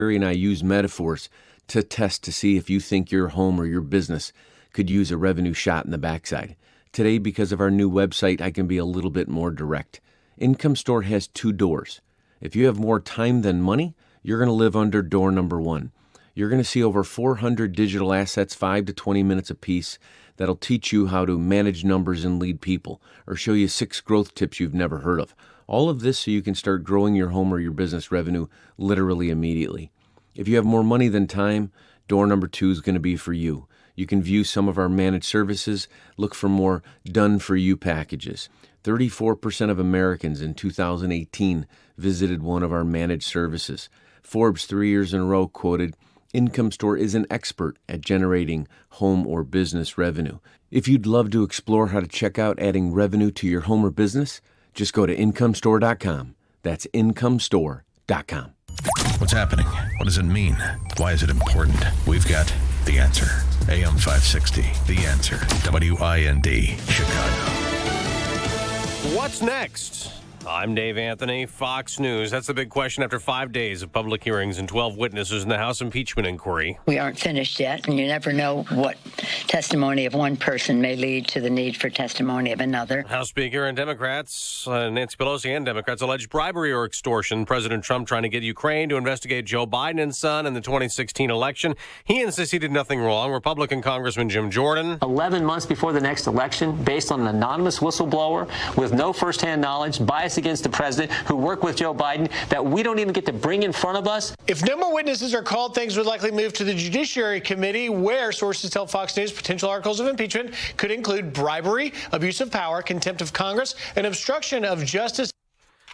Barry and I use metaphors to test to see if you think your home or your business could use a revenue shot in the backside. Today, because of our new website, I can be a little bit more direct. Income Store has 2 doors. If you have more time than money, you're going to live under door number 1. You're going to see over 400 digital assets, 5 to 20 minutes apiece, that'll teach you how to manage numbers and lead people, or show you 6 growth tips you've never heard of. All of this so you can start growing your home or your business revenue literally immediately. If you have more money than time, door number 2 is going to be for you. You can view some of our managed services, look for more done-for-you packages. 34% of Americans in 2018 visited one of our managed services. Forbes 3 years in a row quoted, "Income Store is an expert at generating home or business revenue." If you'd love to explore how to check out adding revenue to your home or business, just go to incomestore.com. That's incomestore.com. What's happening? What does it mean? Why is it important? We've got the answer. AM 560, The Answer. WIND, Chicago. What's next? I'm Dave Anthony, Fox News. That's the big question after 5 days of public hearings and 12 witnesses in the House impeachment inquiry. We aren't finished yet, and you never know what testimony of one person may lead to the need for testimony of another. House Speaker and Democrats, Nancy Pelosi and Democrats, allege bribery or extortion. President Trump trying to get Ukraine to investigate Joe Biden and son in the 2016 election. He insists he did nothing wrong. Republican Congressman Jim Jordan. 11 months before the next election, based on an anonymous whistleblower with no firsthand knowledge, bias against the president, who worked with Joe Biden, that we don't even get to bring in front of us. If no more witnesses are called, things would likely move to the Judiciary Committee, where sources tell Fox News potential articles of impeachment could include bribery, abuse of power, contempt of Congress, and obstruction of justice.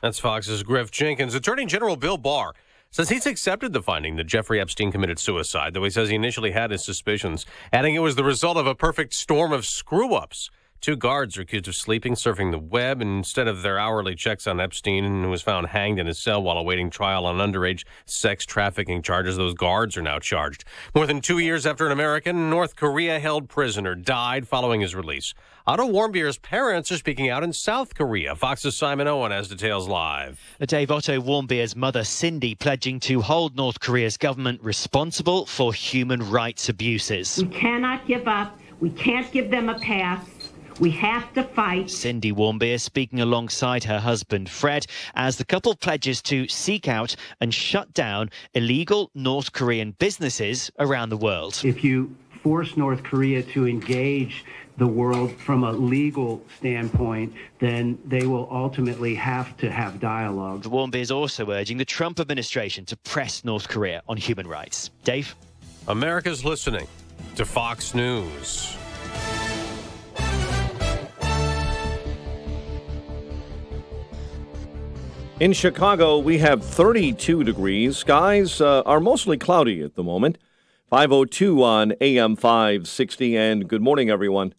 That's Fox's Griff Jenkins. Attorney General Bill Barr says he's accepted the finding that Jeffrey Epstein committed suicide, though he says he initially had his suspicions, adding it was the result of a perfect storm of screw-ups. 2 guards are accused of sleeping, surfing the web, and instead of their hourly checks on Epstein, who was found hanged in his cell while awaiting trial on underage sex trafficking charges, those guards are now charged. More than 2 years after an American North Korea-held prisoner died following his release, Otto Warmbier's parents are speaking out in South Korea. Fox's Simon Owen has details live. Dave, Otto Warmbier's mother, Cindy, pledging to hold North Korea's government responsible for human rights abuses. We cannot give up. We can't give them a pass. We have to fight. Cindy Warmbier speaking alongside her husband, Fred, as the couple pledges to seek out and shut down illegal North Korean businesses around the world. If you force North Korea to engage the world from a legal standpoint, then they will ultimately have to have dialogue. Warmbier is also urging the Trump administration to press North Korea on human rights. Dave? America's listening to Fox News. In Chicago, we have 32 degrees. Skies are mostly cloudy at the moment. 5:02 on AM 560, and good morning, everyone.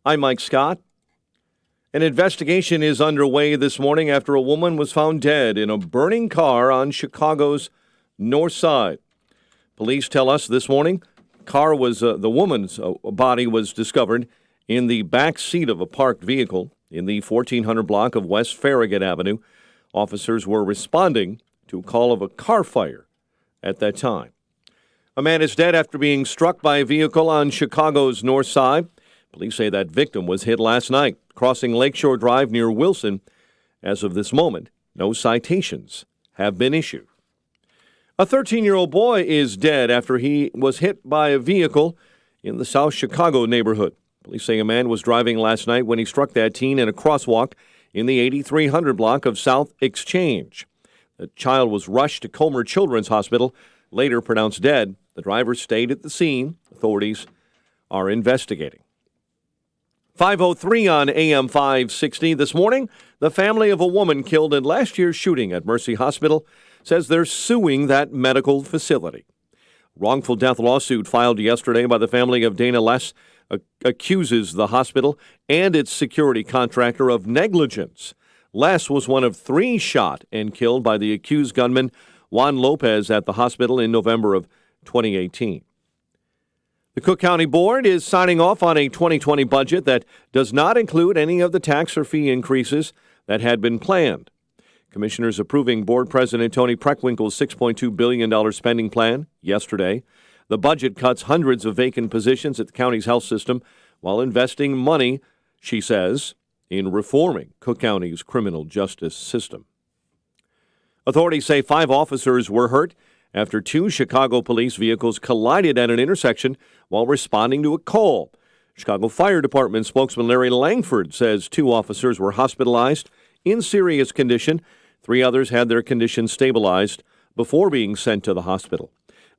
I'm Mike Scott. An investigation is underway this morning after a woman was found dead in a burning car on Chicago's north side. Police tell us this morning the woman's body was discovered in the back seat of a parked vehicle in the 1400 block of West Farragut Avenue. Officers were responding to a call of a car fire at that time. A man is dead after being struck by a vehicle on Chicago's north side. Police say that victim was hit last night, crossing Lakeshore Drive near Wilson. As of this moment, no citations have been issued. A 13-year-old boy is dead after he was hit by a vehicle in the South Chicago neighborhood. Police say a man was driving last night when he struck that teen in a crosswalk in the 8300 block of South Exchange. The child was rushed to Comer Children's Hospital, later pronounced dead. The driver stayed at the scene. Authorities are investigating. 5:03 on AM 560 this morning. The family of a woman killed in last year's shooting at Mercy Hospital says they're suing that medical facility. Wrongful death lawsuit filed yesterday by the family of Dana Less accuses the hospital and its security contractor of negligence. Less was one of 3 shot and killed by the accused gunman Juan Lopez at the hospital in November of 2018. The Cook County Board is signing off on a 2020 budget that does not include any of the tax or fee increases that had been planned. Commissioners approving Board President Tony Preckwinkle's $6.2 billion spending plan yesterday. The budget cuts hundreds of vacant positions at the county's health system while investing money, she says, in reforming Cook County's criminal justice system. Authorities say 5 officers were hurt after 2 Chicago police vehicles collided at an intersection while responding to a call. Chicago Fire Department spokesman Larry Langford says 2 officers were hospitalized in serious condition. 3 others had their condition stabilized before being sent to the hospital.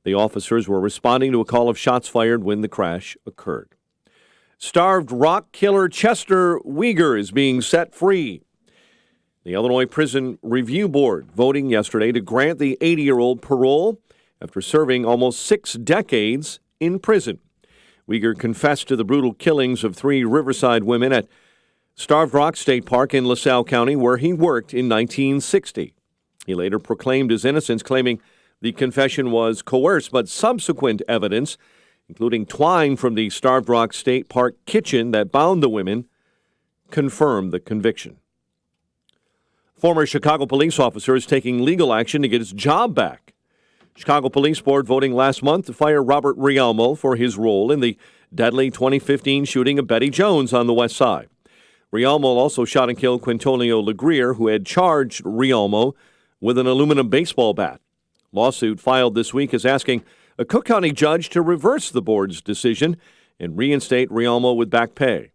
The officers were responding to a call of shots fired when the crash occurred. Starved rock killer Chester Weger is being set free. The Illinois Prison Review Board voting yesterday to grant the 80-year-old parole after serving almost 6 decades in prison. Weger confessed to the brutal killings of 3 Riverside women at Starved Rock State Park in LaSalle County, where he worked in 1960. He later proclaimed his innocence, claiming the confession was coerced, but subsequent evidence, including twine from the Starved Rock State Park kitchen that bound the women, confirmed the conviction. Former Chicago police officer is taking legal action to get his job back. Chicago Police Board voting last month to fire Robert Rialmo for his role in the deadly 2015 shooting of Betty Jones on the West Side. Rialmo also shot and killed Quintonio Legrier, who had charged Rialmo with an aluminum baseball bat. Lawsuit filed this week is asking a Cook County judge to reverse the board's decision and reinstate Rialmo with back pay.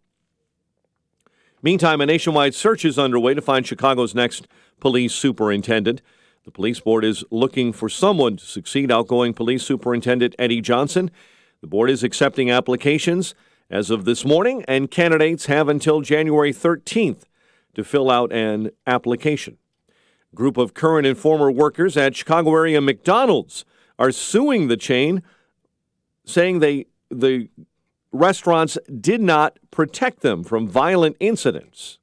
Meantime, a nationwide search is underway to find Chicago's next police superintendent. The police board is looking for someone to succeed outgoing police superintendent Eddie Johnson. The board is accepting applications as of this morning, and candidates have until January 13th to fill out an application. A group of current and former workers at Chicago area McDonald's are suing the chain, saying the restaurants did not protect them from violent incidents.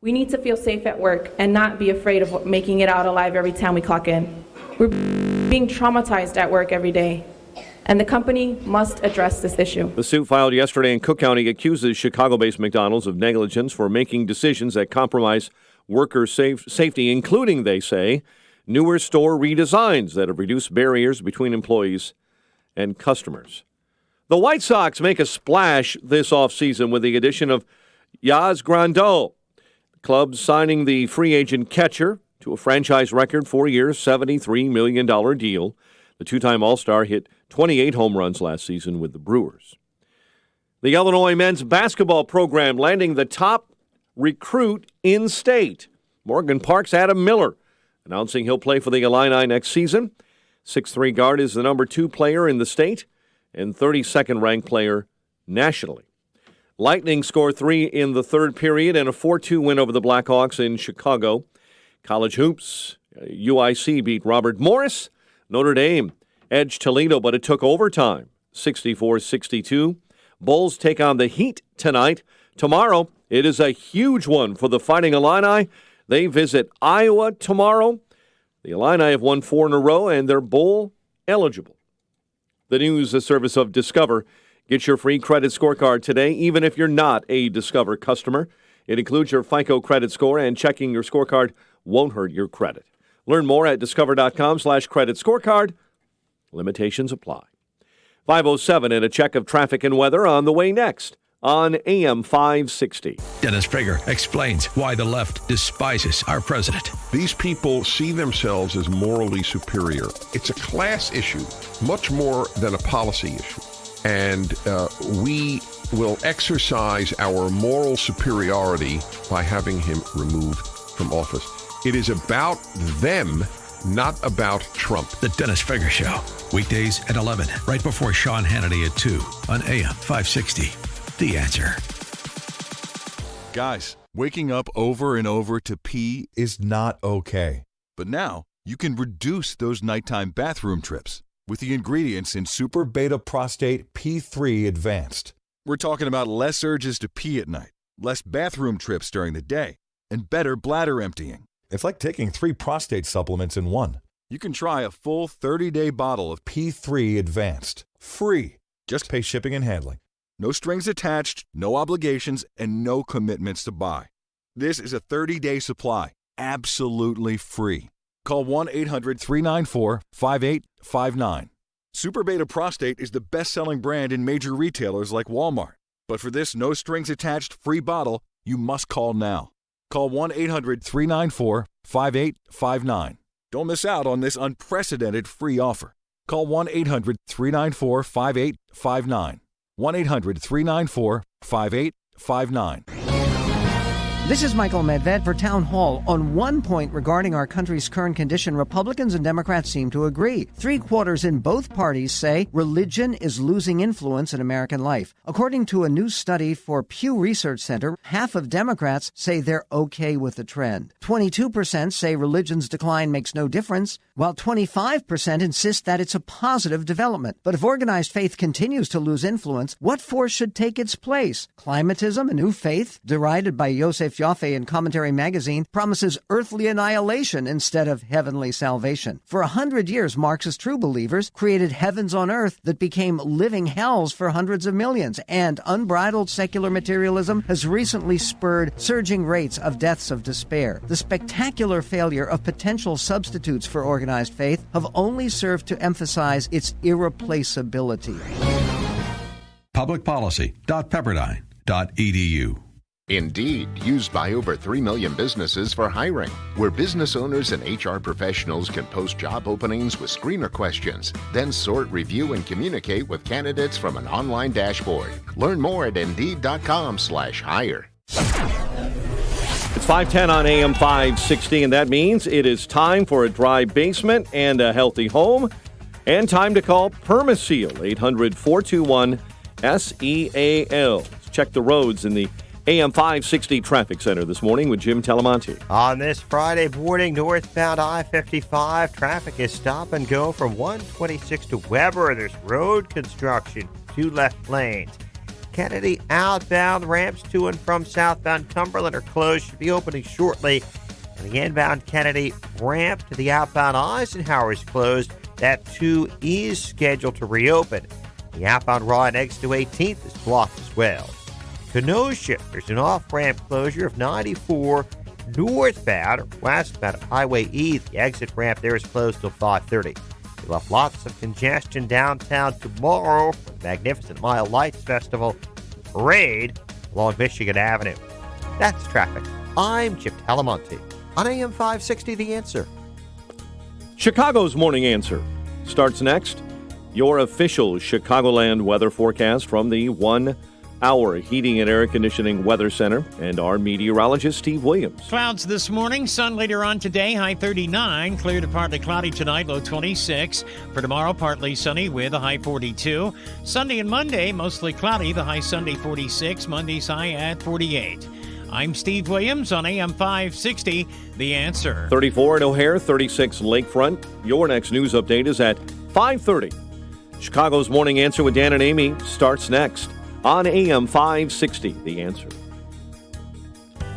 We need to feel safe at work and not be afraid of making it out alive every time we clock in. We're being traumatized at work every day, and the company must address this issue. The suit filed yesterday in Cook County accuses Chicago-based McDonald's of negligence for making decisions that compromise worker safety, including, they say, newer store redesigns that have reduced barriers between employees and customers. The White Sox make a splash this offseason with the addition of Yaz Grandal. The club signing the free agent catcher to a franchise record 4-year, $73 million deal. The 2-time All-Star hit 28 home runs last season with the Brewers. The Illinois men's basketball program landing the top recruit in state. Morgan Park's Adam Miller announcing he'll play for the Illini next season. 6'3" guard is the number 2 player in the state and 32nd ranked player nationally. Lightning score 3 in the third period and a 4-2 win over the Blackhawks in Chicago. College hoops, UIC beat Robert Morris. Notre Dame edged Toledo, but it took overtime, 64-62. Bulls take on the Heat tonight. Tomorrow, it is a huge one for the Fighting Illini. They visit Iowa tomorrow. The Illini have won 4 in a row, and they're bowl eligible. The news, a service of Discover. Get your free credit scorecard today, even if you're not a Discover customer. It includes your FICO credit score, and checking your scorecard won't hurt your credit. Learn more at discover.com/credit scorecard. Limitations apply. 5:07 and a check of traffic and weather on the way next on AM 560. Dennis Prager explains why the left despises our president. These people see themselves as morally superior. It's a class issue, much more than a policy issue. And we will exercise our moral superiority by having him removed from office. It is about them, not about Trump. The Dennis Prager Show, weekdays at 11, right before Sean Hannity at 2 on AM 560. The Answer. Guys, waking up over and over to pee is not okay. But now you can reduce those nighttime bathroom trips with the ingredients in Super Beta Prostate P3 Advanced. We're talking about less urges to pee at night, less bathroom trips during the day, and better bladder emptying. It's like taking 3 prostate supplements in one. You can try a full 30-day bottle of P3 Advanced, free. Just pay shipping and handling. No strings attached, no obligations, and no commitments to buy. This is a 30-day supply, absolutely free. Call 1-800-394-5859. Super Beta Prostate is the best-selling brand in major retailers like Walmart. But for this no-strings-attached free bottle, you must call now. Call 1-800-394-5859. Don't miss out on this unprecedented free offer. Call 1-800-394-5859. 1-800-394-5859. This is Michael Medved for Town Hall. On one point regarding our country's current condition, Republicans and Democrats seem to agree. 3/4 in both parties say religion is losing influence in American life. According to a new study for Pew Research Center, half of Democrats say they're okay with the trend. 22% say religion's decline makes no difference, while 25% insist that it's a positive development. But if organized faith continues to lose influence, what force should take its place? Climatism, a new faith derided by Yosef Jaffe in Commentary Magazine, promises earthly annihilation instead of heavenly salvation. For 100 years, Marxist true believers created heavens on earth that became living hells for hundreds of millions, and unbridled secular materialism has recently spurred surging rates of deaths of despair. The spectacular failure of potential substitutes for organized faith have only served to emphasize its irreplaceability. Publicpolicy.pepperdine.edu. Indeed, used by over 3 million businesses for hiring, where business owners and HR professionals can post job openings with screener questions, then sort, review, and communicate with candidates from an online dashboard. Learn more at Indeed.com/hire. It's 5:10 on AM 560, and that means it is time for a dry basement and a healthy home, and time to call Permaseal, 800-421-SEAL. Let's check the roads in the AM 560 Traffic Center this morning with Jim Talamonte. On this Friday morning, northbound I-55, traffic is stop and go from 126 to Weber. There's road construction, 2 left lanes. Kennedy outbound ramps to and from southbound Cumberland are closed, should be opening shortly. And the inbound Kennedy ramp to the outbound Eisenhower is closed. That too is scheduled to reopen. The outbound Raw next to 18th is blocked as well. Kenosha, there's an off-ramp closure of 94 northbound or westbound of Highway E. The exit ramp there is closed till 5:30. You'll have lots of congestion downtown tomorrow for the Magnificent Mile Lights Festival Parade along Michigan Avenue. That's traffic. I'm Chip Talamonte on AM 560 The Answer. Chicago's Morning Answer starts next. Your official Chicagoland weather forecast from the 1 Hour Heating and Air Conditioning Weather Center and our meteorologist, Steve Williams. Clouds this morning, sun later on today, high 39. Clear to partly cloudy tonight, low 26. For tomorrow, partly sunny with a high 42. Sunday and Monday, mostly cloudy, the high Sunday 46. Monday's high at 48. I'm Steve Williams on AM 560, The Answer. 34 in O'Hare, 36 Lakefront. Your next news update is at 5:30. Chicago's Morning Answer with Dan and Amy starts next on AM 560, The Answer.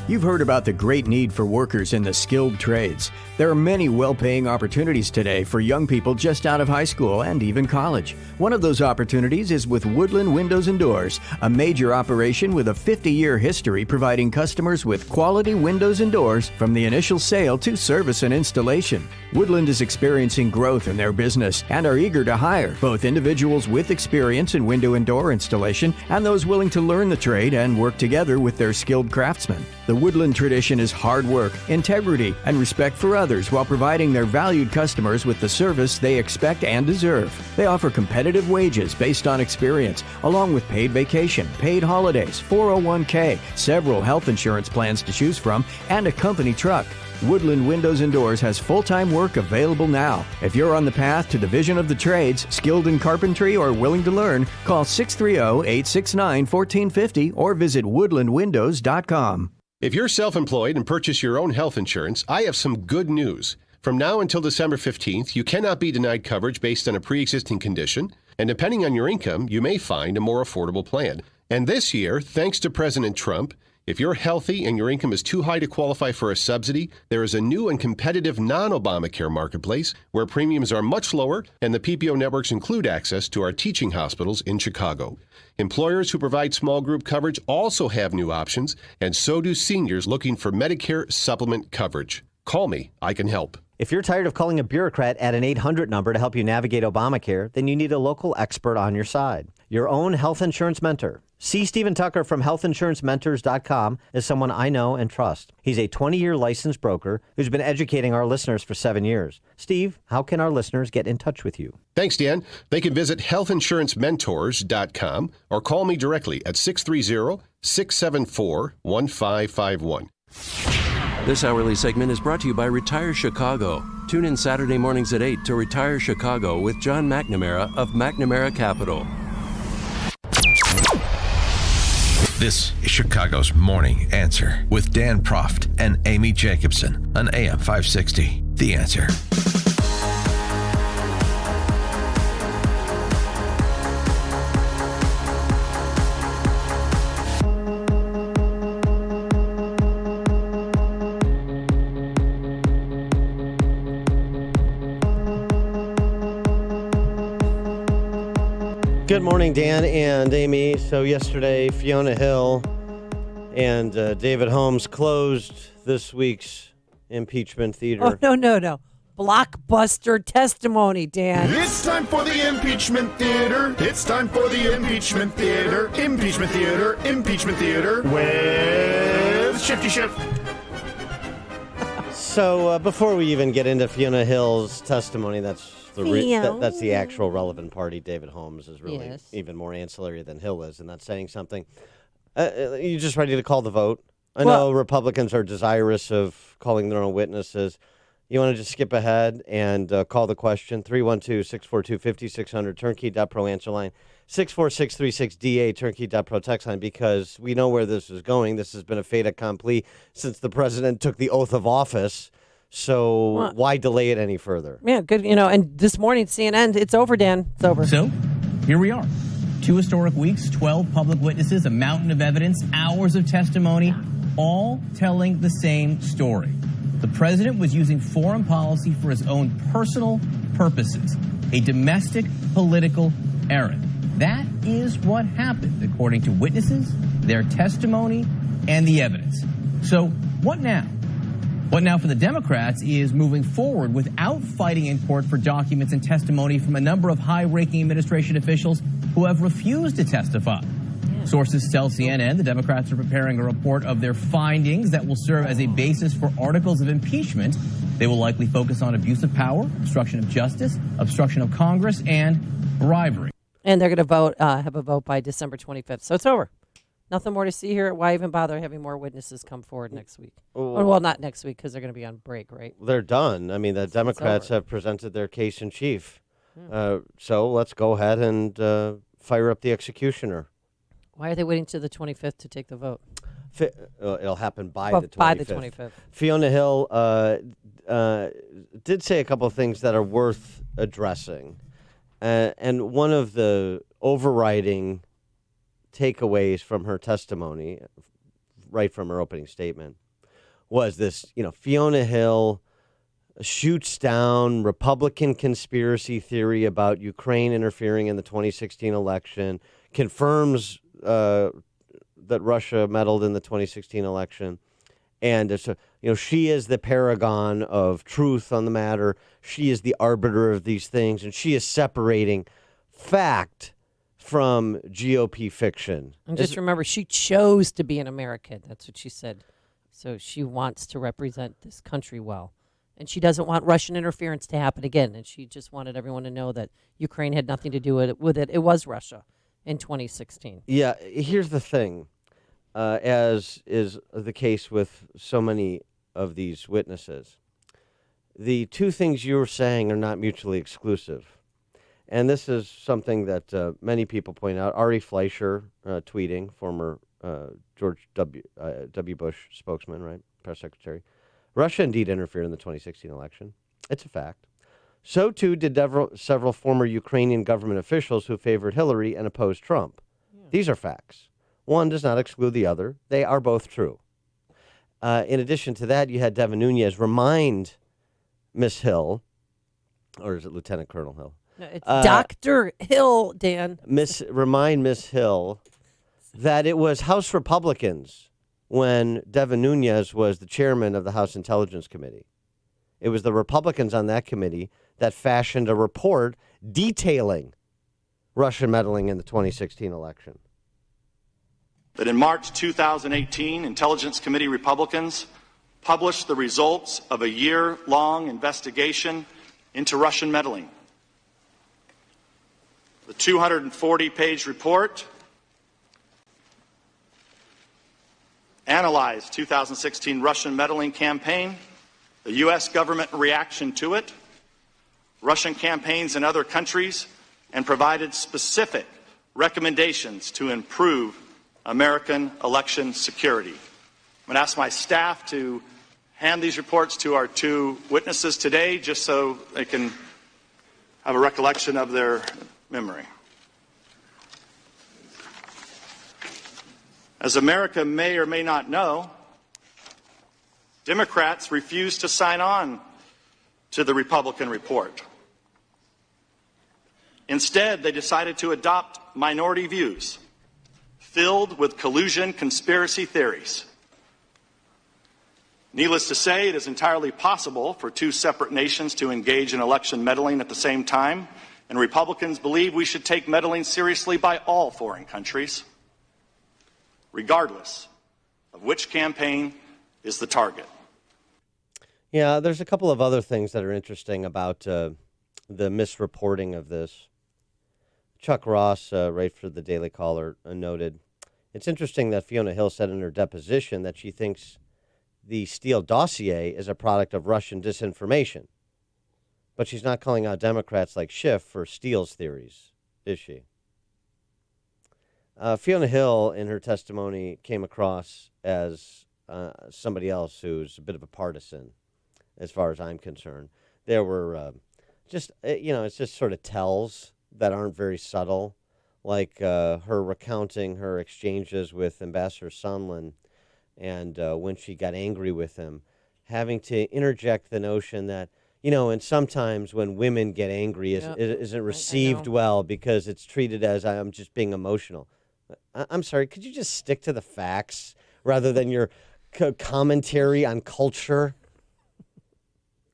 You've heard about the great need for workers in the skilled trades. There are many well-paying opportunities today for young people just out of high school and even college. One of those opportunities is with Woodland Windows and Doors, a major operation with a 50-year history providing customers with quality windows and doors from the initial sale to service and installation. Woodland is experiencing growth in their business and are eager to hire both individuals with experience in window and door installation and those willing to learn the trade and work together with their skilled craftsmen. The Woodland tradition is hard work, integrity, and respect for others while providing their valued customers with the service they expect and deserve. They offer competitive wages based on experience, along with paid vacation, paid holidays, 401k, several health insurance plans to choose from, and a company truck. Woodland Windows and Doors has full-time work available now. If you're on the path to the vision of the trades, skilled in carpentry, or willing to learn, call 630-869-1450 or visit woodlandwindows.com. If you're self-employed and purchase your own health insurance, I have some good news. From now until December 15th, you cannot be denied coverage based on a pre-existing condition, and depending on your income, you may find a more affordable plan. And this year, thanks to President Trump, If you're healthy and your income is too high to qualify for a subsidy, there is a new and competitive non-Obamacare marketplace where premiums are much lower and the PPO networks include access to our teaching hospitals in Chicago. Employers who provide small group coverage also have new options, and so do seniors looking for Medicare supplement coverage. Call me. I can help. If you're tired of calling a bureaucrat at an 800 number to help you navigate Obamacare, then you need a local expert on your side. Your own health insurance mentor. See Stephen Tucker from healthinsurancementors.com is someone I know and trust. He's a 20-year licensed broker who's been educating our listeners for 7 years. Steve, how can our listeners get in touch with you? Thanks, Dan. They can visit healthinsurancementors.com or call me directly at 630-674-1551. This hourly segment is brought to you by Retire Chicago. Tune in Saturday mornings at 8 to Retire Chicago with John McNamara of McNamara Capital. This is Chicago's Morning Answer with Dan Proft and Amy Jacobson on AM 560. The Answer. Good morning, Dan and Amy. So yesterday, Fiona Hill and David Holmes closed this week's impeachment theater. Oh, no. Blockbuster testimony, Dan. It's time for the impeachment theater. It's time for the impeachment theater. Impeachment theater. Impeachment theater with Shifty Shift. So before we even get into Fiona Hill's testimony, that's the actual relevant party. David Holmes is really even more ancillary than Hill is, and that's saying something. You just ready to call the vote? I know Republicans are desirous of calling their own witnesses. You want to just skip ahead and call the question? 312-642-5600, turnkey.pro answer line, 64636DA, turnkey.pro text line, because we know where this is going. This has been a fait accompli since the president took the oath of office. So why delay it any further? Yeah, good. And this morning, CNN, it's over, Dan. It's over. So here we are. 2 historic weeks, 12 public witnesses, a mountain of evidence, hours of testimony, all telling the same story. The president was using foreign policy for his own personal purposes, a domestic political errand. That is what happened, according to witnesses, their testimony, and the evidence. So what now? What now for the Democrats is moving forward without fighting in court for documents and testimony from a number of high-ranking administration officials who have refused to testify. Sources tell CNN the Democrats are preparing a report of their findings that will serve as a basis for articles of impeachment. They will likely focus on abuse of power, obstruction of justice, obstruction of Congress, and bribery. And they're going to have a vote by December 25th. So it's over. Nothing more to see here. Why even bother having more witnesses come forward next week? Well, not next week because they're going to be on break, right? They're done. I mean, the Democrats have presented their case in chief. So let's go ahead and fire up the executioner. Why are they waiting to the 25th to take the vote? It'll happen by the 25th. By the 25th. Fiona Hill did say a couple of things that are worth addressing. And one of the overriding takeaways from her testimony, right from her opening statement, was this, Fiona Hill shoots down Republican conspiracy theory about Ukraine interfering in the 2016 election, confirms that Russia meddled in the 2016 election. And so, she is the paragon of truth on the matter. She is the arbiter of these things, and she is separating fact from GOP fiction. And just remember, she chose to be an American. That's what she said. So she wants to represent this country well. And she doesn't want Russian interference to happen again. And she just wanted everyone to know that Ukraine had nothing to do with it. It was Russia in 2016. Yeah, here's the thing. As is the case with so many of these witnesses, the two things you're saying are not mutually exclusive. And this is something that many people point out. Ari Fleischer tweeting, former George W. Bush spokesman, right, press secretary. Russia indeed interfered in the 2016 election. It's a fact. So too did several former Ukrainian government officials who favored Hillary and opposed Trump. Yeah. These are facts. One does not exclude the other. They are both true. In addition to that, you had Devin Nunes remind Miss Hill, or is it Lieutenant Colonel Hill? No, it's Dr. Hill, Dan. Remind Miss Hill that it was House Republicans when Devin Nunes was the chairman of the House Intelligence Committee. It was the Republicans on that committee that fashioned a report detailing Russian meddling in the 2016 election. That in March 2018, Intelligence Committee Republicans published the results of a year-long investigation into Russian meddling. The 240-page report analyzed 2016 Russian meddling campaign, the U.S. government reaction to it, Russian campaigns in other countries, and provided specific recommendations to improve American election security. I'm going to ask my staff to hand these reports to our two witnesses today, just so they can have a recollection of their memory. As America may or may not know, Democrats refused to sign on to the Republican report. Instead, they decided to adopt minority views filled with collusion conspiracy theories. Needless to say, it is entirely possible for two separate nations to engage in election meddling at the same time, and Republicans believe we should take meddling seriously by all foreign countries, regardless of which campaign is the target. Yeah, there's a couple of other things that are interesting about the misreporting of this. Chuck Ross, right for the Daily Caller, noted, it's interesting that Fiona Hill said in her deposition that she thinks the Steele dossier is a product of Russian disinformation. But she's not calling out Democrats like Schiff for Steele's theories, is she? Fiona Hill, in her testimony, came across as somebody else who's a bit of a partisan, as far as I'm concerned. There were it's just sort of tells that aren't very subtle, like her recounting her exchanges with Ambassador Sondland, and when she got angry with him, having to interject the notion that, and sometimes when women get angry, it isn't received well because it's treated as I'm just being emotional. I'm sorry, could you just stick to the facts rather than your commentary on culture?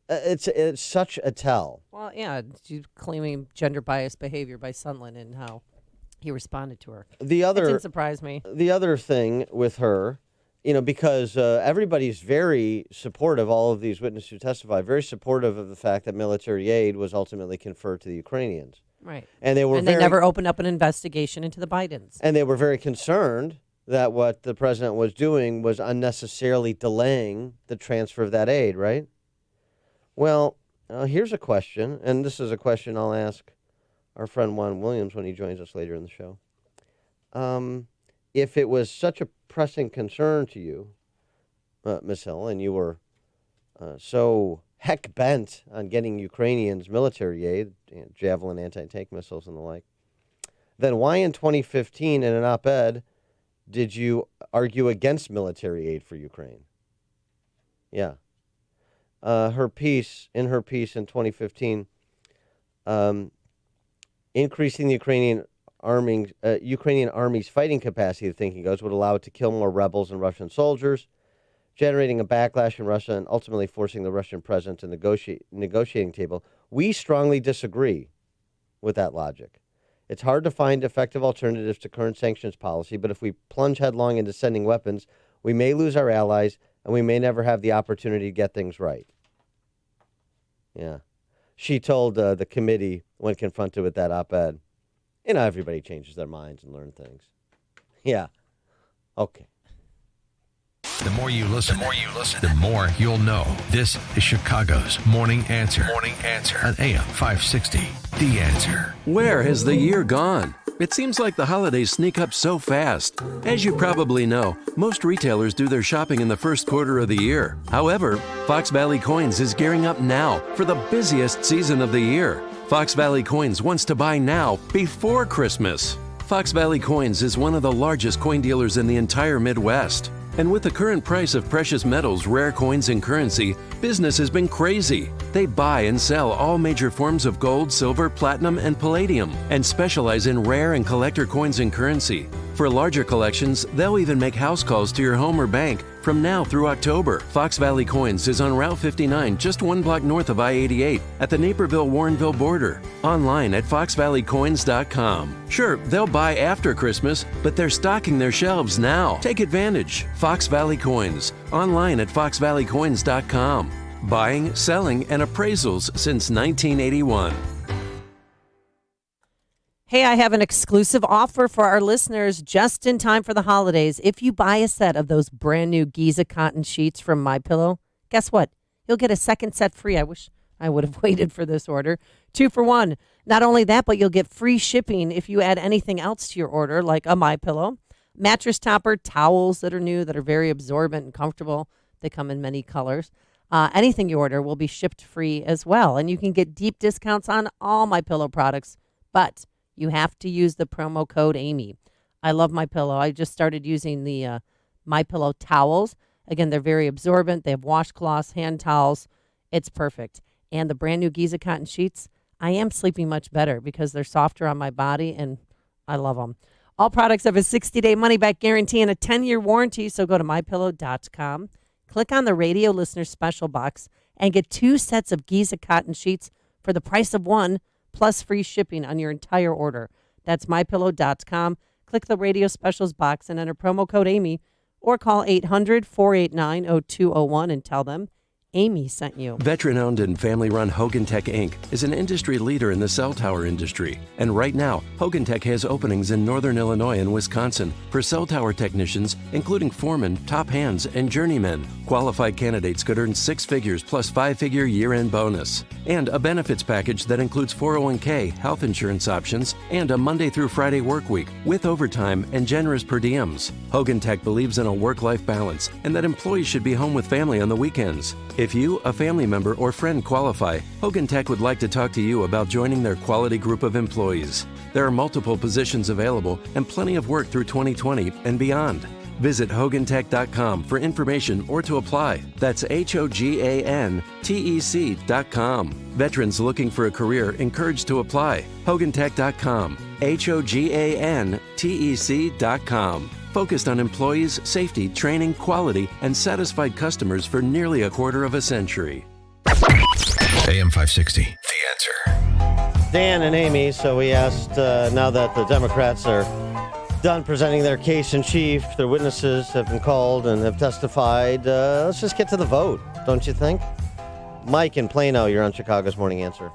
It's such a tell. Well, yeah, she's claiming gender biased behavior by Sondland and how he responded to her. It didn't surprise me. The other thing with her, because everybody's very supportive, all of these witnesses who testify, very supportive of the fact that military aid was ultimately conferred to the Ukrainians. Right. And they never opened up an investigation into the Bidens. And they were very concerned that what the president was doing was unnecessarily delaying the transfer of that aid, right? Well, here's a question, and this is a question I'll ask our friend Juan Williams when he joins us later in the show. If it was such a pressing concern to you, Ms. Hill, and you were so heck bent on getting Ukrainians military aid, Javelin anti-tank missiles and the like, then why in 2015 in an op-ed did you argue against military aid for Ukraine? Yeah. In her piece in 2015, increasing the Ukrainian army's fighting capacity, the thinking goes, would allow it to kill more rebels and Russian soldiers, generating a backlash in Russia and ultimately forcing the Russian president to negotiating table. We strongly disagree with that logic. It's hard to find effective alternatives to current sanctions policy, but if we plunge headlong into sending weapons, we may lose our allies and we may never have the opportunity to get things right. Yeah. She told the committee when confronted with that op-ed, everybody changes their minds and learn things. Yeah. Okay. The more you listen, the more you'll know. This is Chicago's Morning Answer. Morning Answer on AM 560. The Answer. Where has the year gone? It seems like the holidays sneak up so fast. As you probably know, most retailers do their shopping in the first quarter of the year. However, Fox Valley Coins is gearing up now for the busiest season of the year. Fox Valley Coins wants to buy now before Christmas. Fox Valley Coins is one of the largest coin dealers in the entire Midwest. And with the current price of precious metals, rare coins, and currency, business has been crazy. They buy and sell all major forms of gold, silver, platinum, and palladium, and specialize in rare and collector coins and currency. For larger collections, they'll even make house calls to your home or bank from now through October. Fox Valley Coins is on Route 59, just 1 block north of I-88, at the Naperville-Warrenville border. Online at foxvalleycoins.com. Sure, they'll buy after Christmas, but they're stocking their shelves now. Take advantage. Fox Valley Coins. Online at foxvalleycoins.com. Buying, selling, and appraisals since 1981. Hey, I have an exclusive offer for our listeners just in time for the holidays. If you buy a set of those brand new Giza cotton sheets from MyPillow, guess what? You'll get a second set free. I wish I would have waited for this order. 2 for 1. Not only that, but you'll get free shipping if you add anything else to your order, like a MyPillow, mattress topper, towels that are new, that are very absorbent and comfortable. They come in many colors. Anything you order will be shipped free as well. And you can get deep discounts on all MyPillow products, but you have to use the promo code Amy. I love MyPillow. I just started using the MyPillow towels. Again, they're very absorbent. They have washcloths, hand towels. It's perfect. And the brand new Giza cotton sheets, I am sleeping much better because they're softer on my body, and I love them. All products have a 60-day money-back guarantee and a 10-year warranty, so go to MyPillow.com. Click on the radio listener special box and get 2 sets of Giza cotton sheets for the price of 1, plus free shipping on your entire order. That's MyPillow.com. Click the radio specials box and enter promo code Amy, or call 800-489-0201 and tell them Amy sent you. Veteran-owned and family-run Hogan Tech Inc. is an industry leader in the cell tower industry. And right now, Hogan Tech has openings in Northern Illinois and Wisconsin for cell tower technicians, including foremen, top hands, and journeymen. Qualified candidates could earn 6 figures plus 5-figure year-end bonus. And a benefits package that includes 401k, health insurance options, and a Monday through Friday work week with overtime and generous per diems. Hogan Tech believes in a work-life balance and that employees should be home with family on the weekends. If you, a family member, or friend qualify, Hogan Tech would like to talk to you about joining their quality group of employees. There are multiple positions available and plenty of work through 2020 and beyond. Visit HoganTech.com for information or to apply. That's HoganTech.com. Veterans looking for a career encouraged to apply. HoganTech.com. HoganTech.com. Focused on employees, safety, training, quality, and satisfied customers for nearly a quarter of a century. AM 560, The Answer. Dan and Amy, so we asked, now that the Democrats are done presenting their case in chief, their witnesses have been called and have testified, let's just get to the vote, don't you think? Mike in Plano, you're on Chicago's Morning Answer.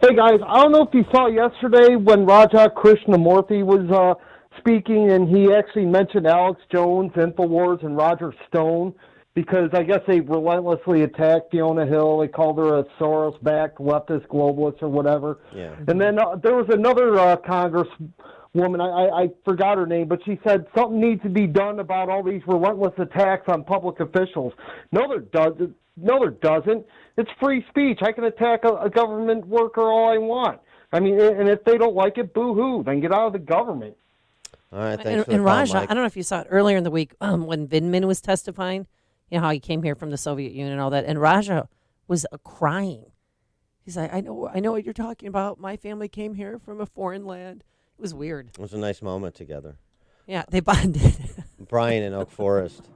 Hey guys, I don't know if you saw yesterday when Raja Krishnamurthy was speaking, and he actually mentioned Alex Jones, InfoWars, and Roger Stone, because I guess they relentlessly attacked Fiona Hill. They called her a Soros-backed leftist globalist or whatever. Yeah. And then there was another congresswoman, I forgot her name, but she said something needs to be done about all these relentless attacks on public officials. No, there doesn't. It's free speech. I can attack a government worker all I want. I mean, and if they don't like it, boo-hoo, then get out of the government. All right, thanks for the and call, Raja, Mike. I don't know if you saw it earlier in the week when Vindman was testifying, you know, how he came here from the Soviet Union and all that, and Raja was crying. He's like, I know what you're talking about. My family came here from a foreign land. It was weird. It was a nice moment together. Yeah, they bonded. Brian in Oak Forest.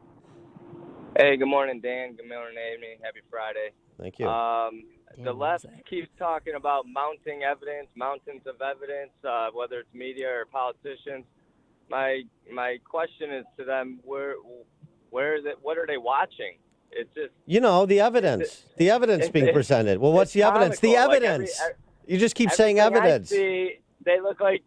Hey, good morning, Dan. Good morning, Amy. Happy Friday. Thank you. The left keeps talking about mounting evidence, mountains of evidence, whether it's media or politicians. My question is to them: where is it? What are they watching? It's just The evidence. The evidence being presented. Well, what's the evidence? The evidence. You just keep saying evidence. I see, they look like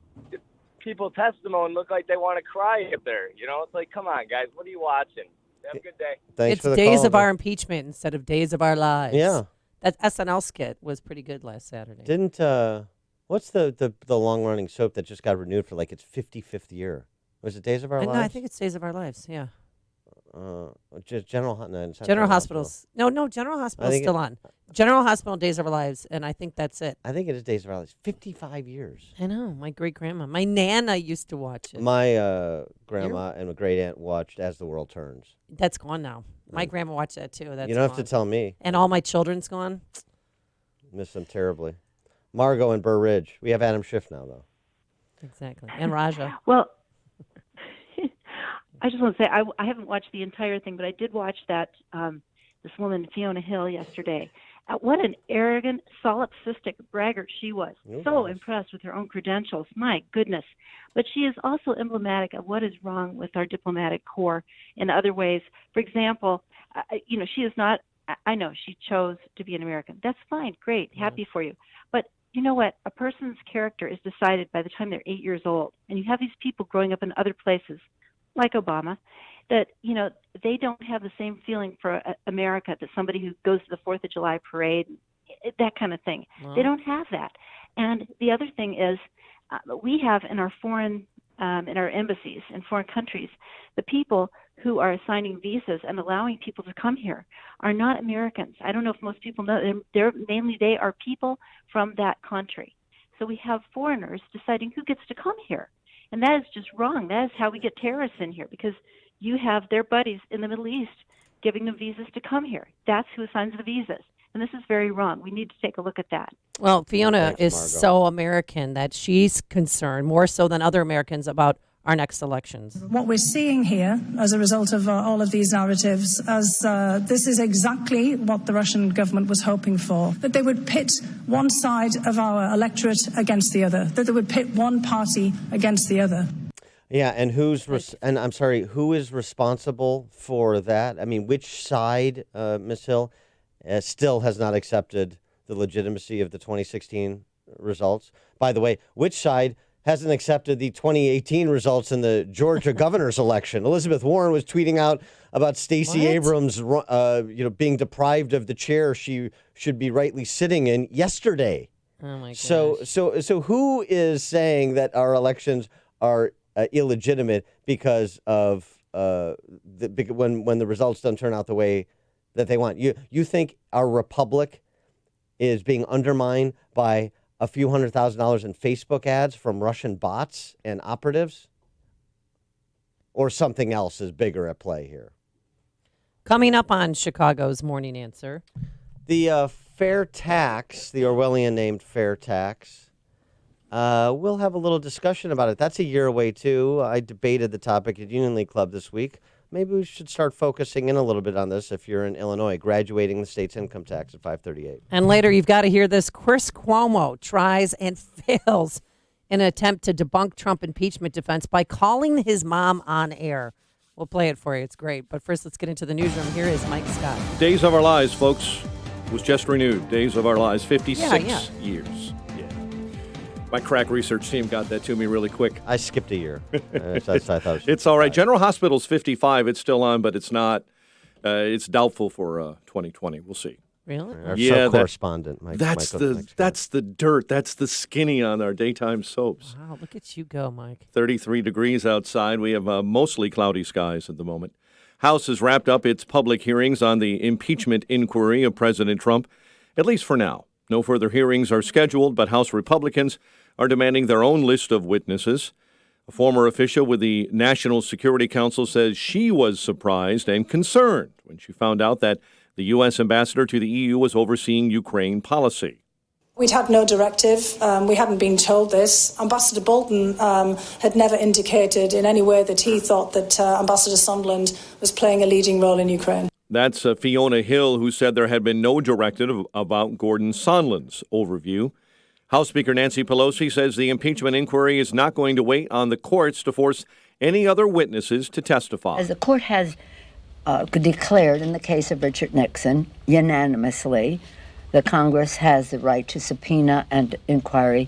people testimony look like they want to cry up there. You know, it's like, come on, guys, what are you watching? Have a good day. Thanks it's for the days call, of our impeachment instead of days of our lives. Yeah. That SNL skit was pretty good last Saturday. Didn't what's the long running soap that just got renewed for like its 55th year? Was it Days of Our Lives? No, I think it's Days of Our Lives. Yeah. General General Hospitals. No, General Hospital's still on. General Hospital, Days of Our Lives, and I think that's it. I think it is Days of Our Lives. 55 years. I know. My great-grandma. My Nana used to watch it. My grandma and my great-aunt watched As the World Turns. That's gone now. My grandma watched that, too. That's You don't have gone. to tell me. And all my children's gone. Miss them terribly. Margot and Burr Ridge. We have Adam Schiff now, though. Exactly. And Raja. Well, I just want to say I haven't watched the entire thing, but I did watch that this woman Fiona Hill yesterday. What an arrogant, solipsistic braggart she was. So impressed with her own credentials. My goodness. But she is also emblematic of what is wrong with our diplomatic corps in other ways. For example, she is not, I know she chose to be an American. That's fine. Great. Happy for you. But you know what? A person's character is decided by the time they're 8 years old. And you have these people growing up in other places, like Obama, that, they don't have the same feeling for America that somebody who goes to the 4th of July parade, that kind of thing. Wow. They don't have that. And the other thing is, we have in our in our embassies in foreign countries, the people who are assigning visas and allowing people to come here are not Americans. I don't know if most people know. They are people from that country. So we have foreigners deciding who gets to come here. And that is just wrong. That is how we get terrorists in here, because you have their buddies in the Middle East giving them visas to come here. That's who assigns the visas. And this is very wrong. We need to take a look at that. Well, Fiona Thanks, is Margot. so American that she's concerned, more so than other Americans, about our next elections. What we're seeing here as a result of all of these narratives, as this is exactly what the Russian government was hoping for, that they would pit one side of our electorate against the other, that they would pit one party against the other. Yeah, and who is responsible for that? I mean, which side, Ms. Hill, still has not accepted the legitimacy of the 2016 results? By the way, which side hasn't accepted the 2018 results in the Georgia governor's election? Elizabeth Warren was tweeting out about Stacey Abrams, being deprived of the chair she should be rightly sitting in yesterday. Oh my gosh. So who is saying that our elections are illegitimate because of when the results don't turn out the way that they want? You think our republic is being undermined by a few $100,000 in Facebook ads from Russian bots and operatives? Or something else is bigger at play here? Coming up on Chicago's Morning Answer. The fair tax, the Orwellian named fair tax, we'll have a little discussion about it. That's a year away, too. I debated the topic at Union League Club this week. Maybe we should start focusing in a little bit on this if you're in Illinois, graduating the state's income tax at 538. And later, you've got to hear this. Chris Cuomo tries and fails in an attempt to debunk Trump impeachment defense by calling his mom on air. We'll play it for you. It's great. But first, let's get into the newsroom. Here is Mike Scott. Days of Our Lives, folks, was just renewed. Days of Our Lives, 56 years. Yeah. My crack research team got that to me really quick. I skipped a year. I thought it's all right. General Hospital's 55. It's still on, but it's not. It's doubtful for 2020. We'll see. Really? Our correspondent, Mike. That's the dirt. That's the skinny on our daytime soaps. Wow, look at you go, Mike. 33 degrees outside. We have mostly cloudy skies at the moment. House has wrapped up its public hearings on the impeachment inquiry of President Trump, at least for now. No further hearings are scheduled, but House Republicans are demanding their own list of witnesses. A former official with the National Security Council says she was surprised and concerned when she found out that the U.S. ambassador to the EU was overseeing Ukraine policy. We'd had no directive. We hadn't been told this. Ambassador Bolton had never indicated in any way that he thought that Ambassador Sondland was playing a leading role in Ukraine. That's Fiona Hill, who said there had been no directive about Gordon Sondland's overview. House Speaker Nancy Pelosi says the impeachment inquiry is not going to wait on the courts to force any other witnesses to testify. As the court has declared in the case of Richard Nixon unanimously, the Congress has the right to subpoena and inquiry,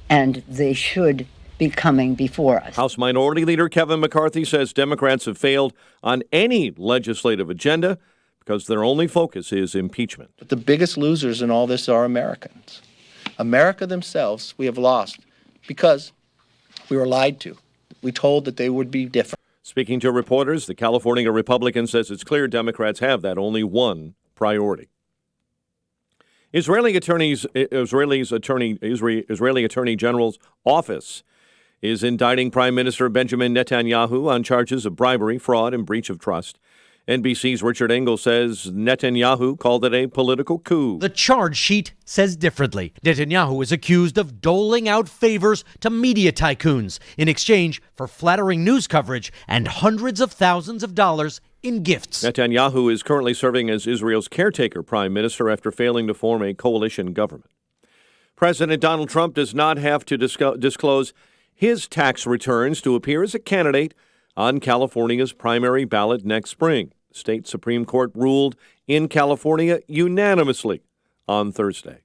and they should be coming before us. House Minority Leader Kevin McCarthy says Democrats have failed on any legislative agenda because their only focus is impeachment. But the biggest losers in all this are Americans. America themselves, we have lost because we were lied to. We told that they would be different. Speaking to reporters, the California Republican says it's clear Democrats have that only one priority. Israeli Attorney General's office is indicting Prime Minister Benjamin Netanyahu on charges of bribery, fraud, and breach of trust. NBC's Richard Engel says Netanyahu called it a political coup. The charge sheet says differently. Netanyahu is accused of doling out favors to media tycoons in exchange for flattering news coverage and hundreds of thousands of dollars in gifts. Netanyahu is currently serving as Israel's caretaker prime minister after failing to form a coalition government. President Donald Trump does not have to disclose his tax returns to appear as a candidate on California's primary ballot next spring. The state Supreme Court ruled in California unanimously on Thursday.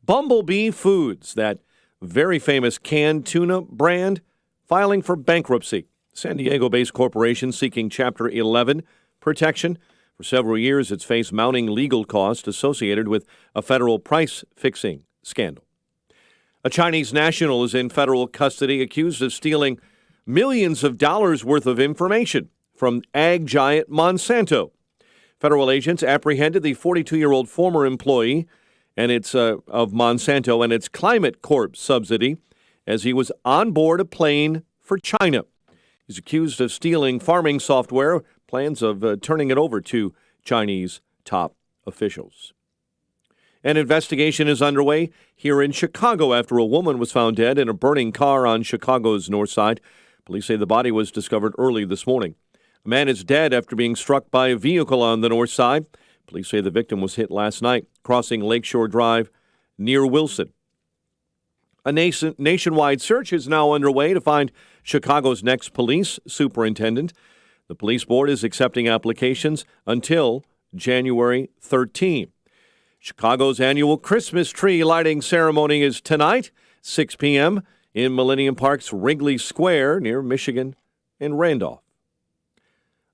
Bumblebee Foods, that very famous canned tuna brand, filing for bankruptcy. San Diego-based corporation seeking Chapter 11 protection. For several years, it's faced mounting legal costs associated with a federal price-fixing scandal. A Chinese national is in federal custody accused of stealing millions of dollars worth of information from ag giant Monsanto. Federal agents apprehended the 42-year-old former employee of Monsanto and its Climate Corp subsidy as he was on board a plane for China. He's accused of stealing farming software, plans of turning it over to Chinese top officials. An investigation is underway here in Chicago after a woman was found dead in a burning car on Chicago's north side. Police say the body was discovered early this morning. A man is dead after being struck by a vehicle on the north side. Police say the victim was hit last night crossing Lakeshore Drive near Wilson. A nationwide search is now underway to find Chicago's next police superintendent. The police board is accepting applications until January 13. Chicago's annual Christmas tree lighting ceremony is tonight, 6 p.m., in Millennium Park's Wrigley Square near Michigan and Randolph.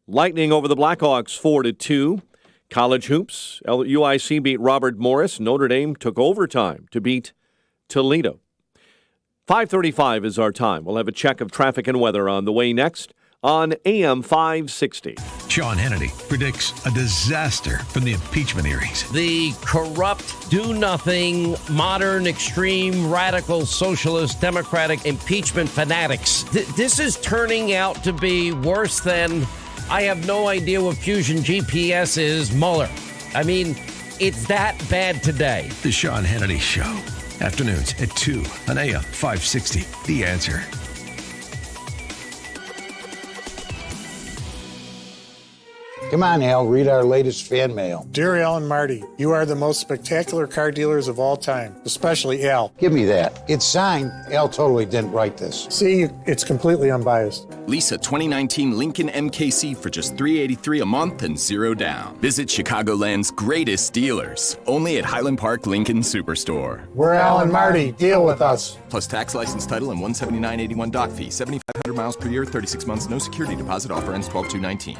Lightning over the Blackhawks 4-2. College hoops, UIC beat Robert Morris. Notre Dame took overtime to beat Toledo. 5:35 is our time. We'll have a check of traffic and weather on the way next on AM 560. Sean Hannity predicts a disaster from the impeachment hearings. The corrupt, do-nothing, modern, extreme, radical, socialist, democratic impeachment fanatics. This is turning out to be worse than, I have no idea what Fusion GPS is, Mueller. I mean, it's that bad today. The Sean Hannity Show. Afternoons at 2 on AM 560. The Answer. Come on, Al, read our latest fan mail. Dear Al and Marty, you are the most spectacular car dealers of all time, especially Al. Give me that. It's signed. Al totally didn't write this. See, it's completely unbiased. Lease a 2019 Lincoln MKC for just $383 a month and 0 down. Visit Chicagoland's greatest dealers, only at Highland Park Lincoln Superstore. We're Al and Marty. Deal with us. Plus tax, license, title, and $179.81 dock fee. 7,500 miles per year, 36 months, no security deposit. Offer ends 12/2/19.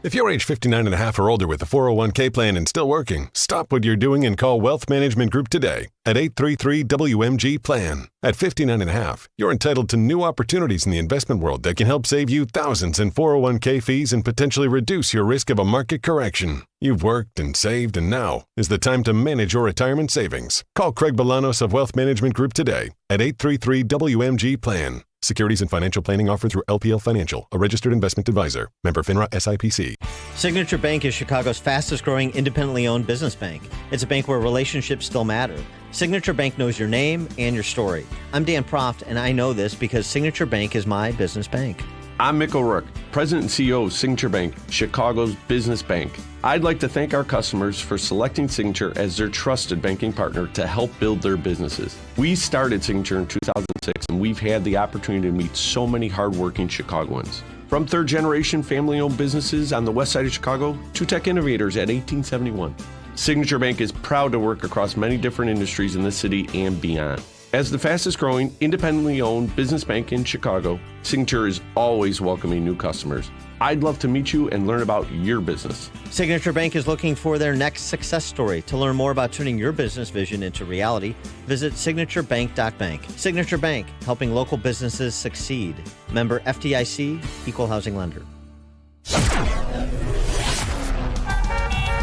If you're age 59 and a half or older with a 401k plan and still working, stop what you're doing and call Wealth Management Group today at 833-WMG-PLAN. At 59 and a half, you're entitled to new opportunities in the investment world that can help save you thousands in 401k fees and potentially reduce your risk of a market correction. You've worked and saved, and now is the time to manage your retirement savings. Call Craig Bolanos of Wealth Management Group today at 833-WMG-PLAN. Securities and financial planning offered through LPL Financial, a registered investment advisor. Member FINRA SIPC. Signature Bank is Chicago's fastest growing independently owned business bank. It's a bank where relationships still matter. Signature Bank knows your name and your story. I'm Dan Proft, and I know this because Signature Bank is my business bank. I'm Mick O'Rourke, President and CEO of Signature Bank, Chicago's business bank. I'd like to thank our customers for selecting Signature as their trusted banking partner to help build their businesses. We started Signature in 2006, and we've had the opportunity to meet so many hardworking Chicagoans. From third-generation family-owned businesses on the west side of Chicago to tech innovators at 1871. Signature Bank is proud to work across many different industries in the city and beyond. As the fastest growing, independently owned business bank in Chicago, Signature is always welcoming new customers. I'd love to meet you and learn about your business. Signature Bank is looking for their next success story. To learn more about turning your business vision into reality, visit signaturebank.bank. Signature Bank, helping local businesses succeed. Member FDIC, Equal Housing Lender.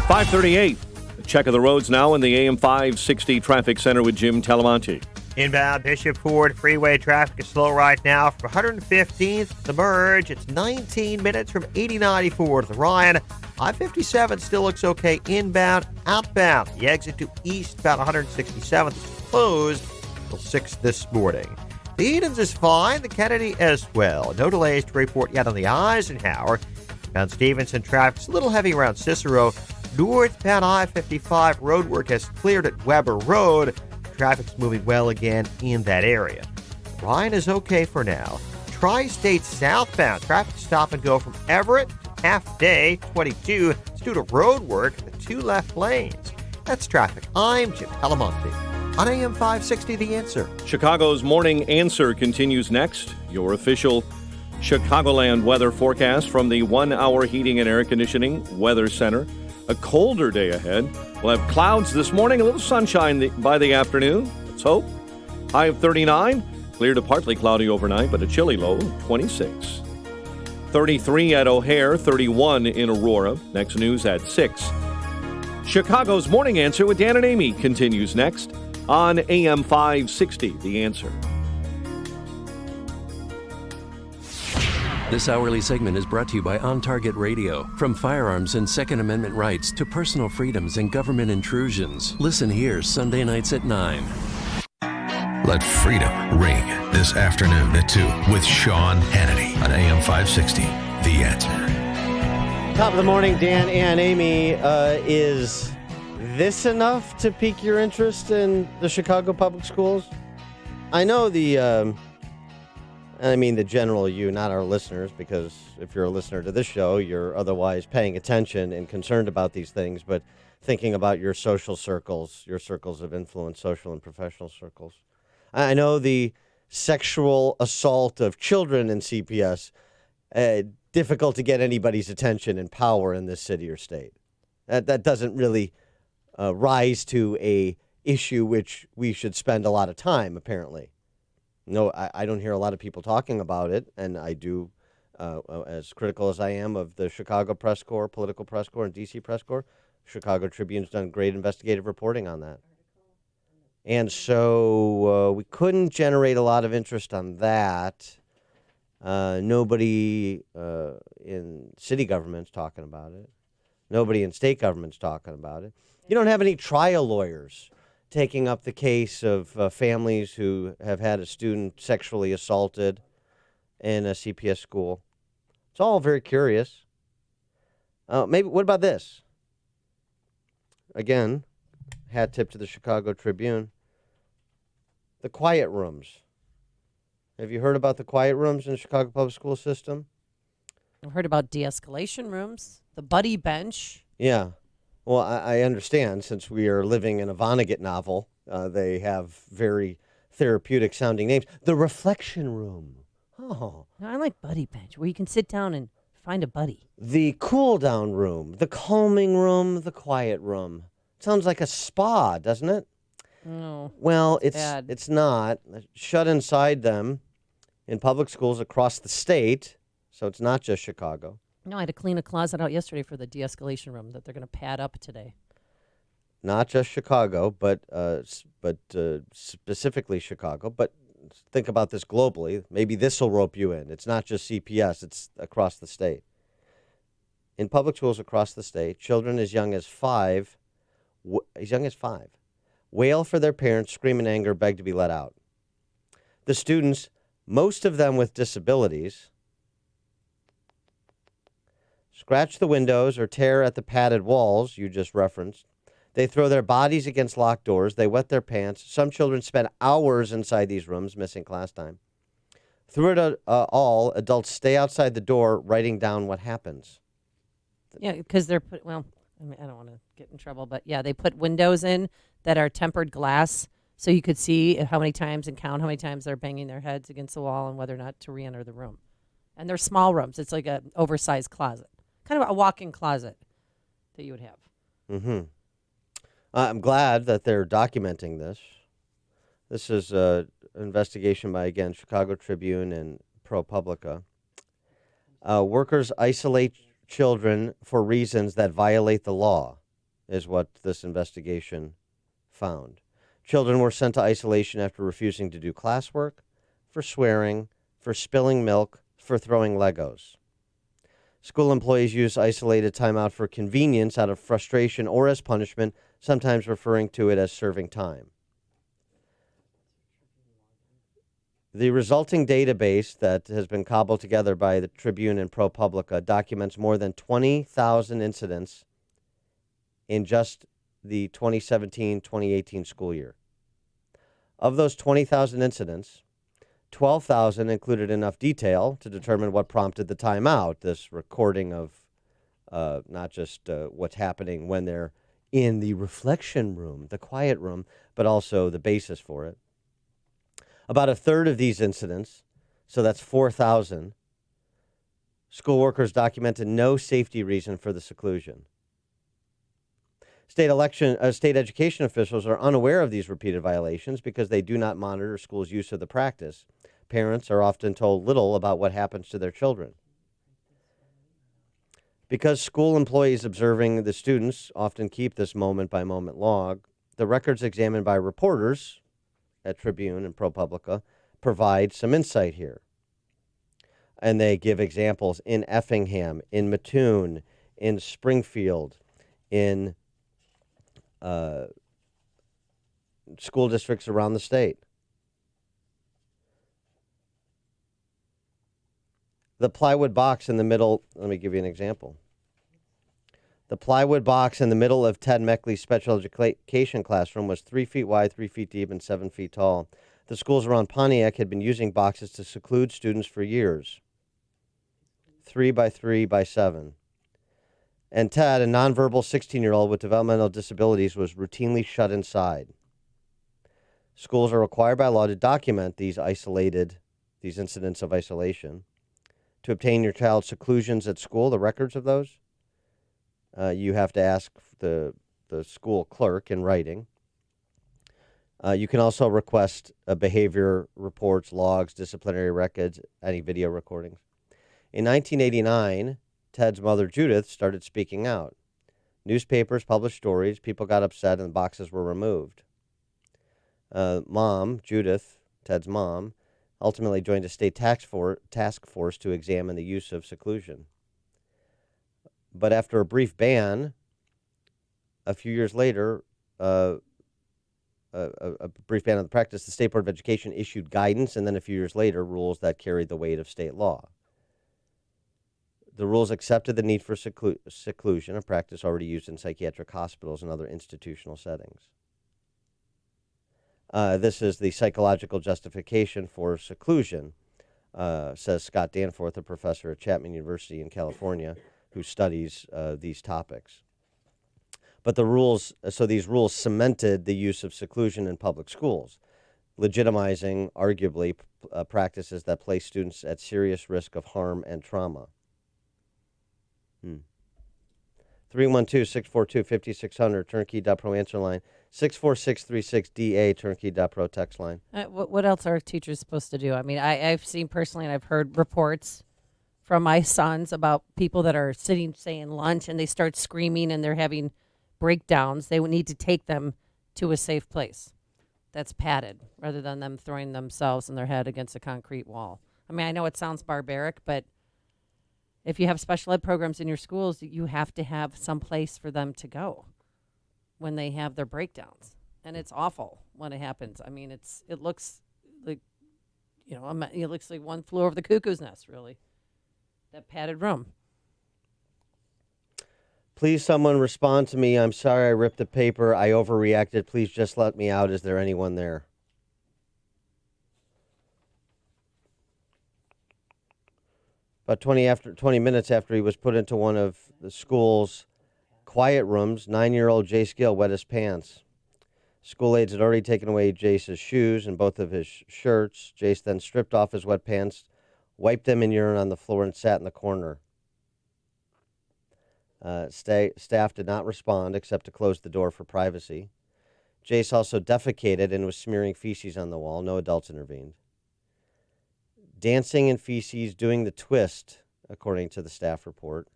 5:38. Check of the roads now in the AM 560 Traffic Center with Jim Talamonte. Inbound Bishop Ford Freeway traffic is slow right now from 115th to Merge. It's 19 minutes from 8094 to the Ryan. I-57 still looks okay inbound, outbound. The exit to eastbound 167th is closed until 6 this morning. The Edens is fine, the Kennedy as well. No delays to report yet on the Eisenhower. Down Stevenson, traffic's a little heavy around Cicero. Northbound I-55 roadwork has cleared at Weber Road. Traffic's moving well again in that area. Ryan is okay for now. Tri-State southbound traffic stop and go from Everett, half day 22. It's due to road work, the 2 left lanes. That's traffic. I'm Jim Talamonte on AM 560 The Answer. Chicago's Morning Answer continues next. Your official Chicagoland weather forecast from the 1 Hour Heating and Air Conditioning Weather Center. A colder day ahead. We'll have clouds this morning, a little sunshine by the afternoon. Let's hope. High of 39, clear to partly cloudy overnight, but a chilly low of 26. 33 at O'Hare, 31 in Aurora. Next news at 6. Chicago's Morning Answer with Dan and Amy continues next on AM 560, The Answer. This hourly segment is brought to you by On Target Radio. From firearms and Second Amendment rights to personal freedoms and government intrusions. Listen here Sunday nights at 9. Let freedom ring this afternoon at 2 with Sean Hannity on AM 560. The Answer. Top of the morning, Dan and Amy. Is this enough to pique your interest in the Chicago Public Schools? I know the general you, not our listeners, because if you're a listener to this show, you're otherwise paying attention and concerned about these things, but thinking about your social circles, your circles of influence, social and professional circles. I know the sexual assault of children in CPS, difficult to get anybody's attention and power in this city or state. That doesn't really rise to a issue which we should spend a lot of time, apparently. No, I don't hear a lot of people talking about it, and I do, as critical as I am of the Chicago Press Corps, Political Press Corps, and D.C. Press Corps, Chicago Tribune's done great investigative reporting on that. And so we couldn't generate a lot of interest on that. Nobody in city government's talking about it. Nobody in state government's talking about it. You don't have any trial lawyers taking up the case of families who have had a student sexually assaulted in a CPS school. It's all very curious. Maybe, what about this? Again, hat tip to the Chicago Tribune. The quiet rooms. Have you heard about the quiet rooms in the Chicago public school system? I've heard about de-escalation rooms, the buddy bench. Yeah. Well, I understand, since we are living in a Vonnegut novel, they have very therapeutic sounding names. The reflection room. Oh. I like buddy bench, where you can sit down and find a buddy. The cool down room, the calming room, the quiet room. Sounds like a spa, doesn't it? No. Well, bad. It's not. Shut inside them in public schools across the state, so it's not just Chicago. No, I had to clean a closet out yesterday for the de-escalation room that they're going to pad up today. Not just Chicago, but specifically Chicago. But think about this globally. Maybe this will rope you in. It's not just CPS. It's across the state. In public schools across the state, children as young as 5, wail for their parents, scream in anger, beg to be let out. The students, most of them with disabilities, scratch the windows or tear at the padded walls you just referenced. They throw their bodies against locked doors. They wet their pants. Some children spend hours inside these rooms, missing class time. Through it all, adults stay outside the door writing down what happens. Yeah, because they're I don't want to get in trouble, but yeah, they put windows in that are tempered glass so you could see how many times and count how many times they're banging their heads against the wall and whether or not to re-enter the room. And they're small rooms. It's like an oversized closet. Kind of a walk-in closet that you would have. Mm-hmm. I'm glad that they're documenting this. This is an investigation by, again, Chicago Tribune and ProPublica. Workers isolate children for reasons that violate the law. is what this investigation found. Children were sent to isolation after refusing to do classwork, for swearing, for spilling milk, for throwing Legos. School employees use isolated time out for convenience out of frustration or as punishment, sometimes referring to it as serving time. The resulting database that has been cobbled together by the Tribune and ProPublica documents more than 20,000 incidents in just the 2017-2018 school year. Of those 20,000 incidents, 12,000 included enough detail to determine what prompted the timeout, this recording of not just what's happening when they're in the reflection room, the quiet room, but also the basis for it. About a third of these incidents, so that's 4,000, school workers documented no safety reason for the seclusion. State education officials are unaware of these repeated violations because they do not monitor schools' use of the practice. Parents are often told little about what happens to their children. Because school employees observing the students often keep this moment-by-moment log, the records examined by reporters at Tribune and ProPublica provide some insight here. And they give examples in Effingham, in Mattoon, in Springfield, in school districts around the state. The plywood box in the middle, let me give you an example. The plywood box in the middle of Ted Meckley's special education classroom was 3 feet wide, 3 feet deep, and 7 feet tall. The schools around Pontiac had been using boxes to seclude students for years. 3 by 3 by 7. And Ted, a nonverbal 16-year-old with developmental disabilities, was routinely shut inside. Schools are required by law to document these incidents of isolation. To obtain your child's seclusions at school, the records of those, you have to ask the school clerk in writing. You can also request behavior reports, logs, disciplinary records, any video recordings. In 1989, Ted's mother, Judith, started speaking out. Newspapers published stories, people got upset, and boxes were removed. Mom, Judith, Ted's mom, ultimately joined a state task force to examine the use of seclusion. But after a brief ban, a few years later, a brief ban on the practice, the State Board of Education issued guidance, and then a few years later, rules that carried the weight of state law. The rules accepted the need for seclusion, a practice already used in psychiatric hospitals and other institutional settings. This is the psychological justification for seclusion, says Scott Danforth, a professor at Chapman University in California, who studies these topics. But these rules cemented the use of seclusion in public schools, legitimizing, arguably, practices that place students at serious risk of harm and trauma. 312-642-5600, turnkey.pro answer line. 64636DA, turnkey.pro text line. What else are teachers supposed to do? I mean, I've seen personally, and I've heard reports from my sons about people that are sitting, say, in lunch, and they start screaming and they're having breakdowns. They would need to take them to a safe place that's padded rather than them throwing themselves and their head against a concrete wall. I mean, I know it sounds barbaric, but if you have special ed programs in your schools, you have to have some place for them to go when they have their breakdowns. And it's awful when it happens. I mean, it looks like, it looks like one flew over the cuckoo's nest, really. That padded room. Please, someone respond to me. I'm sorry I ripped the paper. I overreacted. Please just let me out. Is there anyone there? About 20 minutes after he was put into one of the school's quiet rooms, 9-year-old Jace Gill wet his pants. School aides had already taken away Jace's shoes and both of his shirts. Jace then stripped off his wet pants, wiped them in urine on the floor, and sat in the corner. Staff did not respond except to close the door for privacy. Jace also defecated and was smearing feces on the wall. No adults intervened. Dancing in feces, doing the twist, according to the staff report.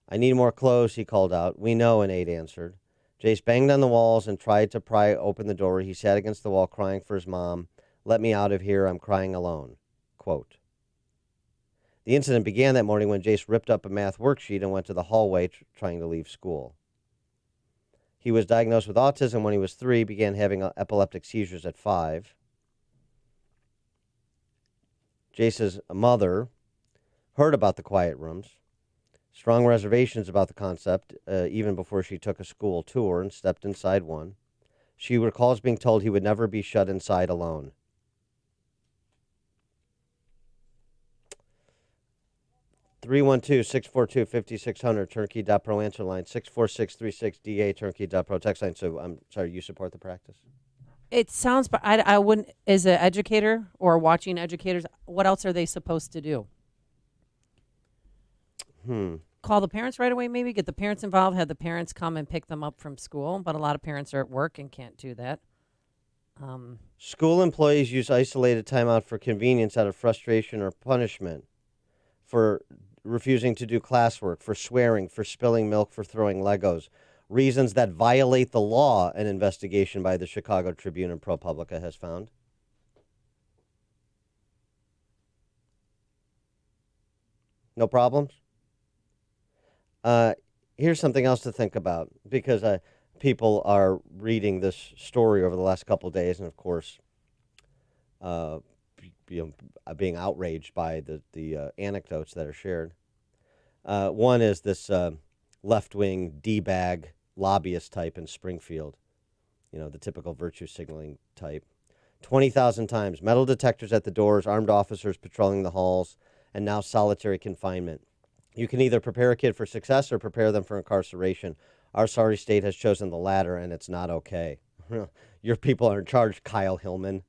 I need more clothes, he called out. We know, an aide answered. Jace banged on the walls and tried to pry open the door. He sat against the wall crying for his mom. Let me out of here. I'm crying alone. Quote. The incident began that morning when Jace ripped up a math worksheet and went to the hallway trying to leave school. He was diagnosed with autism when he was 3, began having epileptic seizures at 5. Jace's mother heard about the quiet rooms, strong reservations about the concept, even before she took a school tour and stepped inside one. She recalls being told he would never be shut inside alone. 312-642-5600, turnkey.pro answer line, 64636DA, turnkey.pro text line. So I'm sorry, you support the practice? It sounds, but I wouldn't, as an educator or watching educators, what else are they supposed to do? Call the parents right away, maybe? Get the parents involved, have the parents come and pick them up from school. But a lot of parents are at work and can't do that. School employees use isolated timeout for convenience out of frustration or punishment, for refusing to do classwork, for swearing, for spilling milk, for throwing Legos. Reasons that violate the law, an investigation by the Chicago Tribune and ProPublica has found. No problems? Here's something else to think about, because people are reading this story over the last couple of days, and of course, being outraged by the anecdotes that are shared. One is this left-wing D-bag lobbyist type in Springfield, the typical virtue signaling type. 20,000 times, metal detectors at the doors, armed officers patrolling the halls, and now solitary confinement. You can either prepare a kid for success or prepare them for incarceration. Our sorry state has chosen the latter, and it's not okay. Your people are in charge, Kyle Hillman.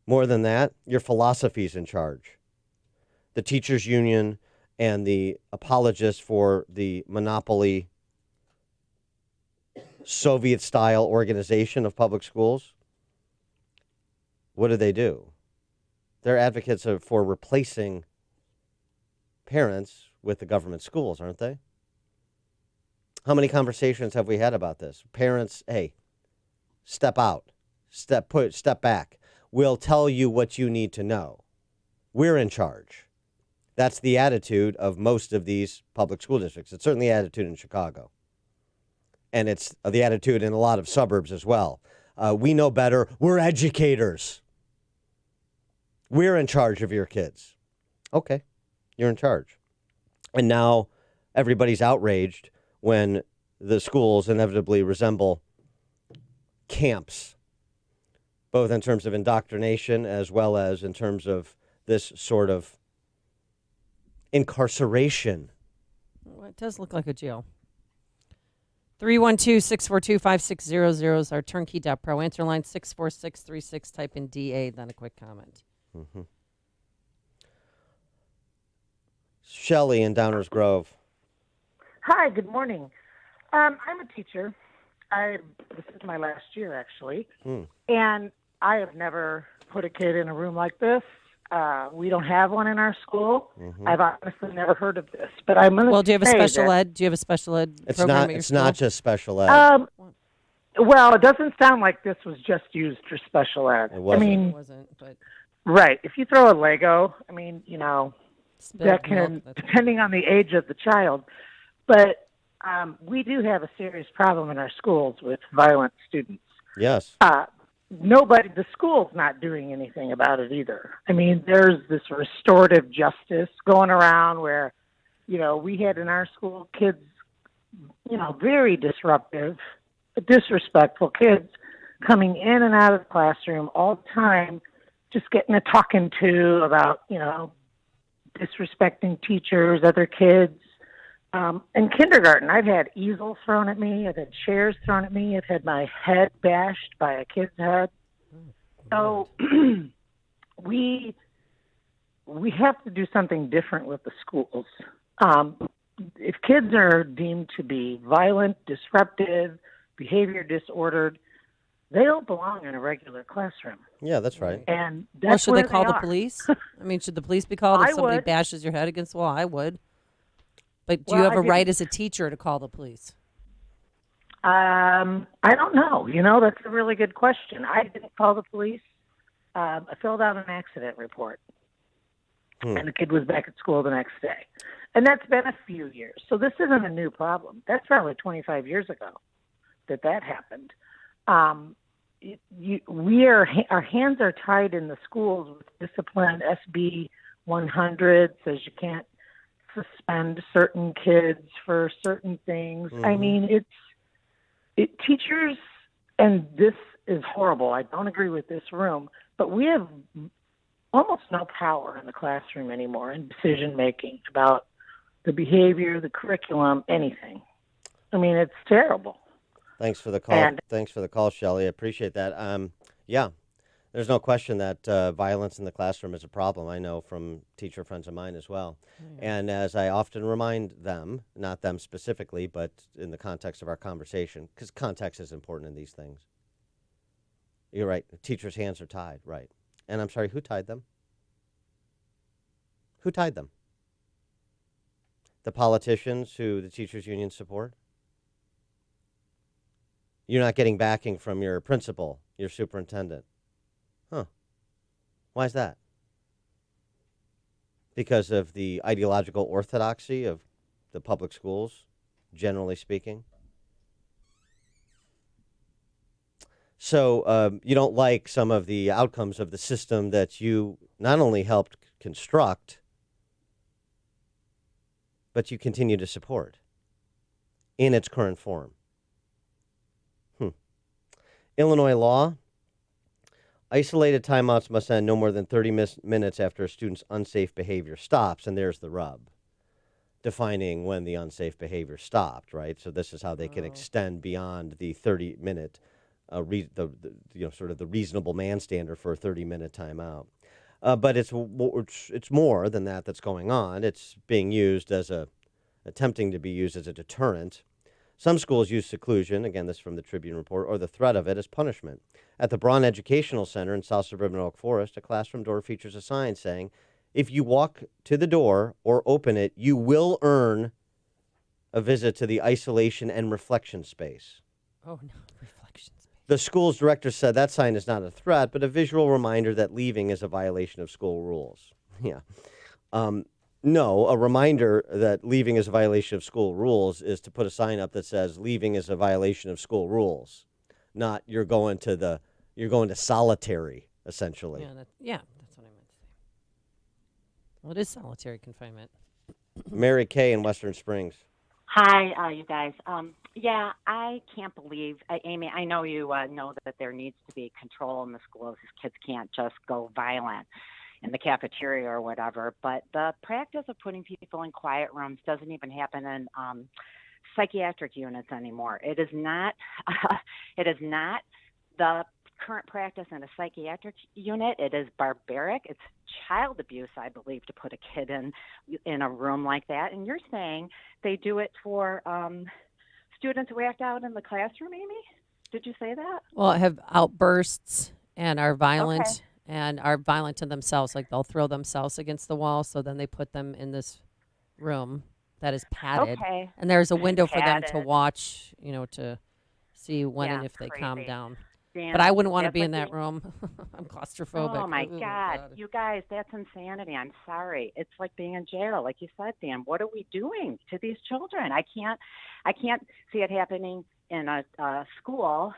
More than that, your philosophy's in charge. The teachers' union and the apologists for the monopoly Soviet-style organization of public schools, what do? They're advocates for replacing parents with the government schools, aren't they? How many conversations have we had about this? Parents, hey, step out, step back. We'll tell you what you need to know. We're in charge. That's the attitude of most of these public school districts. It's certainly the attitude in Chicago. And it's the attitude in a lot of suburbs as well. We know better. We're educators. We're in charge of your kids. Okay, you're in charge. And now everybody's outraged when the schools inevitably resemble camps, both in terms of indoctrination as well as in terms of this sort of incarceration. Well, it does look like a jail. 312-642-5600 is our turnkey.pro answer line, 64636. Type in DA, then a quick comment. Mm-hmm. Shelley in Downers Grove. Hi, good morning. I'm a teacher. This is my last year, actually. And I have never put a kid in a room like this. We don't have one in our school. Mm-hmm. I've honestly never heard of this. But I'm going to Well, do you have a special ed? Do you have a special ed program at your school? It's not just special ed. Well, it doesn't sound like this was just used for special ed. It wasn't. It wasn't, but right. If you throw a Lego, spilled that can, milk, depending on the age of the child. But we do have a serious problem in our schools with violent students. Yes. The school's not doing anything about it either. I mean, there's this restorative justice going around where, we had in our school kids, very disruptive, disrespectful kids coming in and out of the classroom all the time, just getting a talking to about, disrespecting teachers, other kids. In kindergarten, I've had easels thrown at me. I've had chairs thrown at me. I've had my head bashed by a kid's head. So we have to do something different with the schools. If kids are deemed to be violent, disruptive, behavior disordered, they don't belong in a regular classroom. Yeah, that's right. And well, that's should they where call the are. police? I mean, should the police be called if I somebody would. bashes your head against the wall? I would. But do you have a right as a teacher to call the police? I don't know. That's a really good question. I didn't call the police. I filled out an accident report, and the kid was back at school the next day. And that's been a few years. So this isn't a new problem. That's probably 25 years ago that happened. Our hands are tied in the schools with discipline. SB 100 says you can't suspend certain kids for certain things. I mean, teachers, and this is horrible. I don't agree with this room, but we have almost no power in the classroom anymore in decision making about the behavior, the curriculum, anything. I mean, it's terrible. Thanks for the call. Thanks for the call, Shelley. I appreciate that. Yeah, there's no question that violence in the classroom is a problem. I know from teacher friends of mine as well. And as I often remind them, not them specifically, but in the context of our conversation, because context is important in these things. You're right. Teachers' hands are tied, right. And I'm sorry, who tied them? Who tied them? The politicians who the teachers' unions support? You're not getting backing from your principal, your superintendent. Huh. Why is that? Because of the ideological orthodoxy of the public schools, generally speaking? So you don't like some of the outcomes of the system that you not only helped construct, but you continue to support in its current form. Illinois law, isolated timeouts must end no more than 30 minutes after a student's unsafe behavior stops, and there's the rub, defining when the unsafe behavior stopped, right? So this is how they can extend beyond the 30-minute, sort of the reasonable man standard for a 30-minute timeout. But it's more than that that's going on. It's being used attempting to be used as a deterrent. Some schools use seclusion, again, this is from the Tribune report, or the threat of it as punishment. At the Braun Educational Center in South Suburban Oak Forest, a classroom door features a sign saying, if you walk to the door or open it, you will earn a visit to the isolation and reflection space. Oh, no, reflection space. The school's director said that sign is not a threat, but a visual reminder that leaving is a violation of school rules. Yeah. No, a reminder that leaving is a violation of school rules is to put a sign up that says leaving is a violation of school rules, not you're going to solitary, essentially. Yeah, that's what I meant to say. Well, it is solitary confinement. Mary Kay in Western Springs. Hi, you guys. Yeah, I can't believe, Amy, I know you know that there needs to be control in the schools. These kids can't just go violent in the cafeteria or whatever, but the practice of putting people in quiet rooms doesn't even happen in psychiatric units anymore. It is not the current practice in a psychiatric unit. It is barbaric. It's child abuse, I believe, to put a kid in a room like that. And you're saying they do it for students who act out in the classroom, Amy? Did you say that? Well, have outbursts and are violent. Okay. And are violent to themselves, like they'll throw themselves against the wall, so then they put them in this room that is padded. Okay. And there's a window for them to Padded. watch, to see when and if they calm crazy. down. Dan, But I wouldn't want to that's be what in that they- room. I'm claustrophobic. Oh my God, you guys, that's insanity. I'm sorry. It's like being in jail, like you said, Dan. What are we doing to these children? I can't see it happening in a school,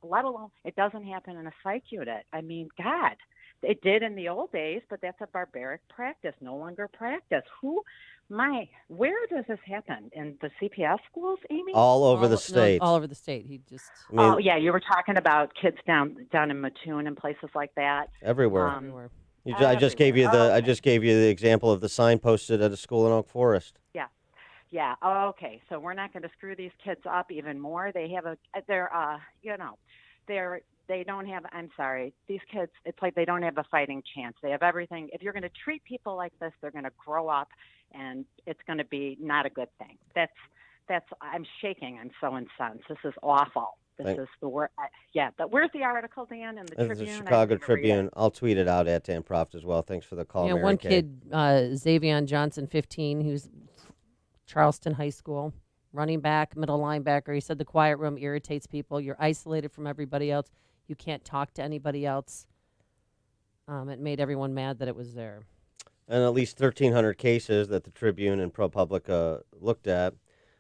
let alone it doesn't happen in a psych unit. I mean, God, it did in the old days, but that's a barbaric practice, no longer practice. Where does this happen? In the CPS schools, Amy? All over the state. All over the state. He just. Oh yeah, you were talking about kids down in Mattoon and places like that. Everywhere. Everywhere. I just gave you the example of the sign posted at a school in Oak Forest. Yeah. Oh, okay. So we're not going to screw these kids up even more. They don't have, I'm sorry, these kids, it's like they don't have a fighting chance. They have everything. If you're going to treat people like this, they're going to grow up and it's going to be not a good thing. I'm shaking. I'm so incensed. This is awful. This is the word. But where's the article, Dan, in the It's Tribune? the I Chicago didn't read it. Tribune. I'll tweet it out at Dan Proft as well. Thanks for the call, Mary one Kay. kid, Xavion Johnson, 15, who's Charleston High School. Running back, middle linebacker. He said the quiet room irritates people. You're isolated from everybody else. You can't talk to anybody else. It made everyone mad that it was there. And at least 1,300 cases that the Tribune and ProPublica looked at,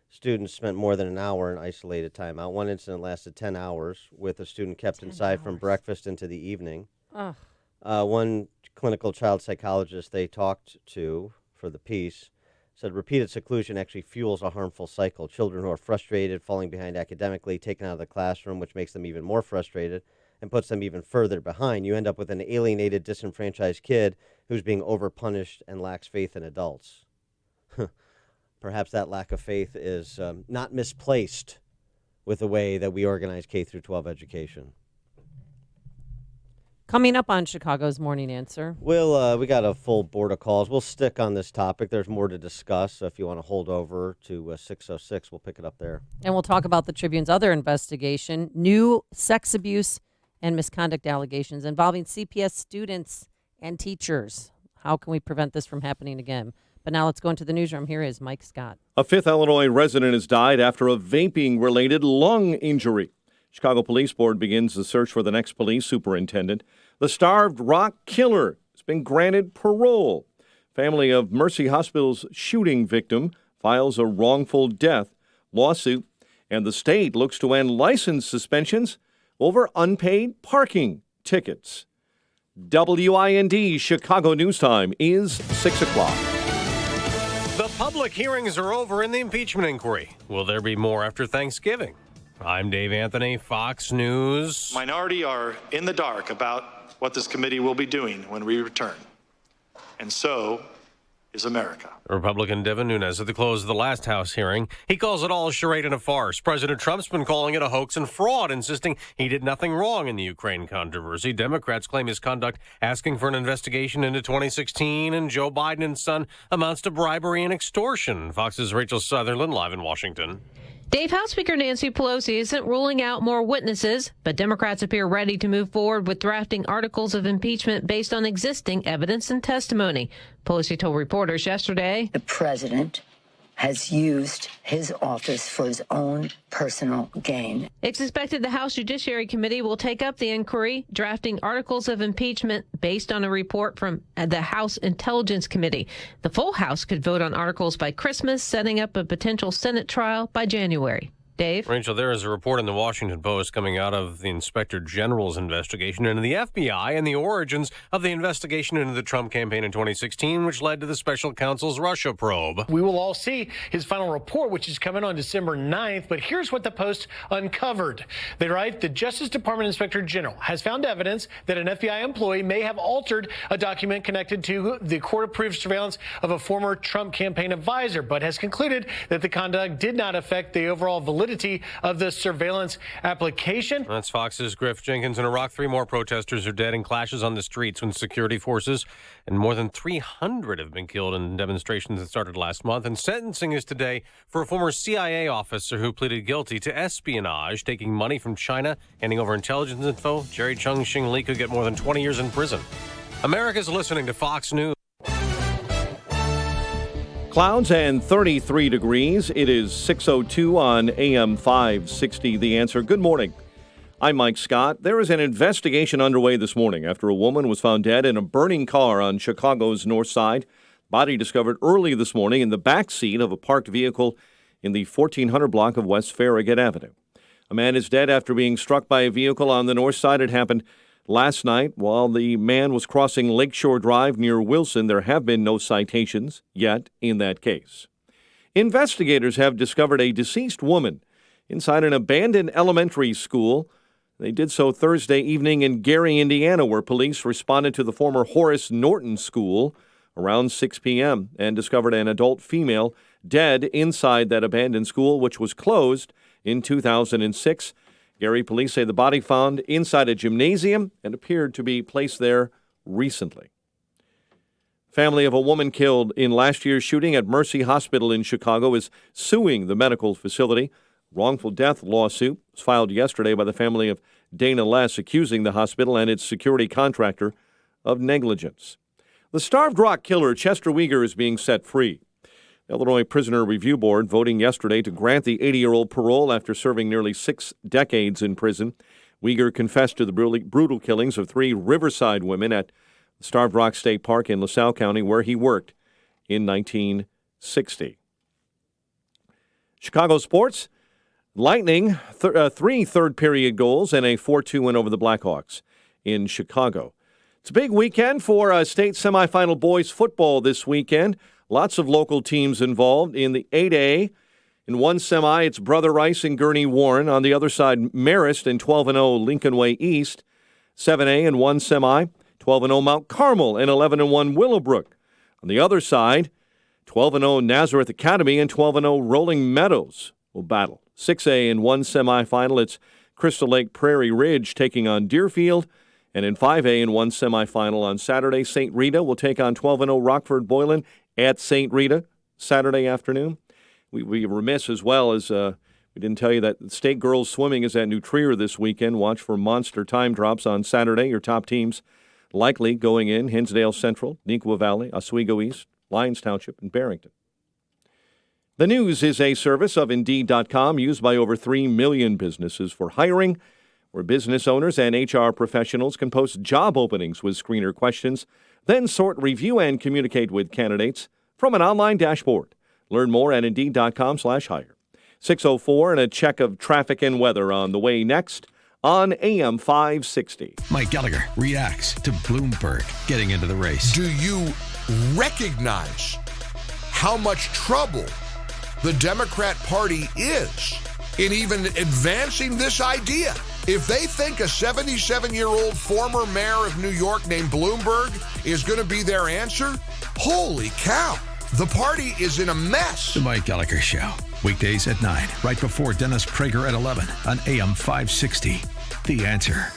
students spent more than an hour in isolated timeout. One incident lasted 10 hours, with a student kept inside from breakfast into the evening. Ugh. One clinical child psychologist they talked to for the piece said repeated seclusion actually fuels a harmful cycle. Children who are frustrated, falling behind academically, taken out of the classroom, which makes them even more frustrated and puts them even further behind. You end up with an alienated, disenfranchised kid who's being overpunished and lacks faith in adults. Perhaps that lack of faith is not misplaced with the way that we organize K through 12 education. Coming up on Chicago's Morning Answer. We got a full board of calls. We'll stick on this topic. There's more to discuss. So if you want to hold over to 606, we'll pick it up there. And we'll talk about the Tribune's other investigation, new sex abuse and misconduct allegations involving CPS students and teachers. How can we prevent this from happening again? But now let's go into the newsroom. Here is Mike Scott. A 5th Illinois resident has died after a vaping-related lung injury. Chicago Police Board begins the search for the next police superintendent. The Starved Rock killer has been granted parole. Family of Mercy Hospital's shooting victim files a wrongful death lawsuit, and the state looks to end license suspensions over unpaid parking tickets. WIND Chicago News Time is 6 o'clock. The public hearings are over in the impeachment inquiry. Will there be more after Thanksgiving? I'm Dave Anthony, Fox News. Minority are in the dark about what this committee will be doing when we return. And so is America. Republican Devin Nunes at the close of the last House hearing. He calls it all a charade and a farce. President Trump's been calling it a hoax and fraud, insisting he did nothing wrong in the Ukraine controversy. Democrats claim his conduct, asking for an investigation into 2016 and Joe Biden and son, amounts to bribery and extortion. Fox's Rachel Sutherland live in Washington. Dave, House Speaker Nancy Pelosi isn't ruling out more witnesses, but Democrats appear ready to move forward with drafting articles of impeachment based on existing evidence and testimony. Pelosi told reporters yesterday, The president has used his office for his own personal gain. It's expected the House Judiciary Committee will take up the inquiry, drafting articles of impeachment based on a report from the House Intelligence Committee. The full House could vote on articles by Christmas, setting up a potential Senate trial by January. Dave? Rachel, there is a report in the Washington Post coming out of the Inspector General's investigation into the FBI and the origins of the investigation into the Trump campaign in 2016, which led to the special counsel's Russia probe. We will all see his final report, which is coming on December 9th. But here's what the Post uncovered. They write, the Justice Department Inspector General has found evidence that an FBI employee may have altered a document connected to the court-approved surveillance of a former Trump campaign advisor, but has concluded that the conduct did not affect the overall validity of the surveillance application. That's Fox's Griff Jenkins. In Iraq, 3 more protesters are dead in clashes on the streets when security forces and more than 300 have been killed in demonstrations that started last month. And sentencing is today for a former CIA officer who pleaded guilty to espionage, taking money from China, handing over intelligence info. Jerry Chung Shing Lee could get more than 20 years in prison. America's listening to Fox News. Clouds and 33 degrees. It is 6:02 on AM 560. The Answer. Good morning. I'm Mike Scott. There is an investigation underway this morning after a woman was found dead in a burning car on Chicago's north side. Body discovered early this morning in the back seat of a parked vehicle in the 1400 block of West Farragut Avenue. A man is dead after being struck by a vehicle on the north side. It happened last night while the man was crossing Lakeshore Drive near Wilson. There have been no citations yet in that case. Investigators have discovered a deceased woman inside an abandoned elementary school. They did so Thursday evening in Gary, Indiana, where police responded to the former Horace Norton School around 6 p.m. and discovered an adult female dead inside that abandoned school, which was closed in 2006. Gary police say the body found inside a gymnasium and appeared to be placed there recently. Family of a woman killed in last year's shooting at Mercy Hospital in Chicago is suing the medical facility. Wrongful death lawsuit was filed yesterday by the family of Dana Less, accusing the hospital and its security contractor of negligence. The Starved Rock killer Chester Weger is being set free. Illinois Prisoner Review Board voting yesterday to grant the 80-year-old parole after serving nearly 6 decades in prison. Uyghur confessed to the brutal killings of 3 Riverside women at Starved Rock State Park in LaSalle County, where he worked in 1960. Chicago sports. Lightning, 3 third-period goals and a 4-2 win over the Blackhawks in Chicago. It's a big weekend for state semifinal boys football this weekend. Lots of local teams involved. In the 8A, in one semi, it's Brother Rice and Gurney Warren. On the other side, Marist and 12-0 Lincoln Way East. 7A in one semi, 12-0 Mount Carmel and 11-1 Willowbrook. On the other side, 12-0 Nazareth Academy and 12-0 Rolling Meadows will battle. 6A in one semifinal, it's Crystal Lake Prairie Ridge taking on Deerfield. And in 5A in one semifinal on Saturday, St. Rita will take on 12-0 Rockford Boylan at St. Rita Saturday afternoon. We remiss as well as we didn't tell you that state girls swimming is at New Trier this weekend. Watch for monster time drops on Saturday. Your top teams likely going in: Hinsdale Central, Neuqua Valley, Oswego East, Lyons Township, and Barrington. The News is a service of Indeed.com used by over 3 million businesses for hiring, where business owners and HR professionals can post job openings with screener questions, then sort, review, and communicate with candidates from an online dashboard. Learn more at Indeed.com/hire. 6:04 and a check of traffic and weather on the way next on AM 560. Mike Gallagher reacts to Bloomberg getting into the race. Do you recognize how much trouble the Democrat Party is in even advancing this idea? If they think a 77-year-old former mayor of New York named Bloomberg is going to be their answer, holy cow, the party is in a mess. The Mike Gallagher Show, weekdays at 9, right before Dennis Prager at 11 on AM 560. The Answer.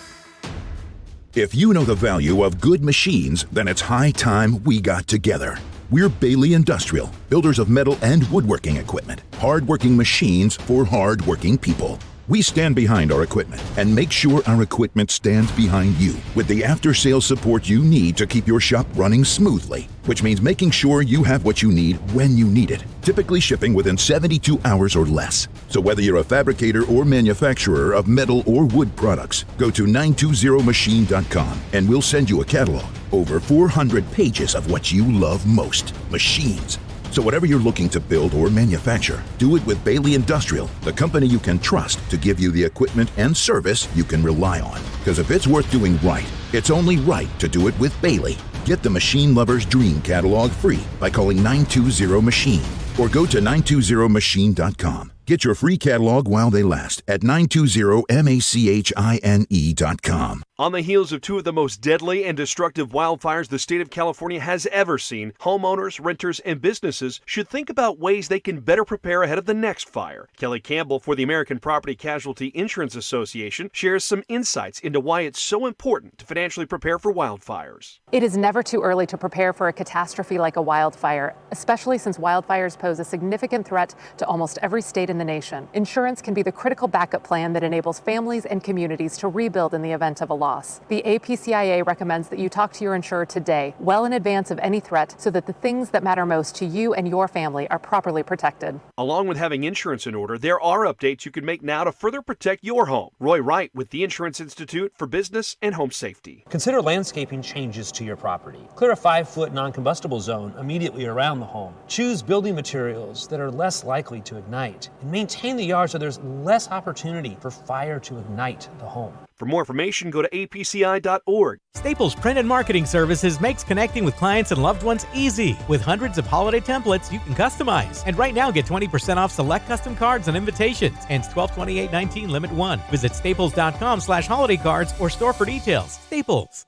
If you know the value of good machines, then it's high time we got together. We're Bailey Industrial, builders of metal and woodworking equipment. Hard-working machines for hard-working people. We stand behind our equipment and make sure our equipment stands behind you with the after-sales support you need to keep your shop running smoothly, which means making sure you have what you need when you need it, typically shipping within 72 hours or less. So whether you're a fabricator or manufacturer of metal or wood products, go to 920machine.com and we'll send you a catalog. Over 400 pages of what you love most, machines. So whatever you're looking to build or manufacture, do it with Bailey Industrial, the company you can trust to give you the equipment and service you can rely on. Because if it's worth doing right, it's only right to do it with Bailey. Get the Machine Lover's Dream catalog free by calling 920-MACHINE or go to 920machine.com. Get your free catalog while they last at 920machine.com. On the heels of 2 of the most deadly and destructive wildfires the state of California has ever seen, homeowners, renters, and businesses should think about ways they can better prepare ahead of the next fire. Kelly Campbell for the American Property Casualty Insurance Association shares some insights into why it's so important to financially prepare for wildfires. It is never too early to prepare for a catastrophe like a wildfire, especially since wildfires pose a significant threat to almost every state in the nation. Insurance can be the critical backup plan that enables families and communities to rebuild in the event of a loss. The APCIA recommends that you talk to your insurer today, well in advance of any threat, so that the things that matter most to you and your family are properly protected. Along with having insurance in order, there are updates you can make now to further protect your home. Roy Wright with the Insurance Institute for Business and Home Safety. Consider landscaping changes to your property. Clear a 5-foot non-combustible zone immediately around the home. Choose building materials that are less likely to ignite, and maintain the yard so there's less opportunity for fire to ignite the home. For more information, go to apci.org. Staples Print and Marketing Services makes connecting with clients and loved ones easy. With hundreds of holiday templates you can customize. And right now, get 20% off select custom cards and invitations. Ends 12/28/19, limit 1. Visit staples.com/holiday cards or store for details. Staples.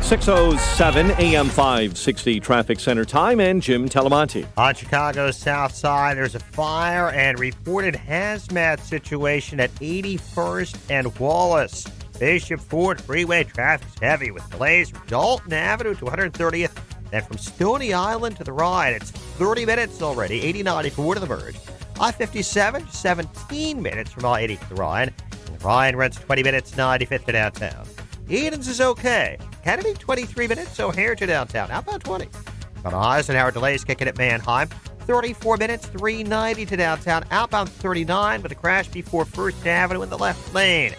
6:07 AM 560 Traffic Center time, and Jim Talamonte. On Chicago's south side, there's a fire and reported hazmat situation at 81st and Wallace. Bishop Ford Freeway traffic's heavy with delays from Dalton Avenue to 130th, then from Stony Island to the Ryan. It's 30 minutes already, 80-94 to the merge. I-57, 17 minutes from I-80 to the Ryan. And the Ryan runs 20 minutes, 95th to downtown. Edens is okay. Kennedy, 23 minutes. O'Hare to downtown. Outbound 20. Got Eisenhower delays kicking at Manheim. 34 minutes, 390 to downtown. Outbound 39 with a crash before First Avenue in the left lane.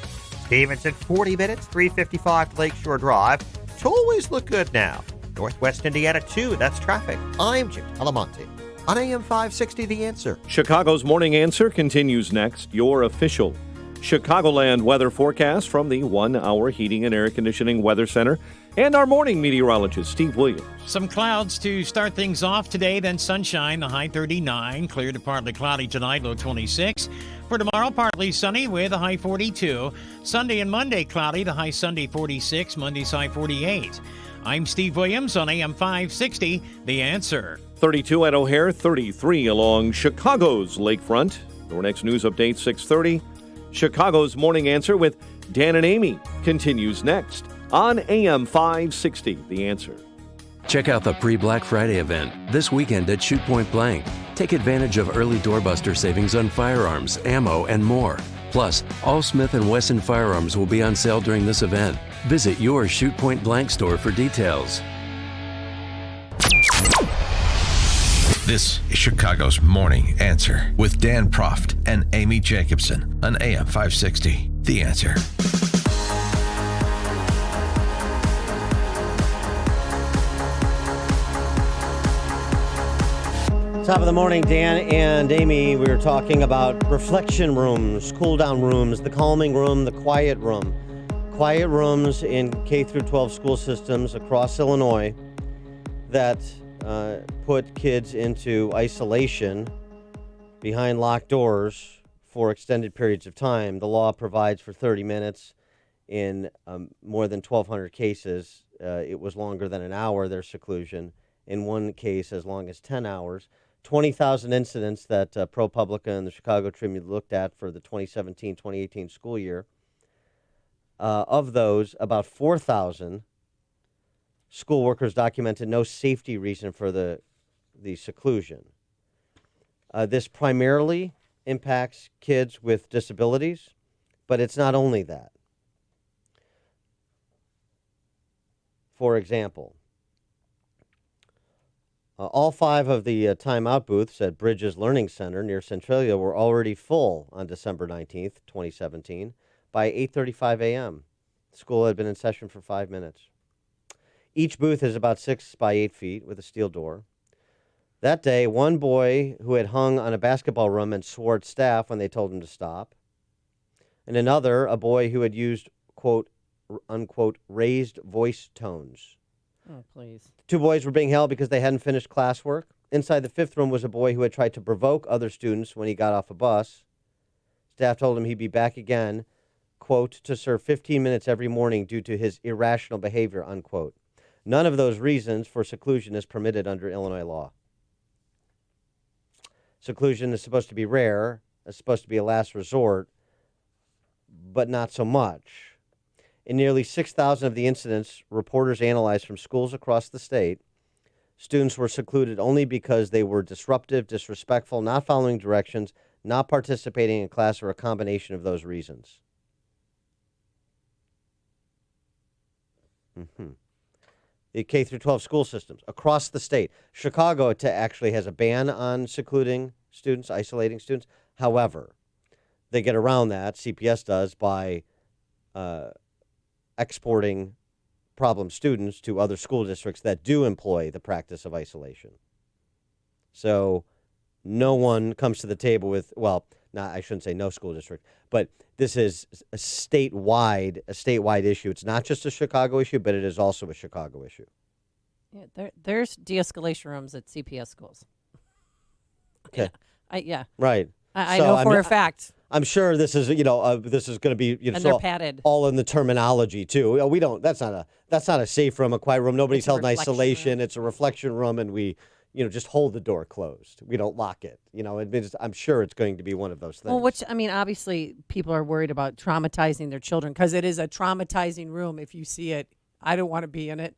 Stevenson, 40 minutes, 355 to Lakeshore Drive. Tollways look good now. Northwest Indiana 2, that's traffic. I'm Jim Talamonte on AM 560, The Answer. Chicago's Morning Answer continues next. Your official Chicagoland weather forecast from the 1 Hour Heating and Air Conditioning Weather Center and our morning meteorologist, Steve Williams. Some clouds to start things off today, then sunshine, the high 39. Clear to partly cloudy tonight, low 26. For tomorrow, partly sunny with a high 42. Sunday and Monday, cloudy, the high Sunday 46, Monday's high 48. I'm Steve Williams on AM 560, The Answer. 32 at O'Hare, 33 along Chicago's lakefront. Your next news update, 6:30. Chicago's Morning Answer with Dan and Amy continues next on AM 560, The Answer. Check out the pre-Black Friday event this weekend at Shoot Point Blank. Take advantage of early doorbuster savings on firearms, ammo, and more. Plus, all Smith & Wesson firearms will be on sale during this event. Visit your Shoot Point Blank store for details. This is Chicago's Morning Answer with Dan Proft and Amy Jacobson on AM 560. The Answer. Top of the morning, Dan and Amy. We were talking about reflection rooms, cool down rooms, the calming room, the quiet room. Quiet rooms in K through 12 school systems across Illinois that put kids into isolation behind locked doors for extended periods of time. The law provides for 30 minutes in more than 1,200 cases. It was longer than an hour, their seclusion. In one case, as long as 10 hours. 20,000 incidents that ProPublica and the Chicago Tribune looked at for the 2017-2018 school year. Of those, about 4,000 school workers documented no safety reason for the seclusion. This primarily impacts kids with disabilities, but it's not only that. For example, all 5 of the timeout booths at Bridges Learning Center near Centralia were already full on December 19th, 2017, by 8:35 a.m. School had been in session for 5 minutes. Each booth is about 6 by 8 feet with a steel door. That day, one boy who had hung on a basketball rim and swore at staff when they told him to stop, and another, a boy who had used, quote, unquote, raised voice tones. Oh, please. 2 boys were being held because they hadn't finished classwork. Inside the 5th room was a boy who had tried to provoke other students when he got off a bus. Staff told him he'd be back again, quote, to serve 15 minutes every morning due to his irrational behavior, unquote. None of those reasons for seclusion is permitted under Illinois law. Seclusion is supposed to be rare, it's supposed to be a last resort, but not so much. In nearly 6,000 of the incidents reporters analyzed from schools across the state, students were secluded only because they were disruptive, disrespectful, not following directions, not participating in class, or a combination of those reasons. The K through 12 school systems across the state. Chicago actually has a ban on secluding students, isolating students. However, they get around that, CPS does, by exporting problem students to other school districts that do employ the practice of isolation. So no one comes to the table with, well, I shouldn't say no school district, but this is a statewide issue. It's not just a Chicago issue, but it is also a Chicago issue. Yeah, there's de-escalation rooms at CPS schools. Okay. Yeah. Right. I know for a fact. I'm sure this is, this is going to be, and they're padded. All in the terminology too. We don't. That's not a safe room, a quiet room. Nobody's held in isolation. It's a reflection room, and we, just hold the door closed. We don't lock it. I'm sure it's going to be one of those things. Well, obviously, people are worried about traumatizing their children because it is a traumatizing room. If you see it, I don't want to be in it.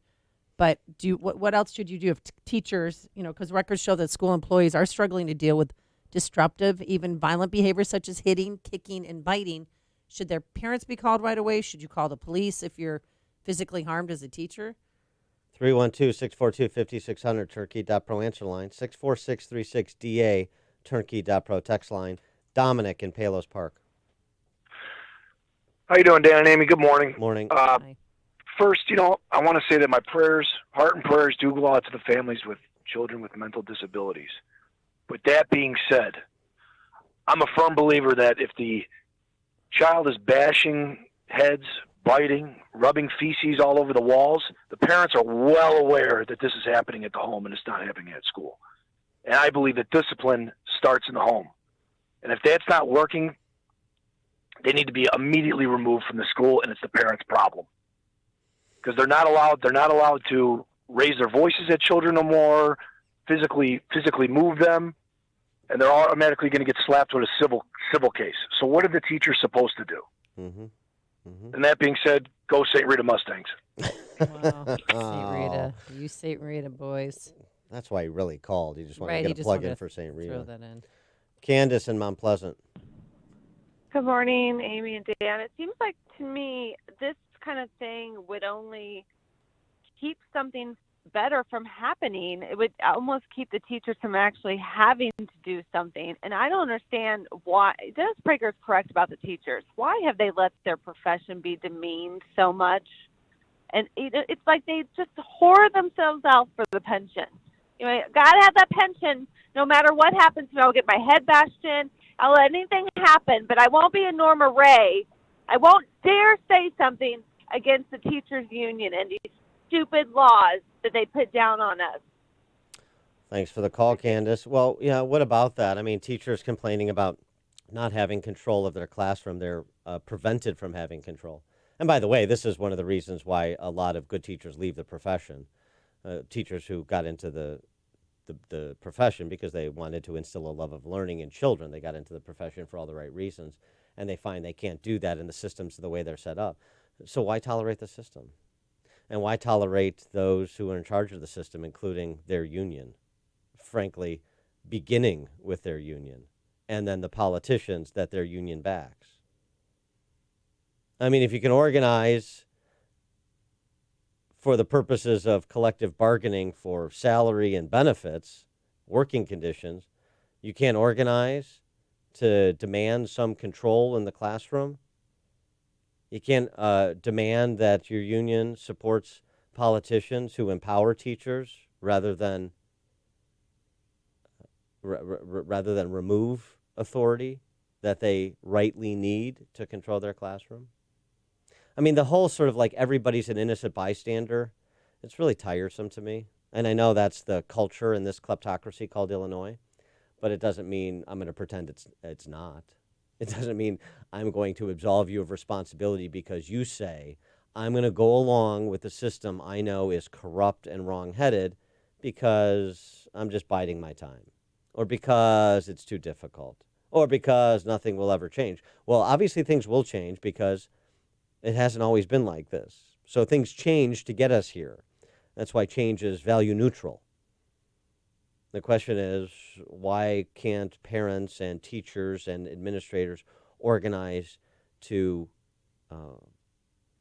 But what else should you do if teachers, because records show that school employees are struggling to deal with disruptive, even violent behavior such as hitting, kicking, and biting. Should their parents be called right away? Should you call the police if you're physically harmed as a teacher? 312-642-5600, turnkey.pro answer line. 64636DA, turnkey.pro text line. Dominic in Palos Park. How you doing, Dan and Amy? Good morning. Morning. First, I want to say that my prayers, heart and prayers, do go out to the families with children with mental disabilities. With that being said, I'm a firm believer that if the child is bashing heads, biting, rubbing feces all over the walls, the parents are well aware that this is happening at the home and it's not happening at school. And I believe that discipline starts in the home. And if that's not working, they need to be immediately removed from the school, and it's the parents' problem. Because they're not allowed to raise their voices at children no more, physically move them, and they're automatically going to get slapped with a civil case. So what are the teachers supposed to do? And that being said, go St. Rita Mustangs. Wow. St. Rita. You St. Rita boys. That's why he really called. He just wanted to He get a plug in wanted for St. Rita. Throw that in. Candace in Mount Pleasant. Good morning, Amy and Dan. It seems like to me this kind of thing would only keep something better from happening. It would almost keep the teachers from actually having to do something. And I don't understand why. Dennis Prager is correct about the teachers. Why have they let their profession be demeaned so much? And it's like they just whore themselves out for the pension. Gotta have that pension. No matter what happens to me, I'll get my head bashed in. I'll let anything happen, but I won't be a Norma Ray. I won't dare say something against the teachers' union and these stupid laws that they put down on us. Thanks for the call, Candace. Well, yeah, what about that? I mean, teachers complaining about not having control of their classroom. They're prevented from having control. And by the way, this is one of the reasons why a lot of good teachers leave the profession. Teachers who got into the profession because they wanted to instill a love of learning in children. They got into the profession for all the right reasons, and they find they can't do that in the systems the way they're set up. So why tolerate the system? And why tolerate those who are in charge of the system, including their union, frankly, beginning with their union, and then the politicians that their union backs? I mean, if you can organize for the purposes of collective bargaining for salary and benefits, working conditions, you can't organize to demand some control in the classroom. You can't demand that your union supports politicians who empower teachers rather than remove authority that they rightly need to control their classroom. I mean, the whole sort of like everybody's an innocent bystander, it's really tiresome to me. And I know that's the culture in this kleptocracy called Illinois, but it doesn't mean I'm going to pretend it's not. It doesn't mean I'm going to absolve you of responsibility because you say I'm going to go along with the system I know is corrupt and wrong-headed because I'm just biding my time, or because it's too difficult, or because nothing will ever change. Well, obviously things will change because it hasn't always been like this. So things change to get us here. That's why change is value neutral. The question is, why can't parents and teachers and administrators organize to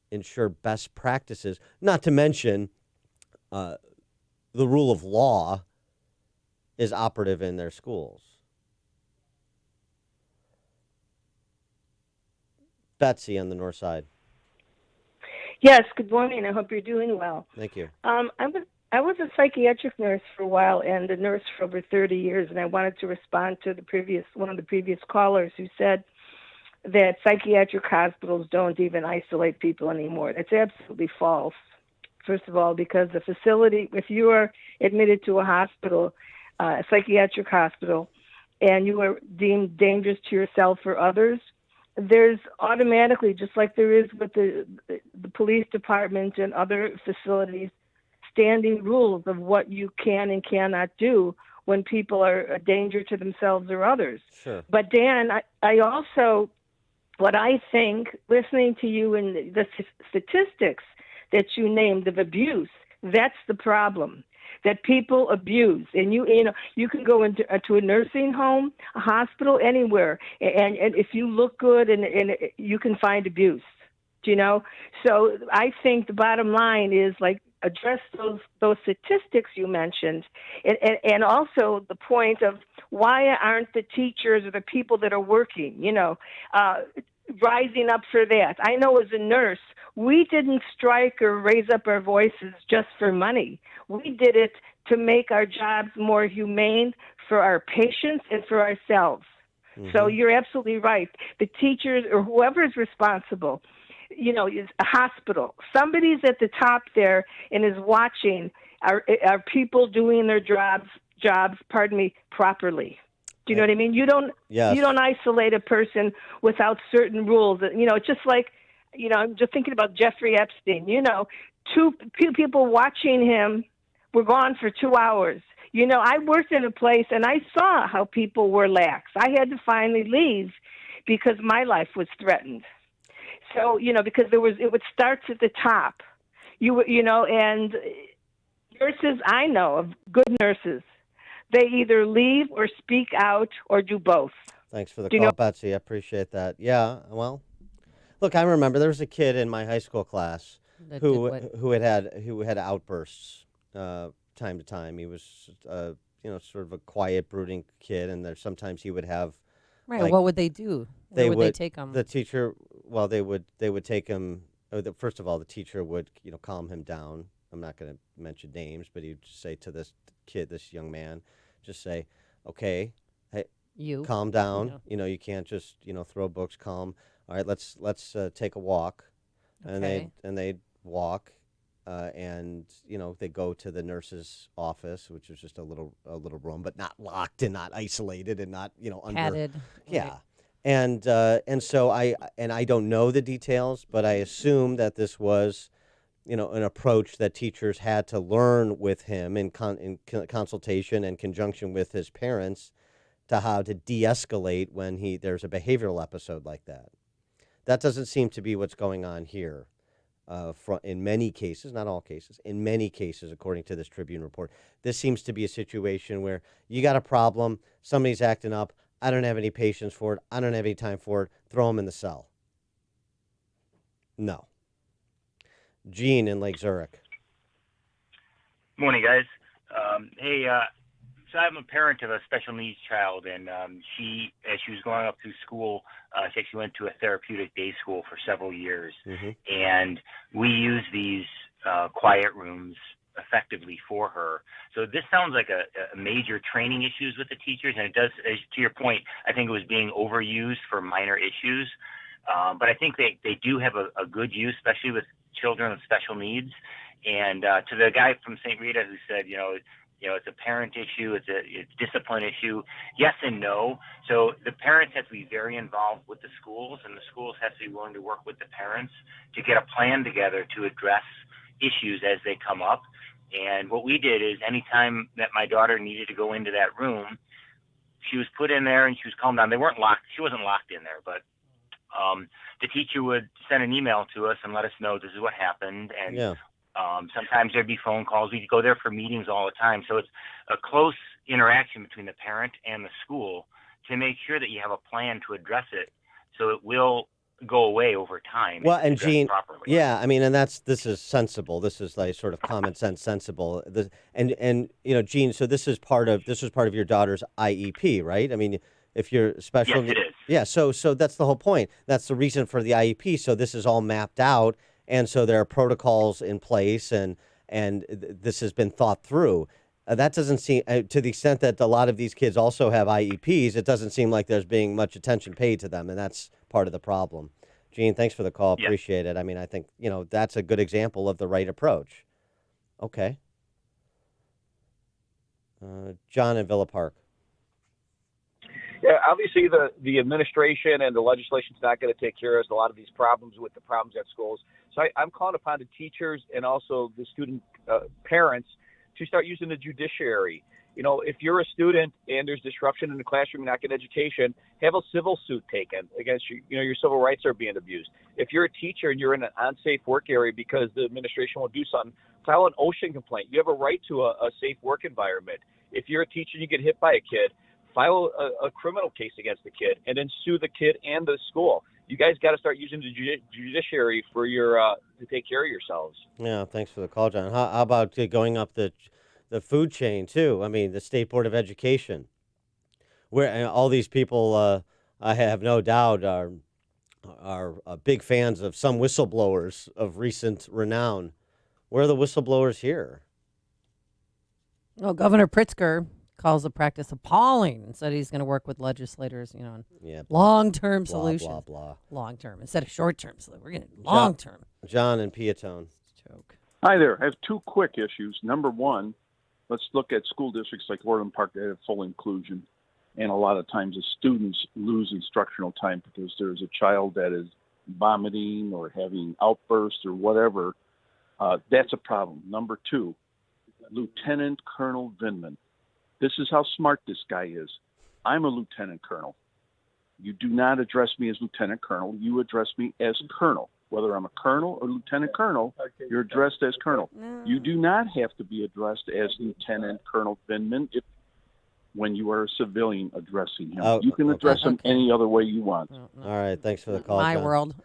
ensure best practices, not to mention the rule of law is operative in their schools? Betsy on the north side. Yes, good morning. I hope you're doing well. Thank you. I was a psychiatric nurse for a while and a nurse for over 30 years, and I wanted to respond to one of the previous callers who said that psychiatric hospitals don't even isolate people anymore. That's absolutely false. First of all, because the facility, if you are admitted to a hospital, a psychiatric hospital, and you are deemed dangerous to yourself or others, there's automatically, just like there is with the police department and other facilities, standing rules of what you can and cannot do when people are a danger to themselves or others. Sure. But Dan, I also, what I think, listening to you and the statistics that you named of abuse, that's the problem. That people abuse, and you can go into to a nursing home, a hospital, anywhere, and if you look good, and you can find abuse. So I think the bottom line is, like address those statistics you mentioned, and also the point of why aren't the teachers or the people that are working, rising up for that. I know as a nurse, we didn't strike or raise up our voices just for money. We did it to make our jobs more humane for our patients and for ourselves. So you're absolutely right. The teachers or whoever is responsible, is a hospital. Somebody's at the top there and is watching are people doing their jobs, properly. Do you know what I mean? You don't isolate a person without certain rules. It's just like, I'm just thinking about Jeffrey Epstein. Two people watching him were gone for 2 hours. I worked in a place and I saw how people were lax. I had to finally leave because my life was threatened. So, because it starts at the top. And nurses I know of, good nurses, they either leave or speak out or do both. Thanks for the call, Betsy. I appreciate that. Yeah, well, look, I remember there was a kid in my high school class who had outbursts time to time. He was, sort of a quiet, brooding kid, and sometimes he would have. Right. What would they do? Where would they take him? The teacher. Well, they would take him. First of all, the teacher would calm him down. I'm not going to mention names, but he'd just say to this kid, this young man, just say, "Okay, hey, calm down. Yeah. You can't just throw books. Calm. All right, let's take a walk." Okay. And they'd walk, and they go to the nurse's office, which was just a little room, but not locked and not isolated and not under. Padded. Yeah. Right. And so I don't know the details, but I assume that this was, an approach that teachers had to learn with him in consultation and conjunction with his parents to how to de-escalate when there's a behavioral episode like that. That doesn't seem to be what's going on here. In many cases, not all cases, in many cases, according to this Tribune report, this seems to be a situation where you got a problem, somebody's acting up, I don't have any patience for it, I don't have any time for it, throw them in the cell. No. Gene in Lake Zurich. Morning, guys. So I'm a parent of a special needs child, and she, as she was growing up through school, she actually went to a therapeutic day school for several years. And we use these quiet rooms effectively for her. So this sounds like a major training issues with the teachers, and it does, to your point, I think it was being overused for minor issues. But I think they do have a good use, especially with children with special needs. And to the guy from St. Rita who said, it's a parent issue, it's a discipline issue. Yes and no. So the parents have to be very involved with the schools, and the schools have to be willing to work with the parents to get a plan together to address issues as they come up. And what we did is anytime that my daughter needed to go into that room, she was put in there and she was calmed down. They weren't locked. She wasn't locked in there, but the teacher would send an email to us and let us know this is what happened. And sometimes there'd be phone calls. We'd go there for meetings all the time. So it's a close interaction between the parent and the school to make sure that you have a plan to address it so it will go away over time. Well, and Gene, properly. yeah, I mean, and this is sensible. This is like sort of common sense, sensible. And Gene, so this was part of your daughter's IEP, right? I mean, if you're special, yes, it is. Yeah, so that's the whole point. That's the reason for the IEP. So this is all mapped out, and so there are protocols in place, and this has been thought through. That doesn't seem, to the extent that a lot of these kids also have IEPs, it doesn't seem like there's being much attention paid to them, and that's part of the problem. Gene, thanks for the call. Yeah. Appreciate it. I mean, I think, that's a good example of the right approach. Okay. John in Villa Park. Yeah, obviously the administration and the legislation is not going to take care of a lot of these problems with the problems at schools. So I'm calling upon the teachers and also the student parents to start using the judiciary. If you're a student and there's disruption in the classroom, you're not getting education, have a civil suit taken against you. Your civil rights are being abused. If you're a teacher and you're in an unsafe work area because the administration won't do something, file an OSHA complaint. You have a right to a safe work environment. If you're a teacher and you get hit by a kid, file a criminal case against the kid and then sue the kid and the school. You guys got to start using the judiciary for your to take care of yourselves. Yeah, thanks for the call, John. How about going up the food chain too? I mean, the State Board of Education, where all these people, I have no doubt, are big fans of some whistleblowers of recent renown. Where are the whistleblowers here? Well, Governor Pritzker calls the practice appalling and said he's going to work with legislators, on long-term solutions. Blah, blah, blah. Long-term instead of short-term. So we're getting long-term. John and Piatone. Joke. Hi there. I have two quick issues. Number one, let's look at school districts like Orland Park that have full inclusion. And a lot of times the students lose instructional time because there's a child that is vomiting or having outbursts or whatever. That's a problem. Number two, Lieutenant Colonel Vindman. This is how smart this guy is. I'm a lieutenant colonel. You do not address me as lieutenant colonel. You address me as colonel. Whether I'm a colonel or lieutenant colonel, you're addressed as colonel. You do not have to be addressed as Lieutenant Colonel Vindman when you are a civilian addressing him. You can address him any other way you want. All right, thanks for the call, My John. world.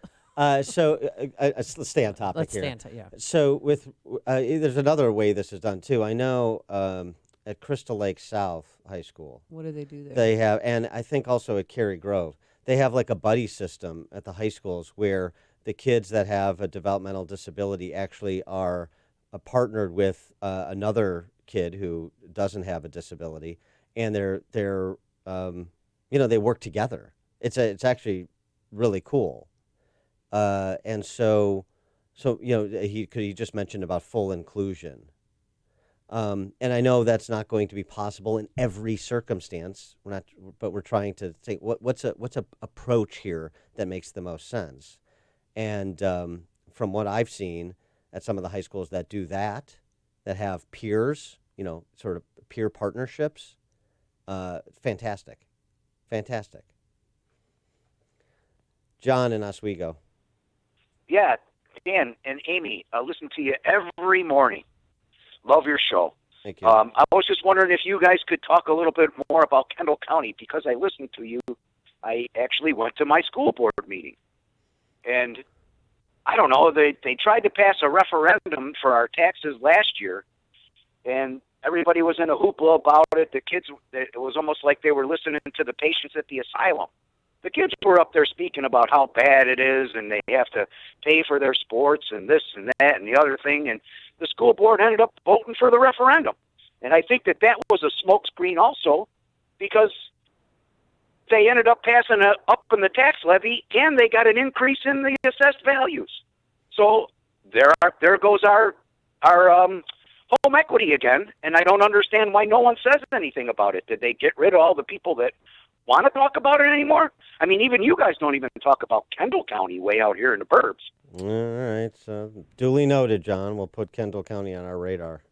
So let's stay on topic Let's here. stay on topic, yeah. So with there's another way this is done too. I know at Crystal Lake South High School. What do they do there? They have, and I think also at Cary Grove, they have like a buddy system at the high schools where the kids that have a developmental disability actually are partnered with another kid who doesn't have a disability, and they're they work together. It's actually really cool. And so he just mentioned about full inclusion. And I know that's not going to be possible in every circumstance. But we're trying to think what's a approach here that makes the most sense. And from what I've seen at some of the high schools that do that have peers, sort of peer partnerships, fantastic. John in Oswego. Yeah, Dan and Amy, I listen to you every morning. Love your show. Thank you. I was just wondering if you guys could talk a little bit more about Kendall County, because I listened to you. I actually went to my school board meeting. And I don't know, they tried to pass a referendum for our taxes last year, and everybody was in a hoopla about it. The kids, it was almost like they were listening to the patients at the asylum. The kids were up there speaking about how bad it is, and they have to pay for their sports and this and that and the other thing. And the school board ended up voting for the referendum. And I think that was a smokescreen also, because they ended up passing up in the tax levy, and they got an increase in the assessed values. So there goes our home equity again, and I don't understand why no one says anything about it. Did they get rid of all the people that want to talk about it anymore? I mean, even you guys don't even talk about Kendall County way out here in the burbs. All right, so duly noted, John. We'll put Kendall County on our radar.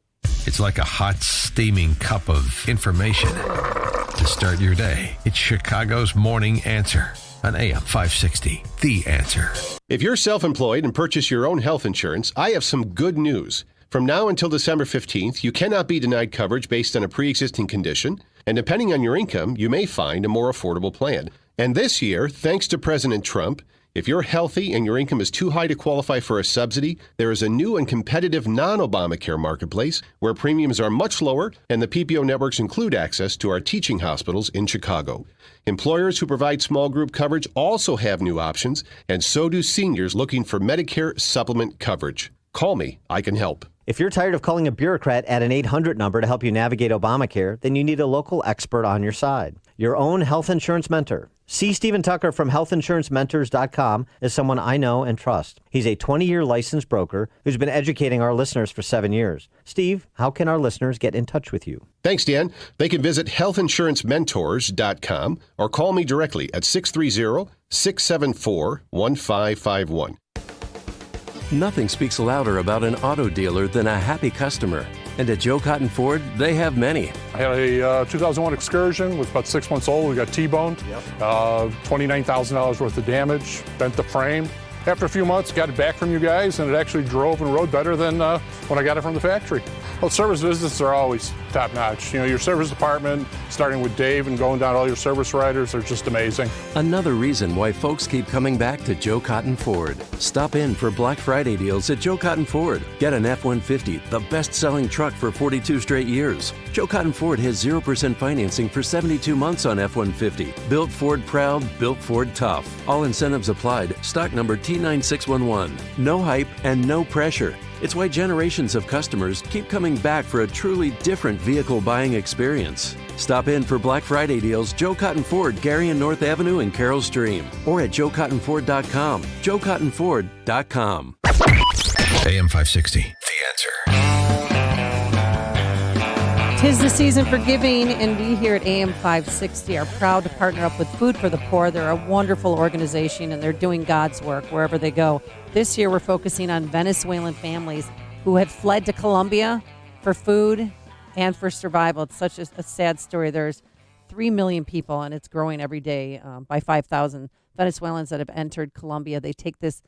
It's like a hot, steaming cup of information to start your day. It's Chicago's Morning Answer on AM 560, The Answer. If you're self-employed and purchase your own health insurance, I have some good news. From now until December 15th, you cannot be denied coverage based on a pre-existing condition, and depending on your income, you may find a more affordable plan. And this year, thanks to President Trump, if you're healthy and your income is too high to qualify for a subsidy, there is a new and competitive non-Obamacare marketplace where premiums are much lower, and the PPO networks include access to our teaching hospitals in Chicago. Employers who provide small group coverage also have new options, and so do seniors looking for Medicare supplement coverage. Call me, I can help. If you're tired of calling a bureaucrat at an 800 number to help you navigate Obamacare, then you need a local expert on your side. Your own health insurance mentor. C. Stephen Tucker from healthinsurancementors.com is someone I know and trust. He's a 20-year licensed broker who's been educating our listeners for 7 years. Steve, how can our listeners get in touch with you? Thanks, Dan. They can visit healthinsurancementors.com or call me directly at 630-674-1551. Nothing speaks louder about an auto dealer than a happy customer. And at Joe Cotton Ford, they have many. I had a 2001 Excursion, was about 6 months old. We got T-boned, $29,000 worth of damage, bent the frame. After a few months, got it back from you guys, and it actually drove and rode better than when I got it from the factory. Well, service visits are always top notch. You know, your service department, starting with Dave and going down all your service writers, are just amazing. Another reason why folks keep coming back to Joe Cotton Ford. Stop in for Black Friday deals at Joe Cotton Ford. Get an F-150, the best-selling truck for 42 straight years. Joe Cotton Ford has 0% financing for 72 months on F-150. Built Ford proud, built Ford tough. All incentives applied. Stock number T9611. No hype and no pressure. It's why generations of customers keep coming back for a truly different vehicle buying experience. Stop in for Black Friday deals, Joe Cotton Ford, Gary and North Avenue and Carroll Stream, or at joecottonford.com. joecottonford.com. AM 560, The Answer. 'Tis the season for giving, and we here at AM 560 are proud to partner up with Food for the Poor. They're a wonderful organization, and they're doing God's work wherever they go. This year, we're focusing on Venezuelan families who had fled to Colombia for food and for survival. It's such a sad story. There's 3 million people, and it's growing every day by 5,000 Venezuelans that have entered Colombia. They take this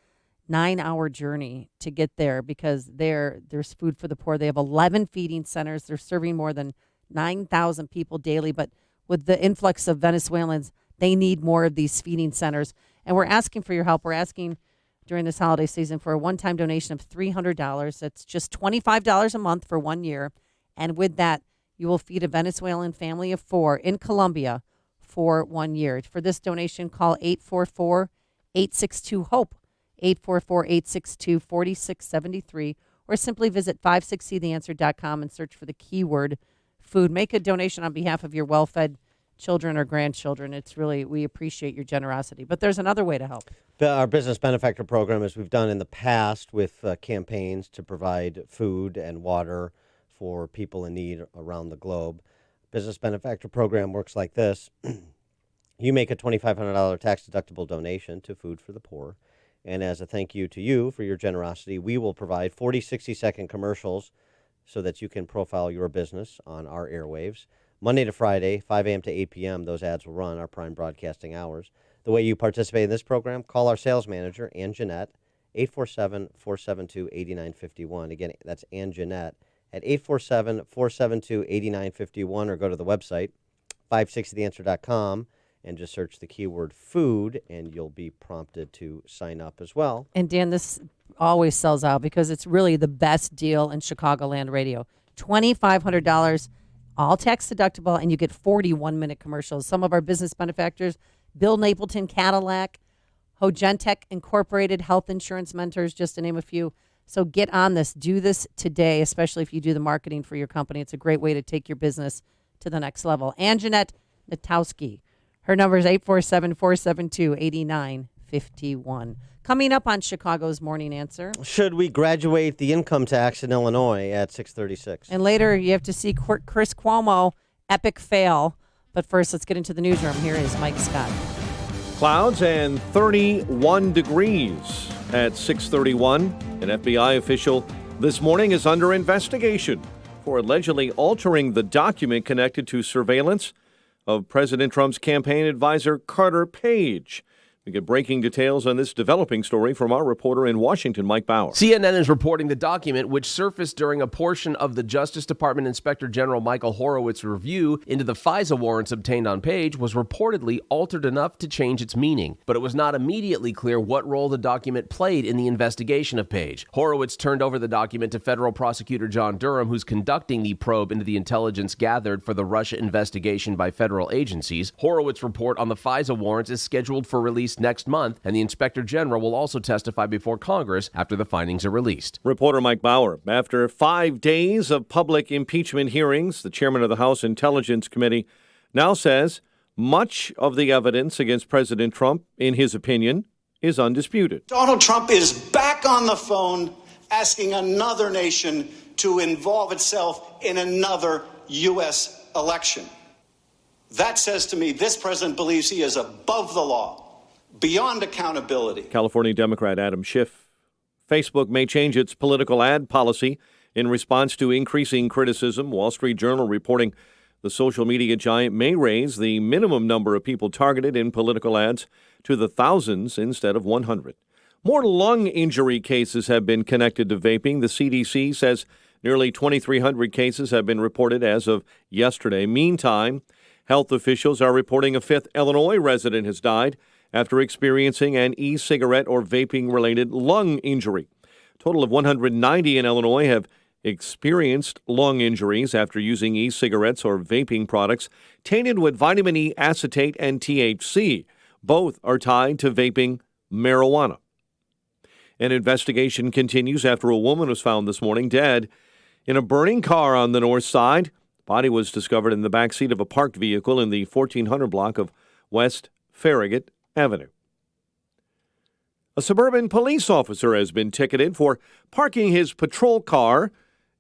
9-hour journey to get there because there's Food for the Poor. They have 11 feeding centers. They're serving more than 9,000 people daily. But with the influx of Venezuelans, they need more of these feeding centers. And we're asking for your help. We're asking during this holiday season for a one-time donation of $300. That's just $25 a month for 1 year. And with that, you will feed a Venezuelan family of 4 in Colombia for 1 year. For this donation, call 844-862-HOPE. 844-862-4673, or simply visit 560theanswer.com and search for the keyword food. Make a donation on behalf of your well-fed children or grandchildren. We appreciate your generosity. But there's another way to help. Our business benefactor program, as we've done in the past with campaigns to provide food and water for people in need around the globe. Business benefactor program works like this. You make a $2,500 tax-deductible donation to Food for the Poor. And as a thank you to you for your generosity, we will provide 40 60-second commercials so that you can profile your business on our airwaves. Monday to Friday, 5 a.m. to 8 p.m., those ads will run, our prime broadcasting hours. The way you participate in this program, call our sales manager, Ann Jeanette, 847-472-8951. Again, that's Ann Jeanette at 847-472-8951, or go to the website, 560theanswer.com. And just search the keyword food, and you'll be prompted to sign up as well. And Dan, this always sells out because it's really the best deal in Chicagoland radio. $2,500, all tax deductible, and you get 41-minute commercials. Some of our business benefactors, Bill Napleton Cadillac, Hogentech Incorporated, Health Insurance Mentors, just to name a few. So get on this. Do this today, especially if you do the marketing for your company. It's a great way to take your business to the next level. Ann Jeanette Natowski. Her number is 847-472-8951. Coming up on Chicago's Morning Answer. Should we graduate the income tax in Illinois at 6:36? And later, you have to see Chris Cuomo, epic fail. But first, let's get into the newsroom. Here is Mike Scott. Clouds and 31 degrees at 6:31. An FBI official this morning is under investigation for allegedly altering the document connected to surveillance of President Trump's campaign advisor, Carter Page. We get breaking details on this developing story from our reporter in Washington, Mike Bauer. CNN is reporting the document, which surfaced during a portion of the Justice Department Inspector General Michael Horowitz's review into the FISA warrants obtained on Page, was reportedly altered enough to change its meaning. But it was not immediately clear what role the document played in the investigation of Page. Horowitz turned over the document to federal prosecutor John Durham, who's conducting the probe into the intelligence gathered for the Russia investigation by federal agencies. Horowitz's report on the FISA warrants is scheduled for release next month, and the Inspector General will also testify before Congress after the findings are released. Reporter Mike Bauer. After 5 days of public impeachment hearings, the chairman of the House Intelligence Committee now says much of the evidence against President Trump, in his opinion, is undisputed. Donald Trump is back on the phone asking another nation to involve itself in another U.S. election. That says to me this president believes he is above the law, beyond accountability. California Democrat Adam Schiff. Facebook may change its political ad policy in response to increasing criticism. Wall Street Journal reporting the social media giant may raise the minimum number of people targeted in political ads to the thousands instead of 100. More lung injury cases have been connected to vaping. The CDC says Nearly 2,300 cases have been reported as of yesterday. Meantime, health officials are reporting a fifth Illinois resident has died after experiencing an e-cigarette or vaping-related lung injury. A total of 190 in Illinois have experienced lung injuries after using e-cigarettes or vaping products tainted with vitamin E acetate and THC. Both are tied to vaping marijuana. An investigation continues after a woman was found this morning dead in a burning car on the north side. The body was discovered in the backseat of a parked vehicle in the 1400 block of West Farragut Avenue. A suburban police officer has been ticketed for parking his patrol car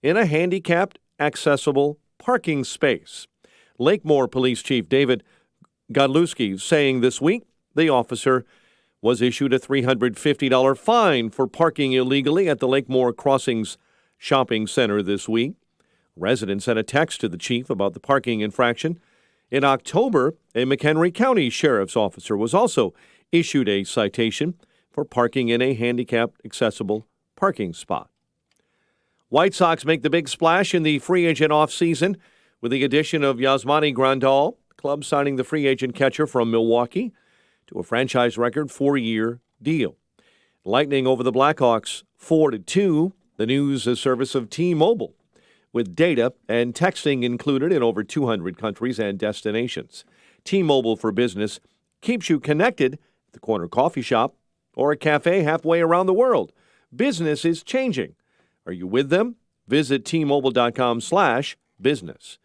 in a handicapped accessible parking space. Lakemore Police Chief David Godlewski saying this week the officer was issued a $350 fine for parking illegally at the Lakemore Crossings Shopping Center this week. Residents sent a text to the chief about the parking infraction. In October, a McHenry County Sheriff's officer was also issued a citation for parking in a handicapped accessible parking spot. White Sox make the big splash in the free agent offseason with the addition of Yasmani Grandal, club signing the free agent catcher from Milwaukee to a franchise record 4-year deal. Lightning over the Blackhawks 4-2, the news service of T-Mobile, with data and texting included in over 200 countries and destinations. T-Mobile for Business keeps you connected at the corner coffee shop or a cafe halfway around the world. Business is changing. Are you with them? Visit T-Mobile.com/business.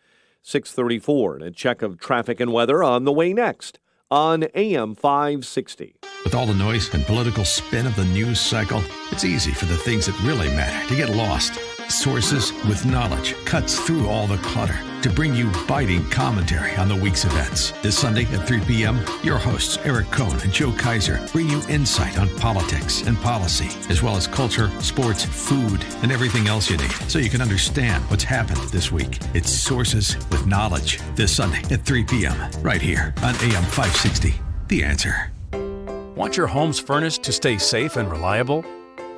6:34 and a check of traffic and weather on the way next on AM 560. With all the noise and political spin of the news cycle, it's easy for the things that really matter to get lost. Sources with knowledge cuts through all the clutter to bring you biting commentary on the week's events. This Sunday at 3 p.m., your hosts Eric Cohn and Joe Kaiser bring you insight on politics and policy, as well as culture, sports, food, and everything else you need, so you can understand what's happened this week. It's Sources with Knowledge this Sunday at 3 p.m. right here on AM 560. The Answer. Want your home's furnace to stay safe and reliable?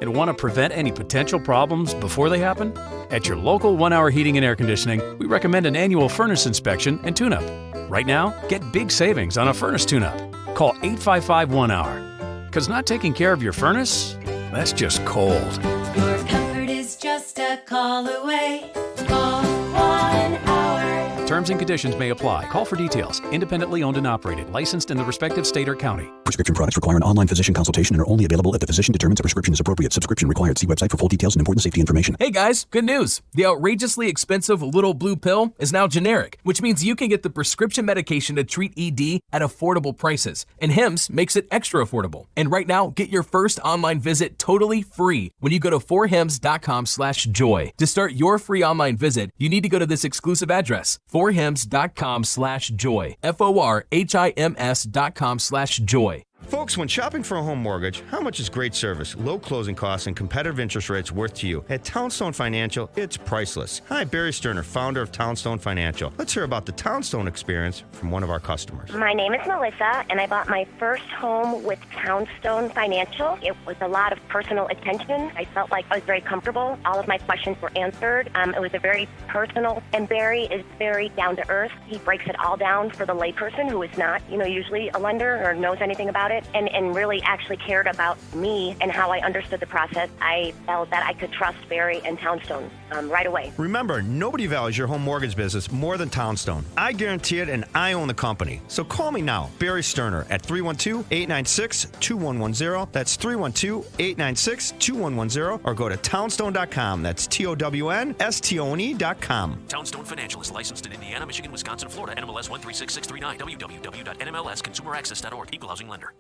And want to prevent any potential problems before they happen? At your local 1 Hour Heating and Air Conditioning, we recommend an annual furnace inspection and tune-up. Right now, get big savings on a furnace tune-up. Call 855-1-HOUR. Because not taking care of your furnace, that's just cold. Your comfort is just a call away. Call 1 Hour. Terms and conditions may apply. Call for details. Independently owned and operated. Licensed in the respective state or county. Prescription products require an online physician consultation and are only available if the physician determines a prescription is appropriate. Subscription required. See website for full details and important safety information. Hey guys, good news. The outrageously expensive Little Blue Pill is now generic, which means you can get the prescription medication to treat ED at affordable prices. And Hims makes it extra affordable. And right now, get your first online visit totally free when you go to 4hims.com/joy. To start your free online visit, you need to go to this exclusive address, 4hims.com/joy. FORHIMS.com/joy. Folks, when shopping for a home mortgage, how much is great service, low closing costs, and competitive interest rates worth to you? At Townstone Financial, it's priceless. Hi, Barry Sterner, founder of Townstone Financial. Let's hear about the Townstone experience from one of our customers. My name is Melissa, and I bought my first home with Townstone Financial. It was a lot of personal attention. I felt like I was very comfortable. All of my questions were answered. It was a very personal, and Barry is very down to earth. He breaks it all down for the layperson who is not, usually a lender or knows anything about it. And really actually cared about me and how I understood the process. I felt that I could trust Barry and Townstone right away. Remember, nobody values your home mortgage business more than Townstone. I guarantee it, and I own the company. So call me now, Barry Sterner, at 312-896-2110. That's 312-896-2110. Or go to townstone.com. That's TOWNSTONE.com. Townstone Financial is licensed in Indiana, Michigan, Wisconsin, Florida, NMLS 136639, www.nmlsconsumeraccess.org, equal housing lender.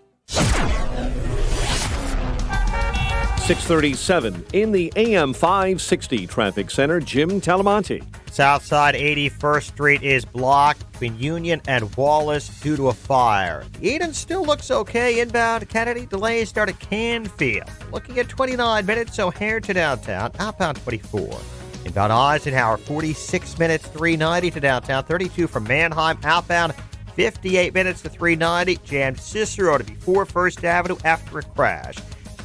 6:37 in the AM 560 traffic center. Jim Talamonte. Southside 81st Street is blocked between Union and Wallace due to a fire. Eden still looks okay inbound. Kennedy delays start at Canfield. Looking at 29 minutes, O'Hare to downtown, outbound 24. Inbound Eisenhower, 46 minutes, 390 to downtown, 32 from Manheim, outbound 58 minutes to 390. Jammed Cicero to before First Avenue after a crash.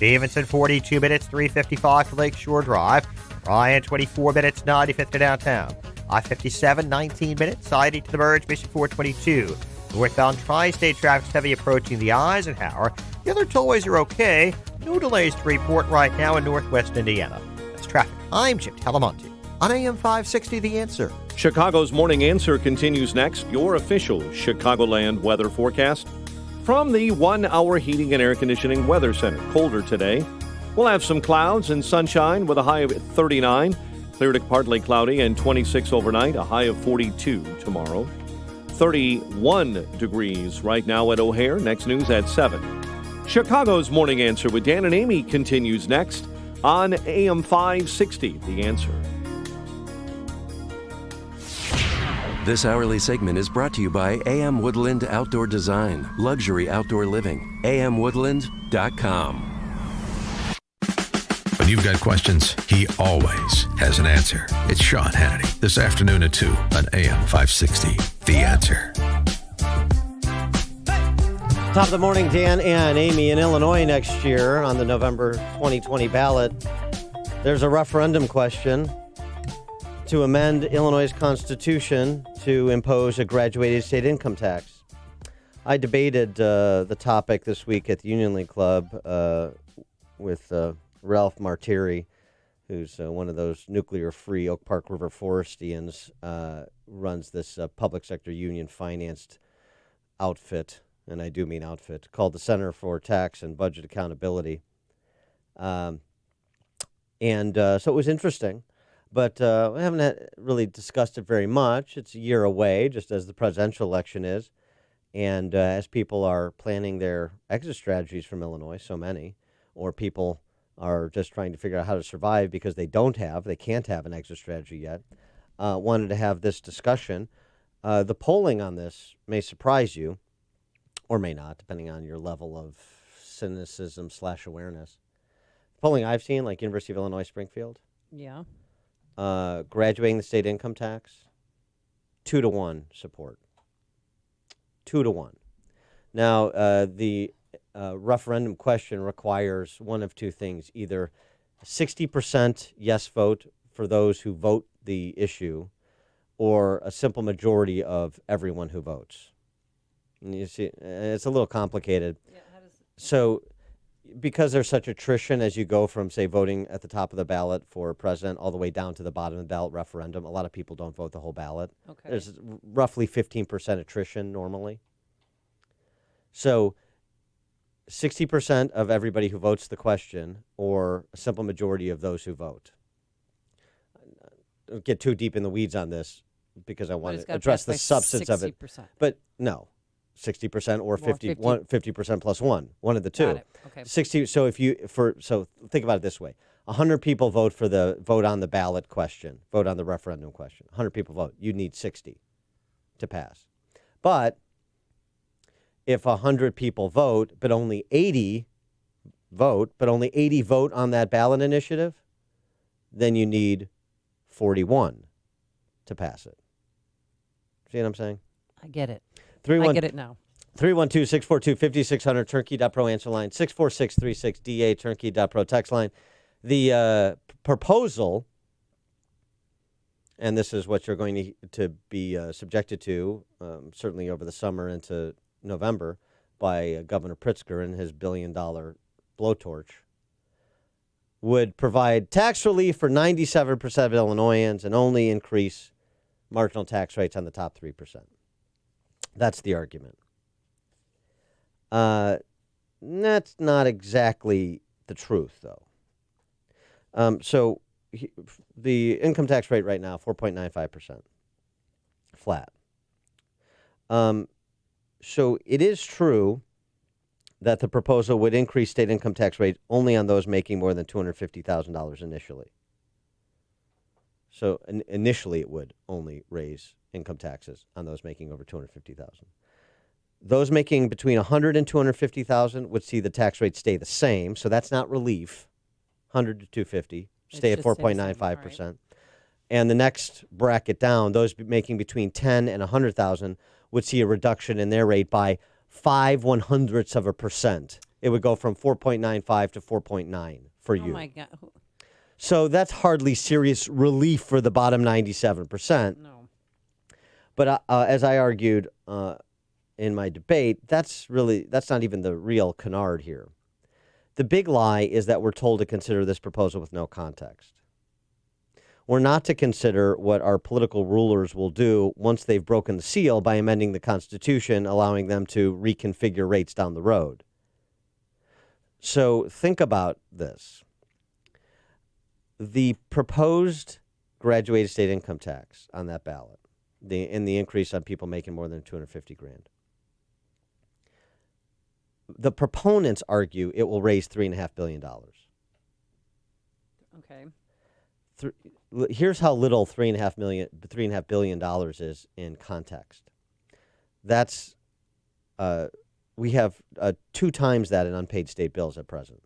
Stevenson, 42 minutes, 3:55 to Lakeshore Drive. Ryan, 24 minutes, 95th to downtown. I-57, 19 minutes, I-80 to the merge, Mission 422. Northbound Tri-State traffic's heavy approaching the Eisenhower. The other tollways are okay. No delays to report right now in northwest Indiana. That's traffic. I'm Chip Talamonte on AM 560, The Answer. Chicago's Morning Answer continues next. Your official Chicagoland weather forecast from the 1 Hour Heating and Air Conditioning Weather Center. Colder today. We'll have some clouds and sunshine with a high of 39. Clear to partly cloudy and 26 overnight, a high of 42 tomorrow. 31 degrees right now at O'Hare. Next news at 7. Chicago's Morning Answer with Dan and Amy continues next on AM 560, The Answer. This hourly segment is brought to you by AM Woodland Outdoor Design, luxury outdoor living. amwoodland.com. When you've got questions, he always has an answer. It's Sean Hannity, this afternoon at 2 on AM 560, The Answer. Top of the morning, Dan and Amy. In Illinois next year on the November 2020 ballot, there's a referendum question to amend Illinois' constitution to impose a graduated state income tax. I debated the topic this week at the Union League Club with Ralph Martiri, who's one of those nuclear-free Oak Park River Forestians, runs this public sector union-financed outfit, and I do mean outfit, called the Center for Tax and Budget Accountability. So it was interesting, but we haven't really discussed it very much. It's a year away, just as the presidential election is, and as people are planning their exit strategies from Illinois, so many, or people are just trying to figure out how to survive because they can't have an exit strategy yet, wanted to have this discussion. The polling on this may surprise you, or may not, depending on your level of cynicism/awareness. Polling I've seen, like University of Illinois Springfield, Yeah. Graduating the state income tax, 2-1 support. 2-1. Now, the referendum question requires one of two things: either 60% yes vote for those who vote the issue, or a simple majority of everyone who votes. And you see, it's a little complicated. Yeah, so, because there's such attrition as you go from, say, voting at the top of the ballot for president all the way down to the bottom of the ballot referendum, a lot of people don't vote the whole ballot. Okay. There's roughly 15% attrition normally. So 60% of everybody who votes the question, or a simple majority of those who vote. Don't get too deep in the weeds on this because I want to address the substance of it. But no, 60% or 50% plus one of the two. Got it. Okay. 60. So so think about it this way: 100 people vote for the vote on the ballot question, vote on the referendum question. 100 people vote. You need 60 to pass. But if 100 people vote, but only 80 vote on that ballot initiative, then you need 41 to pass it. See what I'm saying? I get it. I get it now. 312-642-5600, turnkey.pro answer line, 64636DA, turnkey.pro text line. The proposal, and this is what you're going to be subjected to, certainly over the summer into November, by Governor Pritzker and his $1 billion blowtorch, would provide tax relief for 97% of Illinoisans and only increase marginal tax rates on the top 3%. That's the argument. That's not exactly the truth, though. The income tax rate right now, 4.95%, flat. So it is true that the proposal would increase state income tax rate only on those making more than $250,000 initially. So initially it would only raise income taxes on those making over $250,000. Those making between $100,000 and $250,000 would see the tax rate stay the same. So that's not relief. $100,000 to $250,000 stay at 4.95%. Right. And the next bracket down, those making between $10,000 and $100,000 would see a reduction in their rate by 0.05%. It would go from 4.95 to 4.9 for you. Oh my God. So that's hardly serious relief for the bottom 97%. No. But as I argued in my debate, that's not even the real canard here. The big lie is that we're told to consider this proposal with no context. We're not to consider what our political rulers will do once they've broken the seal by amending the Constitution, allowing them to reconfigure rates down the road. So think about this. The proposed graduated state income tax on that ballot, the increase on people making more than $250,000. The proponents argue it will raise $3.5 billion. Okay. Here's how little $3.5 billion is in context. That's we have 2 times that in unpaid state bills at present.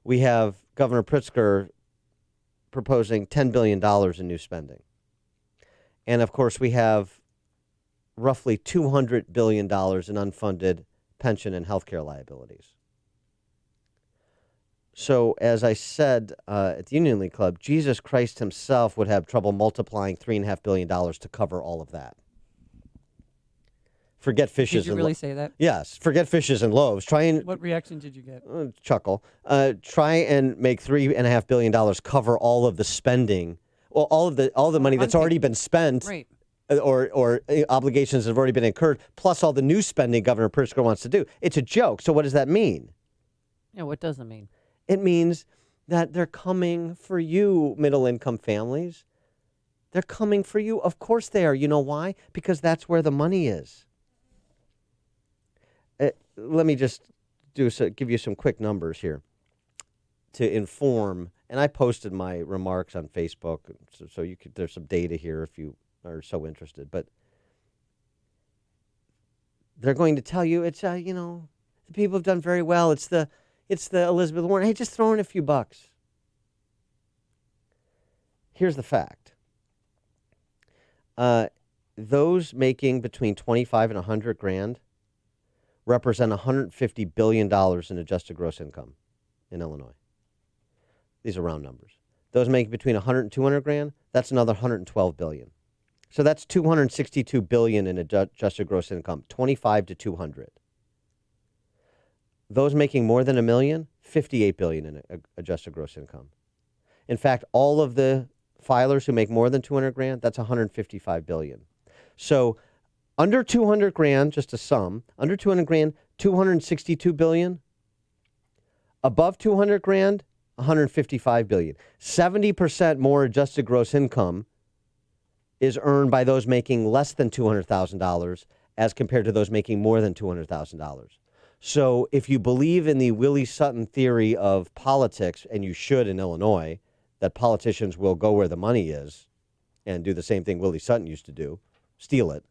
We have Governor Pritzker proposing $10 billion in new spending. And, of course, we have roughly $200 billion in unfunded pension and health care liabilities. So, as I said at the Union League Club, Jesus Christ himself would have trouble multiplying $3.5 billion to cover all of that. Forget fishes. Did you really say that? Yes. Forget fishes and loaves. What reaction did you get? Chuckle. Try and make $3.5 billion cover all of the spending, well, all the money that's already been spent, right? Or obligations that have already been incurred, plus all the new spending Governor Pritzker wants to do. It's a joke. So what does that mean? Yeah, what does it mean? It means that they're coming for you, middle-income families. They're coming for you. Of course they are. You know why? Because that's where the money is. Let me just give you some quick numbers here to inform. And I posted my remarks on Facebook, so you could. There's some data here if you are so interested. But they're going to tell you it's the people have done very well. It's the Elizabeth Warren. Hey, just throw in a few bucks. Here's the fact. Those making between 25 and 100 grand represent $150 billion in adjusted gross income in Illinois. These are round numbers. Those making between 100 and 200 grand, that's another $112 billion. So that's $262 billion in adjusted gross income, 25 to 200. Those making more than $1 million, $58 billion in adjusted gross income. In fact, all of the filers who make more than 200 grand, that's $155 billion. So under 200 grand, just a sum, under 200 grand, $262 billion. Above 200 grand, $155 billion. 70% more adjusted gross income is earned by those making less than $200,000 as compared to those making more than $200,000. So if you believe in the Willie Sutton theory of politics, and you should in Illinois, that politicians will go where the money is and do the same thing Willie Sutton used to do, steal it,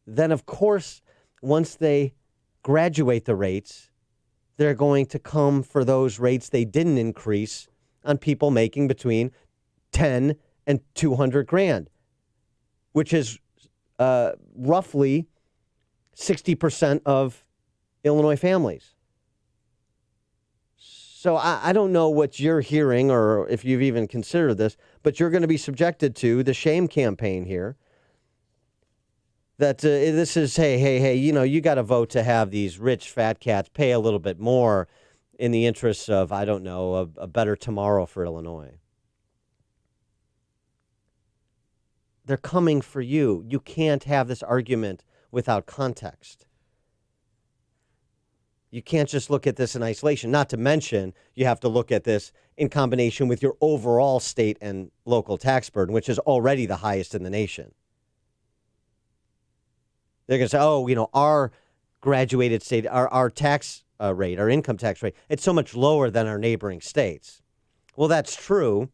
then of course, once they graduate the rates, they're going to come for those rates they didn't increase on people making between 10 and 200 grand, which is roughly 60% of Illinois families. So I don't know what you're hearing or if you've even considered this, but you're going to be subjected to the shame campaign here. That this is, hey, you got to vote to have these rich fat cats pay a little bit more in the interests of, I don't know, a better tomorrow for Illinois. They're coming for you. You can't have this argument without context. You can't just look at this in isolation. Not to mention, you have to look at this in combination with your overall state and local tax burden, which is already the highest in the nation. They're going to say, our graduated state, our tax rate, our income tax rate, it's so much lower than our neighboring states. Well, that's true.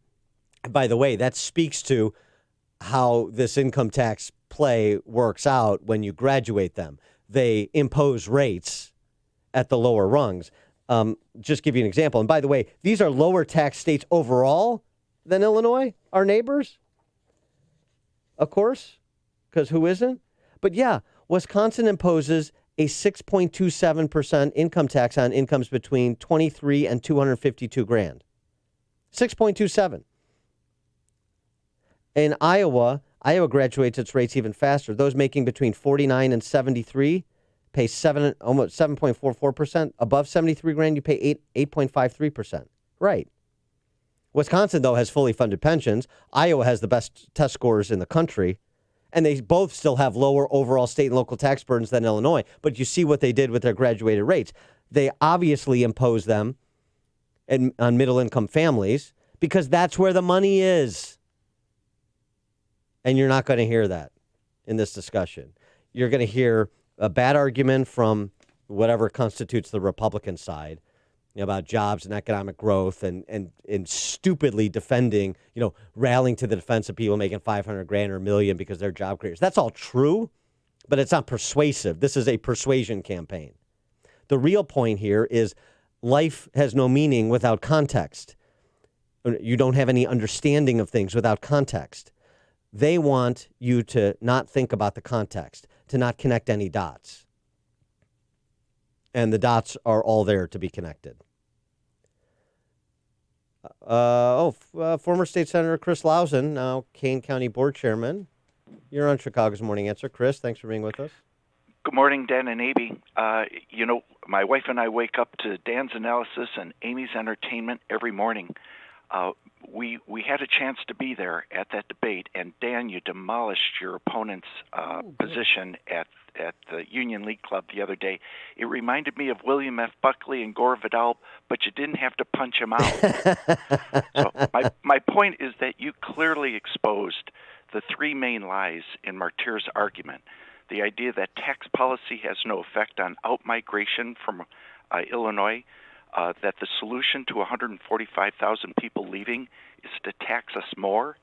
By the way, that speaks to how this income tax play works out when you graduate them. They impose rates at the lower rungs. Just give you an example. And by the way, these are lower tax states overall than Illinois, our neighbors. Of course, because who isn't? But yeah, Wisconsin imposes a 6.27% income tax on incomes between 23 and 252 grand. 6.27. In Iowa graduates its rates even faster. Those making between 49 and 73 pay almost 7.44%. Above 73 grand, you pay 8.53%. Right. Wisconsin, though, has fully funded pensions. Iowa has the best test scores in the country. And they both still have lower overall state and local tax burdens than Illinois. But you see what they did with their graduated rates. They obviously impose them on middle-income families because that's where the money is. And you're not going to hear that in this discussion. You're going to hear a bad argument from whatever constitutes the Republican side about jobs and economic growth and stupidly defending, rallying to the defense of people making 500 grand or $1 million because they're job creators. That's all true, but it's not persuasive. This is a persuasion campaign. The real point here is life has no meaning without context. You don't have any understanding of things without context. They want you to not think about the context, to not connect any dots. And the dots are all there to be connected. Former State Senator Chris Lausen, now Kane County Board Chairman. You're on Chicago's Morning Answer. Chris, thanks for being with us. Good morning, Dan and Amy. My wife and I wake up to Dan's analysis and Amy's entertainment every morning. We had a chance to be there at that debate, and Dan, you demolished your opponent's position at the Union League Club the other day. It reminded me of William F. Buckley and Gore Vidal, but you didn't have to punch him out. So my point is that you clearly exposed the three main lies in Martyr's argument. The idea that tax policy has no effect on outmigration from Illinois, that the solution to 145,000 people leaving is to tax us more,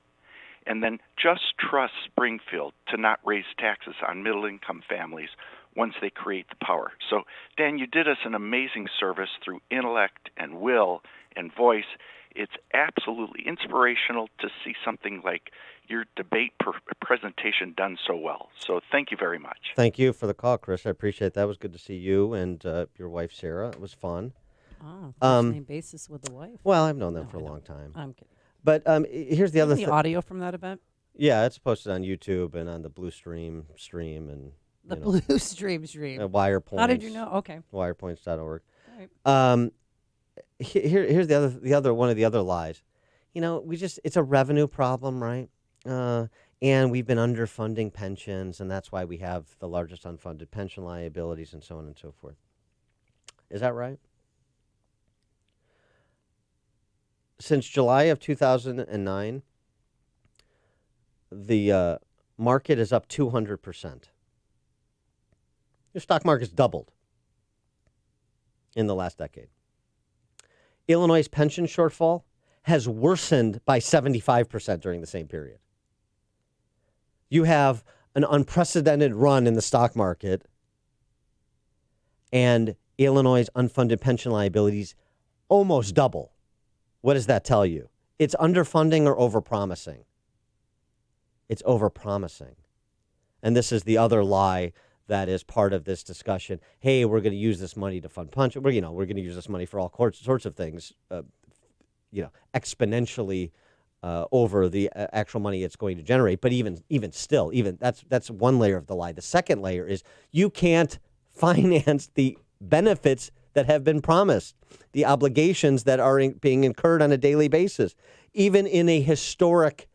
and then just trust Springfield to not raise taxes on middle-income families once they create the power. So, Dan, you did us an amazing service through intellect and will and voice. It's absolutely inspirational to see something like your debate presentation done so well. So thank you very much. Thank you for the call, Chris. I appreciate that. It was good to see you and your wife, Sarah. It was fun. Oh, first name basis with the wife. Well, I've known them for a long time. I'm kidding. But here's the other thing. The audio from that event? Yeah, it's posted on YouTube and on the Blue Stream and the Blue Stream. WirePoints. How did you know? Okay. WirePoints.org. Right. Here's the other one of the other lies. It's a revenue problem, right? And we've been underfunding pensions, and that's why we have the largest unfunded pension liabilities and so on and so forth. Is that right? Since July of 2009, the market is up 200%. The stock market's doubled in the last decade. Illinois' pension shortfall has worsened by 75% during the same period. You have an unprecedented run in the stock market, and Illinois' unfunded pension liabilities almost double. What does that tell you? It's underfunding or overpromising. It's overpromising. And this is the other lie that is part of this discussion. Hey, we're going to use this money to fund pension. We're going to use this money for all sorts of things, exponentially over the actual money it's going to generate. But even still, that's one layer of the lie. The second layer is you can't finance the benefits that have been promised, the obligations that are being incurred on a daily basis, even in a historic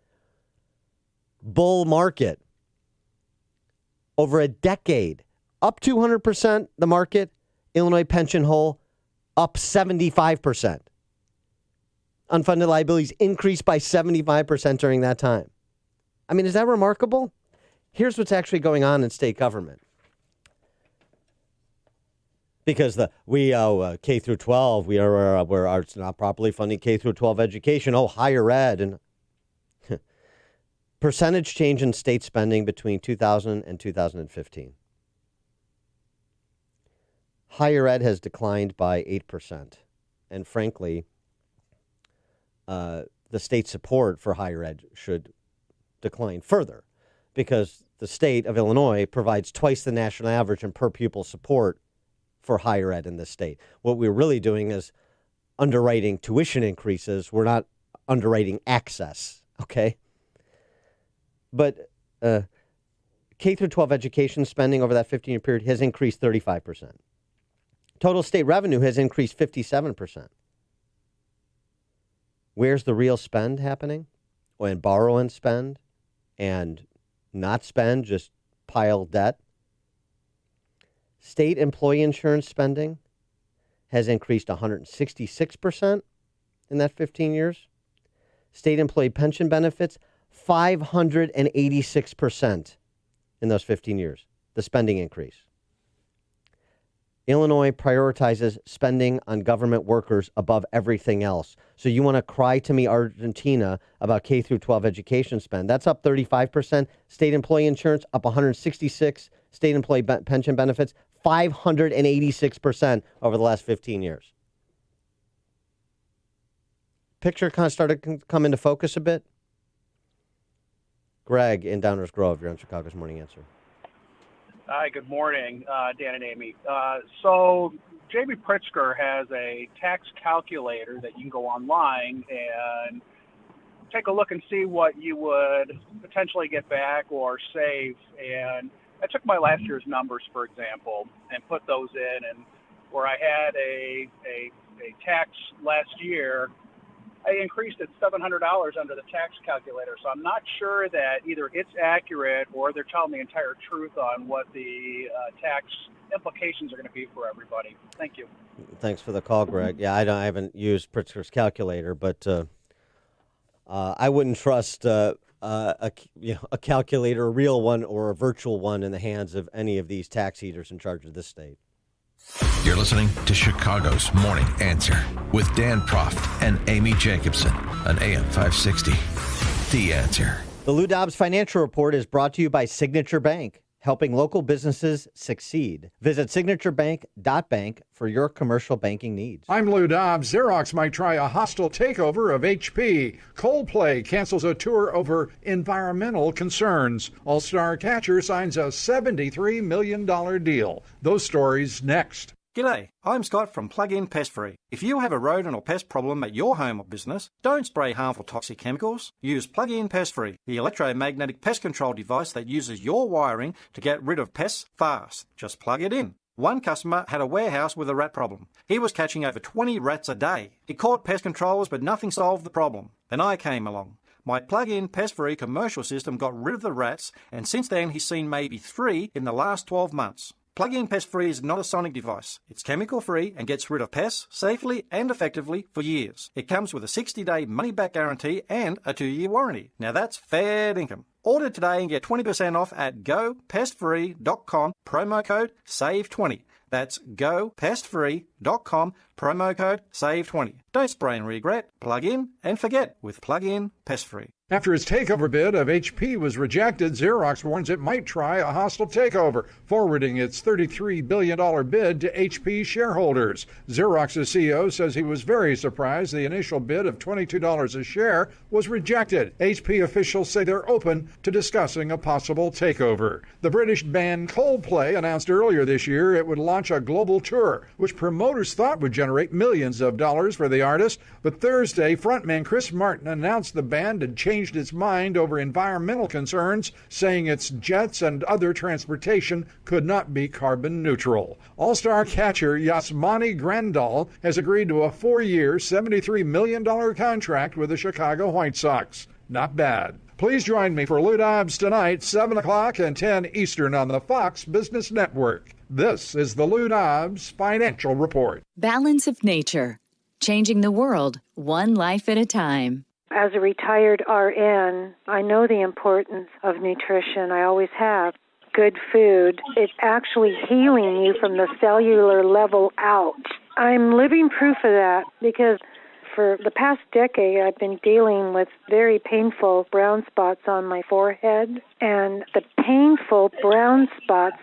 bull market. Over a decade, up 200%, the market, Illinois pension hole, up 75%. Unfunded liabilities increased by 75% during that time. I mean, is that remarkable? Here's what's actually going on in state government. Because we K through 12, we're it's not properly funding K through 12 education. Higher ed and percentage change in state spending between 2000 and 2015. Higher ed has declined by 8%, and frankly, the state support for higher ed should decline further, because the state of Illinois provides twice the national average in per pupil support for higher ed in this state. What we're really doing is underwriting tuition increases. We're not underwriting access, okay? But K through 12 education spending over that 15-year period has increased 35%. Total state revenue has increased 57%. Where's the real spend happening? When borrow and spend and not spend, just pile debt. State employee insurance spending has increased 166% in that 15 years. State employee pension benefits, 586% in those 15 years, the spending increase. Illinois prioritizes spending on government workers above everything else. So you want to cry to me, Argentina, about K through 12 education spend. That's up 35%. State employee insurance up 166. State employee pension benefits 586% over the last 15 years. Picture kind of started to come into focus a bit. Greg in Downers Grove, you're on Chicago's Morning Answer. Hi, good morning, Dan and Amy. So Jamie Pritzker has a tax calculator that you can go online and take a look and see what you would potentially get back or save. And I took my last year's numbers, for example, and put those in. And where I had a tax last year, I increased it $700 under the tax calculator. So I'm not sure that either it's accurate or they're telling the entire truth on what the tax implications are going to be for everybody. Thank you. Thanks for the call, Greg. Yeah, I haven't used Pritzker's calculator, but I wouldn't trust a calculator, a real one or a virtual one, in the hands of any of these tax eaters in charge of this state. You're listening to Chicago's Morning Answer with Dan Proft and Amy Jacobson on AM 560. The Answer. The Lou Dobbs Financial Report is brought to you by Signature Bank, helping local businesses succeed. Visit signaturebank.bank for your commercial banking needs. I'm Lou Dobbs. Xerox might try a hostile takeover of HP. Coldplay cancels a tour over environmental concerns. All-Star Catcher signs a $73 million deal. Those stories next. G'day, I'm Scott from Plug-in Pest Free. If you have a rodent or pest problem at your home or business, don't spray harmful toxic chemicals. Use Plug-in Pest Free, the electromagnetic pest control device that uses your wiring to get rid of pests fast. Just plug it in. One customer had a warehouse with a rat problem. He was catching over 20 rats a day. He caught pest controllers, but nothing solved the problem. Then I came along. My plug-in pest-free commercial system got rid of the rats, and since then he's seen maybe 3 in the last 12 months. Plug-in Pest Free is not a sonic device. It's chemical-free and gets rid of pests safely and effectively for years. It comes with a 60-day money-back guarantee and a 2-year warranty. Now that's fair income. Order today and get 20% off at gopestfree.com, promo code SAVE20. That's gopestfree.com, promo code SAVE20. Don't spray and regret. Plug in and forget with Plug-in Pest Free. After its takeover bid of HP was rejected, Xerox warns it might try a hostile takeover, forwarding its $33 billion bid to HP shareholders. Xerox's CEO says he was very surprised the initial bid of $22 a share was rejected. HP officials say they're open to discussing a possible takeover. The British band Coldplay announced earlier this year it would launch a global tour, which promoters thought would generate millions of dollars for the artist. But Thursday, frontman Chris Martin announced the band had changed its mind over environmental concerns, saying its jets and other transportation could not be carbon neutral. All-Star catcher Yasmani Grandal has agreed to a 4-year, $73 million contract with the Chicago White Sox. Not bad. Please join me for Lou Dobbs tonight, 7 o'clock and 10 Eastern on the Fox Business Network. This is the Lou Dobbs Financial Report. Balance of nature. Changing the world, one life at a time. As a retired RN, I know the importance of nutrition. I always have. Good food. It's actually healing you from the cellular level out. I'm living proof of that because for the past decade, I've been dealing with very painful brown spots on my forehead. And the painful brown spots,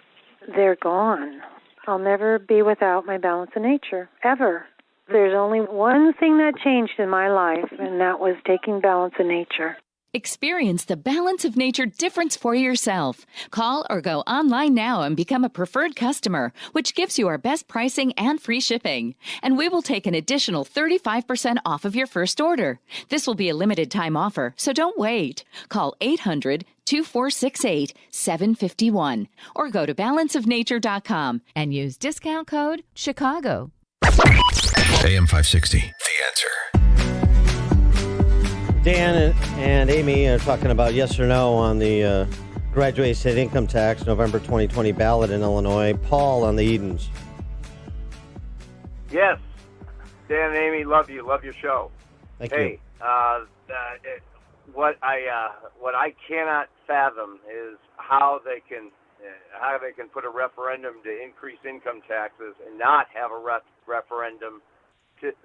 they're gone. I'll never be without my Balance of Nature, ever. There's only one thing that changed in my life, and that was taking Balance of Nature. Experience the Balance of Nature difference for yourself. Call or go online now and become a preferred customer, which gives you our best pricing and free shipping. And we will take an additional 35% off of your first order. This will be a limited time offer, so don't wait. Call 800-2468-751 or go to balanceofnature.com and use discount code Chicago. AM 560, The Answer. Dan and Amy are talking about yes or no on the graduated state income tax November 2020 ballot in Illinois. Paul on the Edens. Yes. Dan and Amy, love you. Love your show. Thank you. What I cannot fathom is how they can put a referendum to increase income taxes and not have a referendum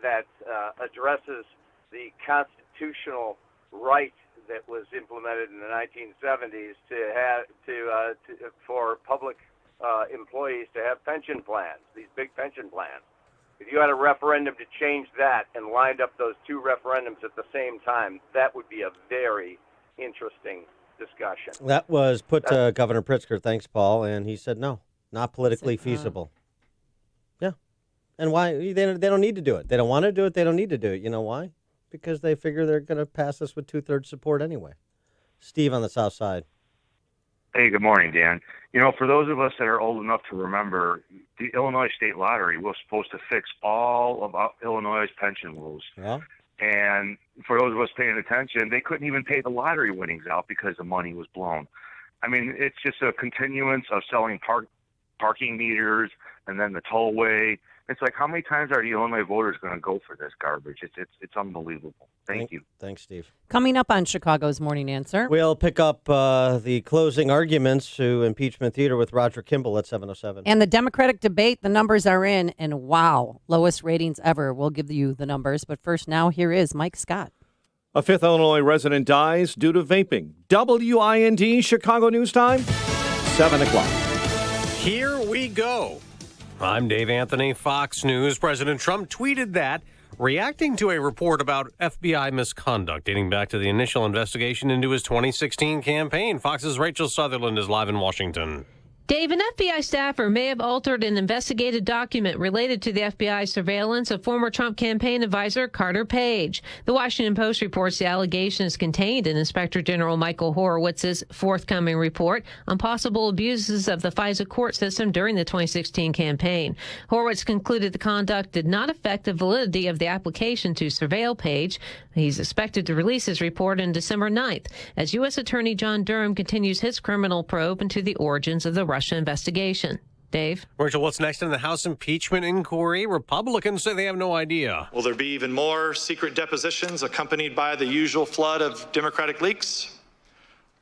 that addresses the constitutional right that was implemented in the 1970s for public employees to have pension plans, these big pension plans. If you had a referendum to change that and lined up those two referendums at the same time, that would be a very interesting discussion. That was put to Governor Pritzker, thanks, Paul, and he said no, not politically feasible. Yeah. And why? They don't need to do it. They don't want to do it. They don't need to do it. You know why? Because they figure they're going to pass this with 2/3 support anyway. Steve on the South Side. Hey, good morning, Dan. You know, for those of us that are old enough to remember, the Illinois State Lottery was supposed to fix all of Illinois' pension rules. Yeah. And for those of us paying attention, they couldn't even pay the lottery winnings out because the money was blown. I mean, it's just a continuance of selling parking meters and then the tollway. It's like, how many times are the Illinois voters going to go for this garbage? It's unbelievable. Thank you. Thanks, Steve. Coming up on Chicago's Morning Answer. We'll pick up the closing arguments to impeachment theater with Roger Kimball at 7:07. And the Democratic debate, the numbers are in, and wow, lowest ratings ever. We'll give you the numbers. But first now, here is Mike Scott. A 5th Illinois resident dies due to vaping. WIND Chicago News Time, 7 o'clock. Here we go. I'm Dave Anthony, Fox News. President Trump tweeted that, reacting to a report about FBI misconduct dating back to the initial investigation into his 2016 campaign. Fox's Rachel Sutherland is live in Washington. Dave, an FBI staffer may have altered an investigated document related to the FBI surveillance of former Trump campaign advisor Carter Page. The Washington Post reports the allegation is contained in Inspector General Michael Horowitz's forthcoming report on possible abuses of the FISA court system during the 2016 campaign. Horowitz concluded the conduct did not affect the validity of the application to surveil Page. He's expected to release his report on December 9th as U.S. Attorney John Durham continues his criminal probe into the origins of the Russia investigation. Dave? Rachel, what's next in the House impeachment inquiry? Republicans say they have no idea. Will there be even more secret depositions accompanied by the usual flood of Democratic leaks?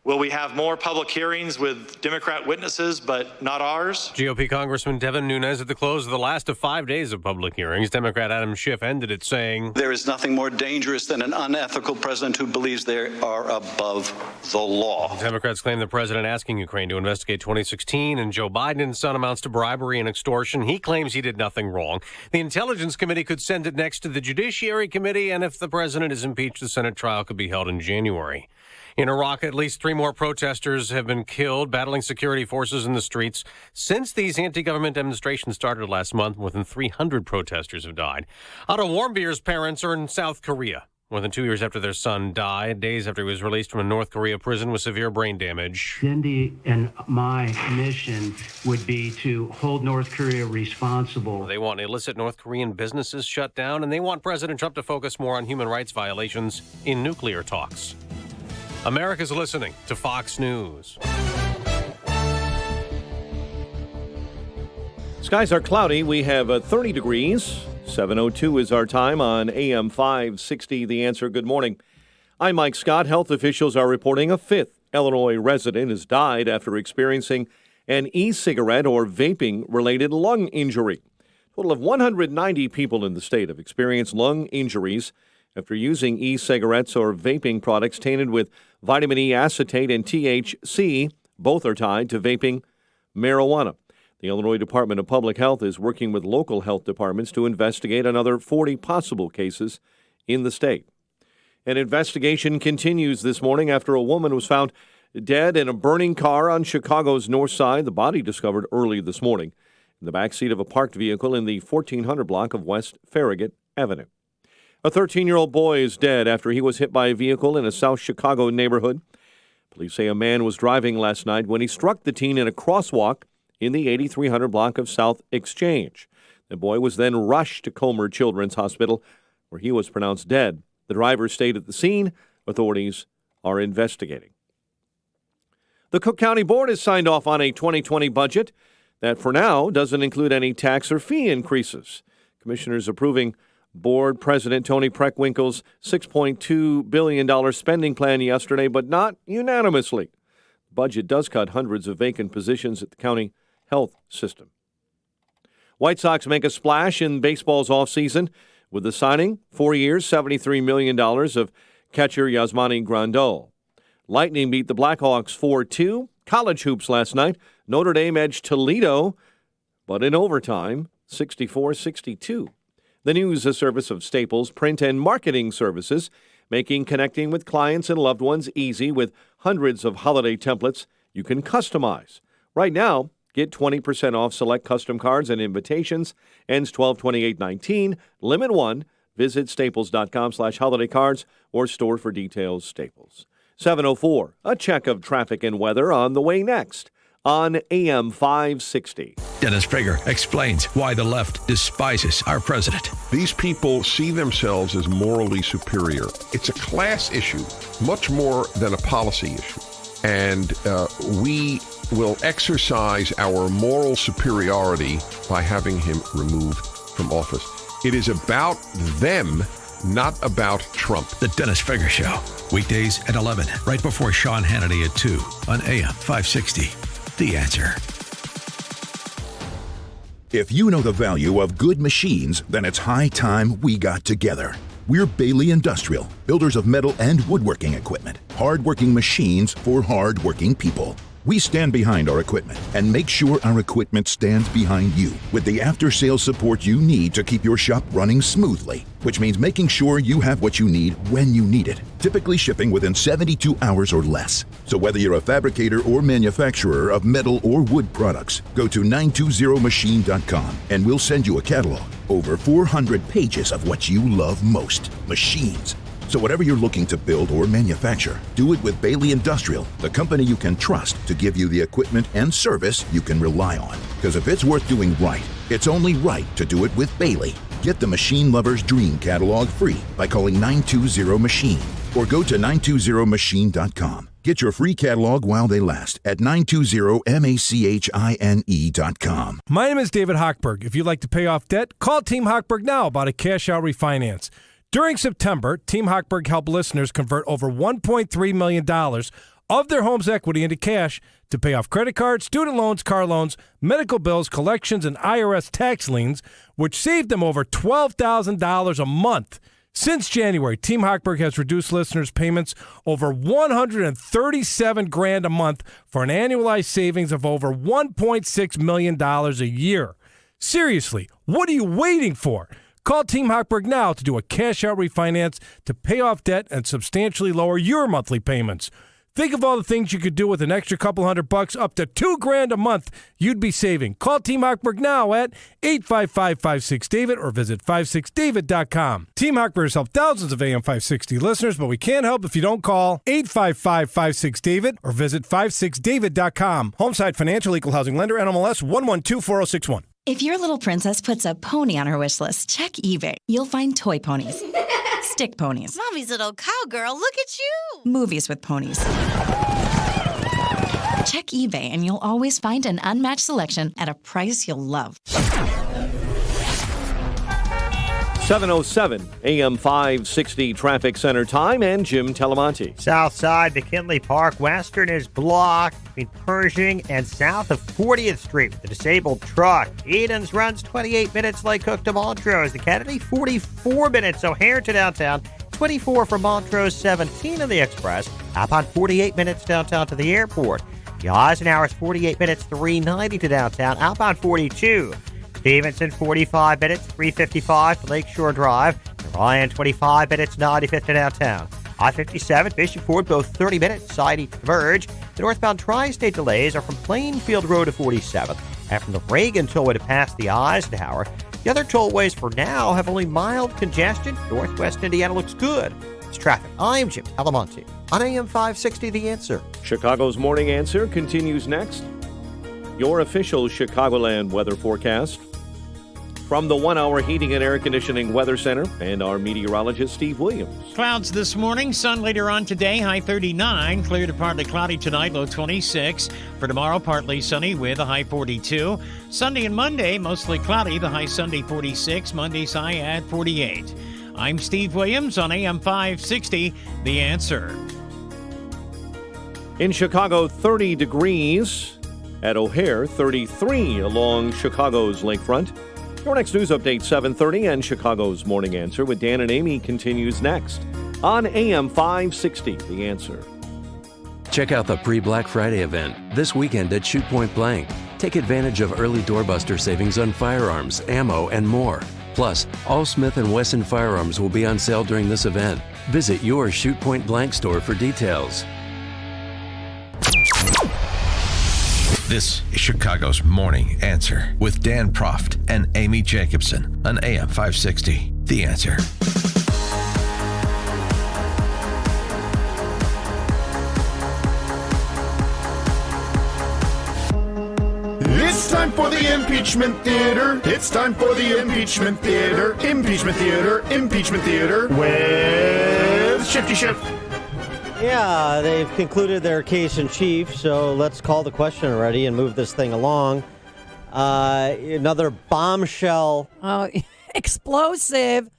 Will we have more public hearings with Democrat witnesses, but not ours? GOP Congressman Devin Nunes at the close of the last of 5 days of public hearings. Democrat Adam Schiff ended it saying, There is nothing more dangerous than an unethical president who believes they are above the law. Democrats claim the president asking Ukraine to investigate 2016 and Joe Biden's son amounts to bribery and extortion. He claims he did nothing wrong. The Intelligence Committee could send it next to the Judiciary Committee, and if the president is impeached, the Senate trial could be held in January. In Iraq, at least 3 more protesters have been killed, battling security forces in the streets. Since these anti-government demonstrations started last month, more than 300 protesters have died. Otto Warmbier's parents are in South Korea. More than 2 years after their son died, days after he was released from a North Korea prison with severe brain damage. Cindy and my mission would be to hold North Korea responsible. They want illicit North Korean businesses shut down, and they want President Trump to focus more on human rights violations in nuclear talks. America's listening to Fox News. Skies are cloudy. We have 30 degrees. 7:02 is our time on AM 560. The Answer. Good morning. I'm Mike Scott. Health officials are reporting a 5th Illinois resident has died after experiencing an e-cigarette or vaping-related lung injury. A total of 190 people in the state have experienced lung injuries after using e-cigarettes or vaping products tainted with vitamin E acetate and THC. Both are tied to vaping marijuana. The Illinois Department of Public Health is working with local health departments to investigate another 40 possible cases in the state. An investigation continues this morning after a woman was found dead in a burning car on Chicago's north side. The body discovered early this morning in the backseat of a parked vehicle in the 1400 block of West Farragut Avenue. A 13-year-old boy is dead after he was hit by a vehicle in a South Chicago neighborhood. Police say a man was driving last night when he struck the teen in a crosswalk in the 8300 block of South Exchange. The boy was then rushed to Comer Children's Hospital, where he was pronounced dead. The driver stayed at the scene. Authorities are investigating. The Cook County Board has signed off on a 2020 budget that for now doesn't include any tax or fee increases. Commissioners approving Board President Tony Preckwinkle's $6.2 billion spending plan yesterday, but not unanimously. The budget does cut hundreds of vacant positions at the county health system. White Sox make a splash in baseball's offseason with the signing, 4 years, $73 million of catcher Yasmani Grandal. Lightning beat the Blackhawks 4-2. College hoops last night. Notre Dame edged Toledo, but in overtime, 64-62. The news, a service of Staples Print and Marketing Services, making connecting with clients and loved ones easy with hundreds of holiday templates you can customize. Right now, get 20% off select custom cards and invitations. Ends 12/28/19. Limit 1. Visit staples.com/holidaycards or store for details. Staples. 7:04. A check of traffic and weather on the way next on AM 560. Dennis Prager explains why the left despises our president. These people see themselves as morally superior. It's a class issue, much more than a policy issue. And we will exercise our moral superiority by having him removed from office. It is about them, not about Trump. The Dennis Prager Show, weekdays at 11, right before Sean Hannity at 2 on AM 560. The Answer. If you know the value of good machines, then it's high time we got together. We're Bailey Industrial, builders of metal and woodworking equipment. Hard-working machines for hard-working people. We stand behind our equipment and make sure our equipment stands behind you with the after-sales support you need to keep your shop running smoothly, which means making sure you have what you need when you need it, typically shipping within 72 hours or less. So whether you're a fabricator or manufacturer of metal or wood products, go to 920machine.com and we'll send you a catalog. Over 400 pages of what you love most, machines. So whatever you're looking to build or manufacture, do it with Bailey Industrial, the company you can trust to give you the equipment and service you can rely on. Because if it's worth doing right, it's only right to do it with Bailey. Get the Machine Lover's Dream catalog free by calling 920-MACHINE or go to 920machine.com. Get your free catalog while they last at 920machine.com. My name is David Hochberg. If you'd like to pay off debt, call Team Hochberg now about a cash-out refinance. During September, Team Hochberg helped listeners convert over $1.3 million of their home's equity into cash to pay off credit cards, student loans, car loans, medical bills, collections, and IRS tax liens, which saved them over $12,000 a month. Since January, Team Hochberg has reduced listeners' payments over $137,000 a month for an annualized savings of over $1.6 million a year. Seriously, what are you waiting for? Call Team Hochberg now to do a cash-out refinance to pay off debt and substantially lower your monthly payments. Think of all the things you could do with an extra couple $100 up to $2,000 a month you'd be saving. Call Team Hochberg now at 855-56-DAVID or visit 56david.com. Team Hochberg has helped thousands of AM 560 listeners, but we can't help if you don't call 855-56-DAVID or visit 56david.com. Homeside Financial Equal Housing Lender, NMLS 1124061. If your little princess puts a pony on her wish list, check eBay. You'll find toy ponies, stick ponies, Mommy's little cowgirl, look at you! movies with ponies. Check eBay and you'll always find an unmatched selection at a price you'll love. 7:07 AM 560 Traffic Center time and Jim Telemonte. South side, McKinley Park Western is blocked between Pershing and south of 40th Street with a disabled truck. Edens runs 28 minutes Lake Cook to Montrose. The Kennedy, 44 minutes O'Hare to downtown. 24 from Montrose, 17 on the Express. Outbound 48 minutes downtown to the airport. The Eisenhower's 48 minutes, 390 to downtown. Outbound 42. Stevenson, 45 minutes, 355 to Lakeshore Drive. The Ryan, 25 minutes, 95th to downtown. I-57, Bishop Ford, both 30 minutes, side east to Verge. The northbound tri-state delays are from Plainfield Road to 47th, and from the Reagan tollway to past the Eisenhower. The other tollways for now have only mild congestion. Northwest Indiana looks good. It's traffic. I'm Jim Talamonte on AM 560, The Answer. Chicago's Morning Answer continues next. Your official Chicagoland weather forecast from the 1 Hour Heating and Air Conditioning Weather Center and our meteorologist, Steve Williams. Clouds this morning, sun later on today, high 39. Clear to partly cloudy tonight, low 26. For tomorrow, partly sunny with a high 42. Sunday and Monday, mostly cloudy, the high Sunday 46. Monday's high at 48. I'm Steve Williams on AM 560, The Answer. In Chicago, 30 degrees. At O'Hare, 33 along Chicago's lakefront. Your next news update, 7:30, and Chicago's Morning Answer with Dan and Amy continues next on AM 560, The Answer. Check out the pre-Black Friday event this weekend at Shoot Point Blank. Take advantage of early doorbuster savings on firearms, ammo, and more. Plus, all Smith & Wesson firearms will be on sale during this event. Visit your Shoot Point Blank store for details. This is Chicago's Morning Answer with Dan Proft and Amy Jacobson on AM 560. The Answer. It's time for the Impeachment Theater. It's time for the Impeachment Theater. Impeachment Theater. Impeachment Theater with Shifty Schiff. Yeah, they've concluded their case in chief, so let's call the question already and move this thing along. Another bombshell. Explosive,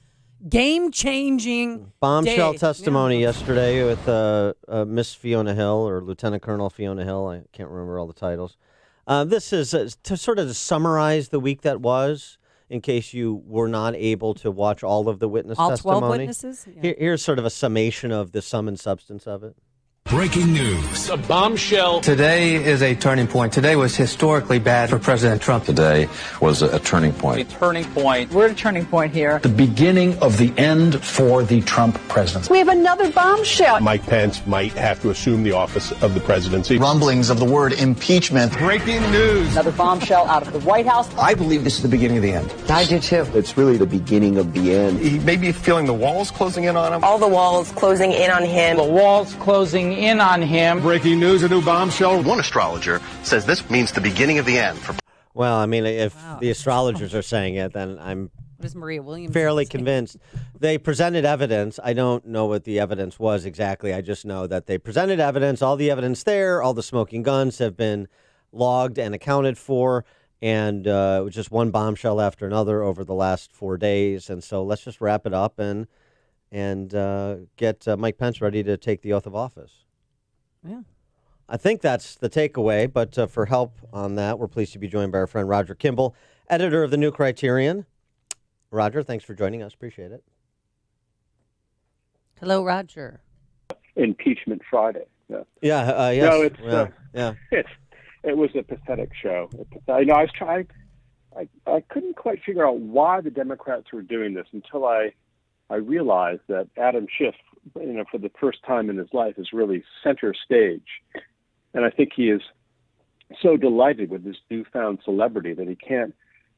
game-changing Bombshell day. testimony yesterday with Miss Fiona Hill, or Lieutenant Colonel Fiona Hill. I can't remember all the titles. This is to sort of summarize the week that was, in case you were not able to watch all of the witness testimony. All 12 witnesses? Yeah. Here's sort of a summation of the sum and substance of it. Breaking news. A bombshell. Today is a turning point. Today was historically bad for President Trump. Today was a turning point. A turning point. We're at a turning point here. The beginning of the end for the Trump presidency. We have another bombshell. Mike Pence might have to assume the office of the presidency. Rumblings of the word impeachment. Breaking news. Another bombshell out of the White House. I believe this is the beginning of the end. I do too. It's really the beginning of the end. He may be feeling the walls closing in on him. All the walls closing in on him. The walls closing in on him. Breaking news, a new bombshell. One astrologer says this means the beginning of the end. Well, I mean, if the astrologers are saying it, then I'm What is Maria Williams fairly saying? convinced. They presented evidence. I don't know what the evidence was exactly. I just know that they presented evidence. All the evidence there, all the smoking guns have been logged and accounted for, and just one bombshell after another over the last 4 days. And so let's just wrap it up and get Mike Pence ready to take the oath of office. Yeah. I think that's the takeaway, but for help on that, we're pleased to be joined by our friend Roger Kimball, editor of the New Criterion. Roger, thanks for joining us. Appreciate it. Hello, Roger. Impeachment Friday. Yeah. Yes. No, it was a pathetic show. I was trying. I couldn't quite figure out why the Democrats were doing this until I realized that Adam Schiff, for the first time in his life, is really center stage. And I think he is so delighted with this newfound celebrity that he can't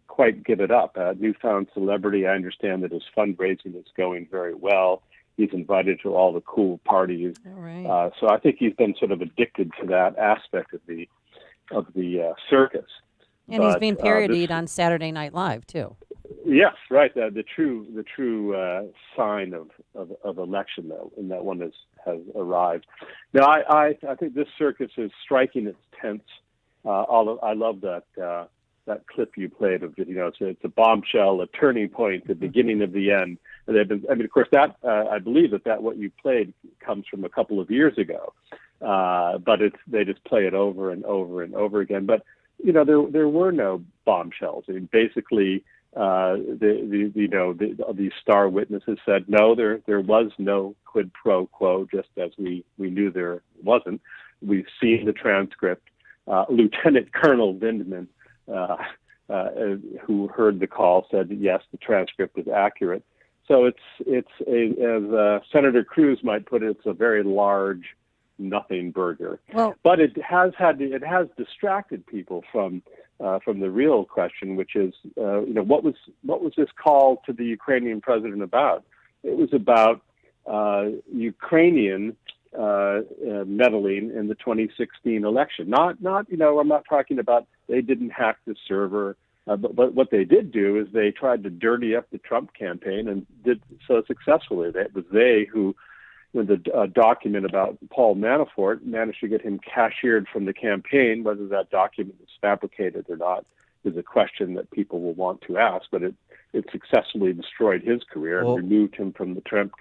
quite give it up. Newfound celebrity, I understand that his fundraising is going very well. He's invited to all the cool parties. All right. So I think he's been sort of addicted to that aspect of the circus. And he's being parodied on Saturday Night Live, too. Yes, right. The true sign of election, though, and that one has arrived. Now, I think this circus is striking its tents. I love that clip you played of it. It's a bombshell, a turning point, the beginning of the end. And of course, that I believe that what you played comes from a couple of years ago, but they just play it over and over and over again. But there were no bombshells. I mean, basically. The star witnesses said no, there was no quid pro quo, just as we knew there wasn't. We've seen the transcript. Lieutenant Colonel Vindman, who heard the call, said yes, the transcript is accurate. So as Senator Cruz might put it, it's a very large nothing burger. Well, but it has distracted people from the real question, which is what was this call to the Ukrainian president about? It was about Ukrainian meddling in the 2016 election. Not I'm not talking about they didn't hack the server, but what they did do is they tried to dirty up the Trump campaign and did so successfully. It was they who, when the document about Paul Manafort, managed to get him cashiered from the campaign. Whether that document is fabricated or not is a question that people will want to ask, but it successfully destroyed his career and removed him from the Trump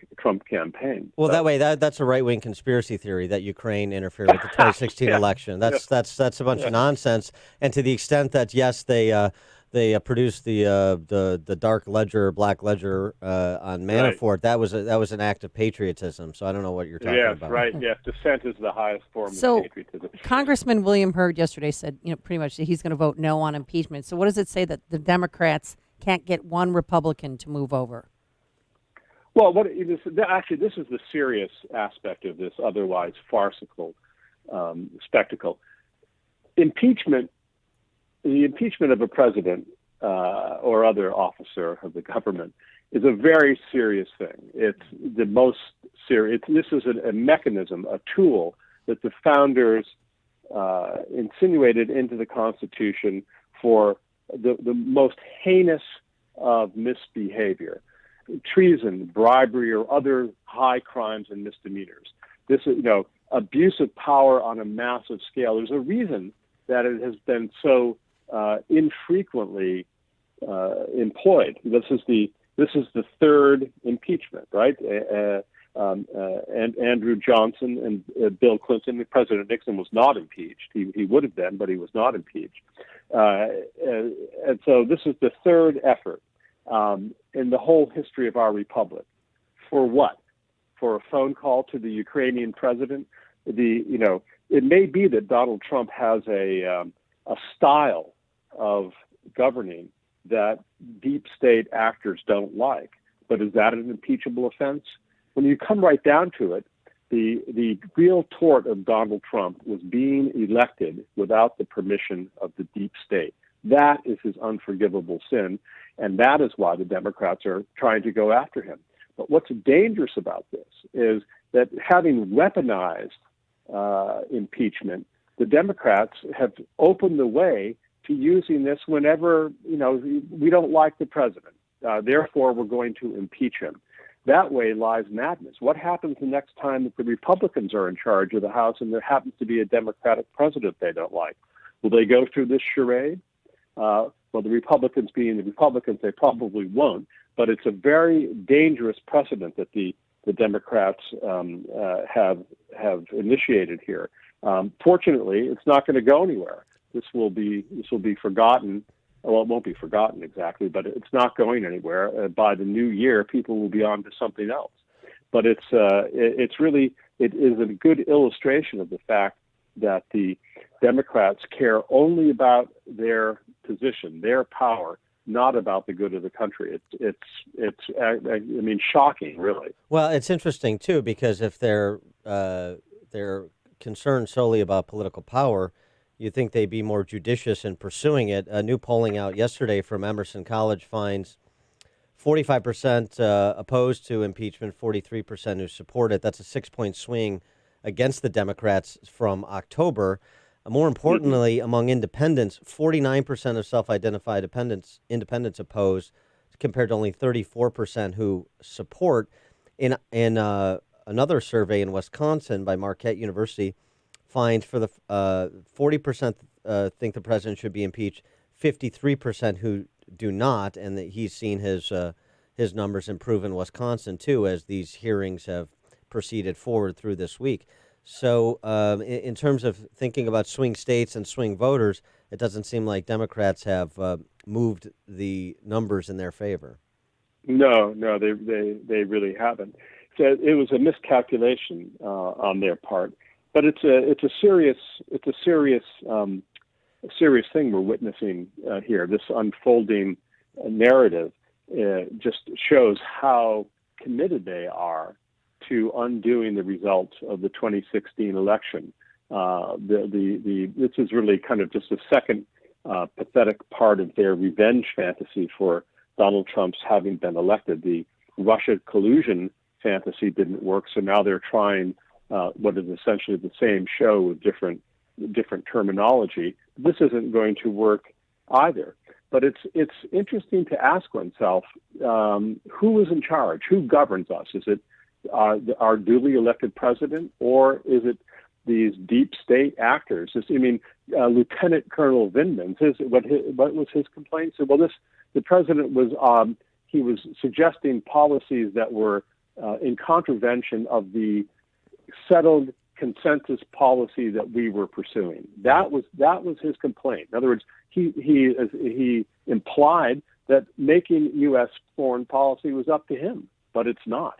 campaign. Well, that way, that's a right-wing conspiracy theory that Ukraine interfered with the 2016 election. That's a bunch of nonsense. And to the extent that, yes, they produced the dark ledger, black ledger on Manafort, that was an act of patriotism. So I don't know what you're talking about. Yes, right. Yes, dissent is the highest form of patriotism. Congressman William Hurd yesterday said, pretty much that he's going to vote no on impeachment. So what does it say that the Democrats can't get one Republican to move over? Well, this is the serious aspect of this otherwise farcical spectacle. The impeachment of a president or other officer of the government is a very serious thing. It's the most serious. This is a mechanism, a tool that the founders insinuated into the Constitution for the most heinous of misbehavior, treason, bribery, or other high crimes and misdemeanors. This is, abuse of power on a massive scale. There's a reason that it has been so infrequently employed. This is the third impeachment, right? And Andrew Johnson and Bill Clinton. President Nixon was not impeached. He would have been, but he was not impeached. And so this is the third effort in the whole history of our republic. For what? For a phone call to the Ukrainian president? It may be that Donald Trump has a style of governing that deep state actors don't like, but is that an impeachable offense? When you come right down to it, the real tort of Donald Trump was being elected without the permission of the deep state. That is his unforgivable sin, and that is why the Democrats are trying to go after him. But what's dangerous about this is that having weaponized impeachment, the Democrats have opened the way to using this whenever, we don't like the president. Therefore, we're going to impeach him. That way lies madness. What happens the next time that the Republicans are in charge of the House and there happens to be a Democratic president they don't like? Will they go through this charade? Well, the Republicans being the Republicans, they probably won't. But it's a very dangerous precedent that the Democrats have initiated here. Fortunately, it's not going to go anywhere. This will be forgotten. Well, it won't be forgotten exactly, but it's not going anywhere. By the new year, people will be on to something else. But it is a good illustration of the fact that the Democrats care only about their position, their power, not about the good of the country. It's shocking, really. Well, it's interesting too, because if they're concerned solely about political power, you'd think they'd be more judicious in pursuing it. A new polling out yesterday from Emerson College finds 45% opposed to impeachment, 43% who support it. That's a 6-point swing against the Democrats from October. More importantly, among independents, 49% of self-identified independents oppose, compared to only 34% who support. In another survey in Wisconsin by Marquette University, finds for the 40% think the president should be impeached, 53% who do not, and that he's seen his numbers improve in Wisconsin too as these hearings have proceeded forward through this week. So in terms of thinking about swing states and swing voters, it doesn't seem like Democrats have moved the numbers in their favor. No, they really haven't. So it was a miscalculation on their part, but it's a serious thing we're witnessing here. This unfolding narrative just shows how committed they are to undoing the results of the 2016 election. This is really kind of just a second pathetic part of their revenge fantasy for Donald Trump's having been elected. The Russia collusion fantasy didn't work, so now they're trying what is essentially the same show with different terminology. This isn't going to work either. But it's interesting to ask oneself, who is in charge? Who governs us? Is it our duly elected president, or is it these deep state actors? Lieutenant Colonel Vindman, what was his complaint? So, well, the president was he was suggesting policies that were in contravention of the settled consensus policy that we were pursuing. That was his complaint. In other words, he implied that making U.S. foreign policy was up to him, but it's not.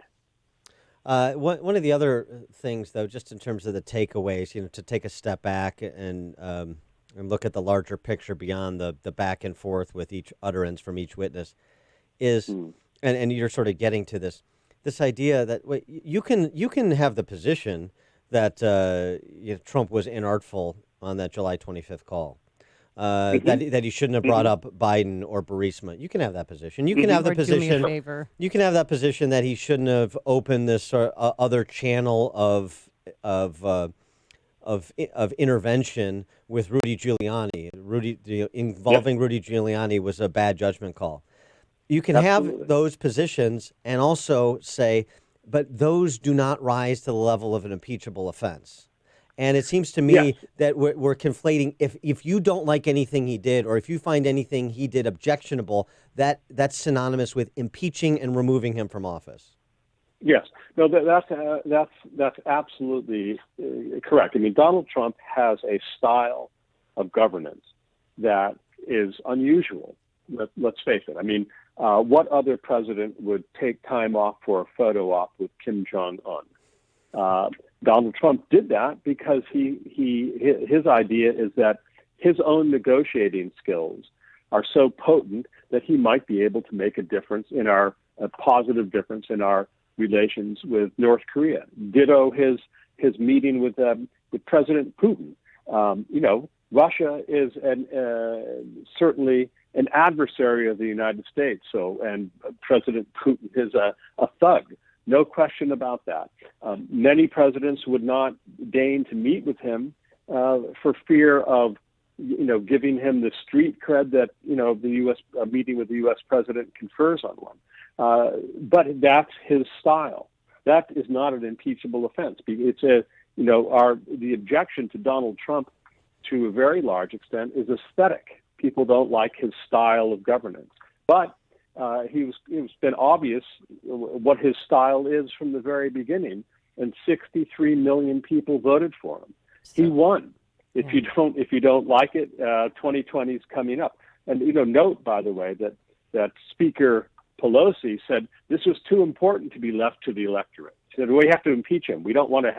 One of the other things, though, just in terms of the takeaways, to take a step back and look at the larger picture beyond the back and forth with each utterance from each witness, is, and you're sort of getting to this idea that you can have the position that Trump was inartful on that July 25th call. That he shouldn't have brought up Biden or Burisma. You can have that position. You can have the position. You can have that position that he shouldn't have opened this other channel of intervention with Rudy Giuliani. Involving Rudy Giuliani was a bad judgment call. You can have those positions and also say, but those do not rise to the level of an impeachable offense. And it seems to me that we're conflating, if you don't like anything he did, or if you find anything he did objectionable, that's synonymous with impeaching and removing him from office. Yes, no, that's absolutely correct. I mean, Donald Trump has a style of governance that is unusual. Let's face it. I mean, what other president would take time off for a photo op with Kim Jong-un? Donald Trump did that because his idea is that his own negotiating skills are so potent that he might be able to make a positive difference in our relations with North Korea. Ditto his meeting with President Putin. Russia is certainly an adversary of the United States. And President Putin is a thug. No question about that. Many presidents would not deign to meet with him for fear of, giving him the street cred that, the U.S. Meeting with the U.S. president confers on one. But that's his style. That is not an impeachable offense. It's the objection to Donald Trump, to a very large extent, is aesthetic. People don't like his style of governance, but it's been obvious what his style is from the very beginning, and 63 million people voted for him. He won. If you don't like it, 2020 is coming up. And note, by the way, that Speaker Pelosi said this was too important to be left to the electorate. She said we have to impeach him. We don't want to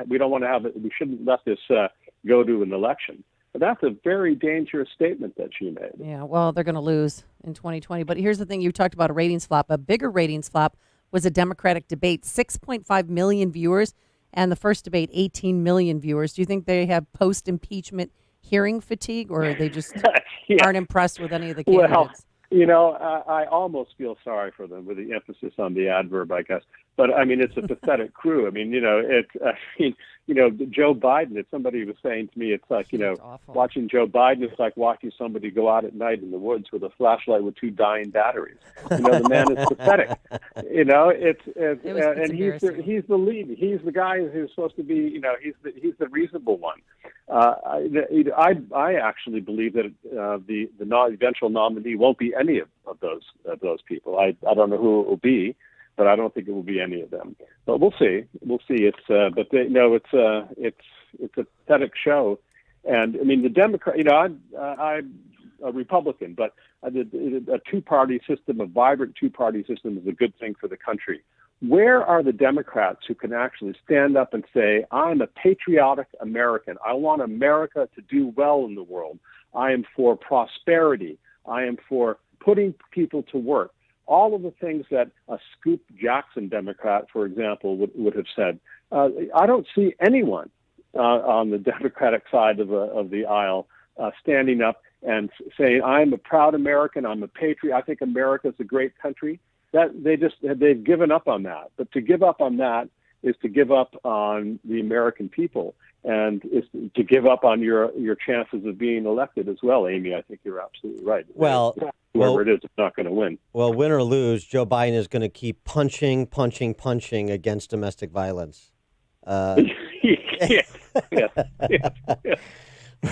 have it. We shouldn't let this go to an election. But that's a very dangerous statement that she made. Yeah, well, they're going to lose in 2020. But here's the thing. You talked about a ratings flop. A bigger ratings flop was a Democratic debate, 6.5 million viewers, and the first debate, 18 million viewers. Do you think they have post-impeachment hearing fatigue, or they just aren't impressed with any of the candidates? Well, I almost feel sorry for them with the emphasis on the adverb, I guess. But I mean, it's a pathetic crew. I mean, Joe Biden, if somebody was saying to me, it's like, watching Joe Biden is like watching somebody go out at night in the woods with a flashlight with two dying batteries. The man is pathetic. And he's the lead. He's the guy who's supposed to be, he's the reasonable one. I actually believe that the eventual nominee won't be any of those people. I don't know who it will be, but I don't think it will be any of them. But we'll see. It's it's a pathetic show, and I mean the Democrat. I'm a Republican, but a two-party system, a vibrant two-party system, is a good thing for the country. Where are the Democrats who can actually stand up and say, I'm a patriotic American. I want America to do well in the world. I am for prosperity. I am for putting people to work. all of the things that a Scoop Jackson Democrat, for example, would have said. I don't see anyone on the Democratic side of the aisle standing up and saying, I'm a proud American, I'm a patriot, I think America's a great country. That they've given up on that. But to give up on that is to give up on the American people, and is to give up on your chances of being elected as well, Amy. I think you're absolutely right. Well, whoever it is not going to win. Well, win or lose, Joe Biden is going to keep punching against domestic violence. Yes.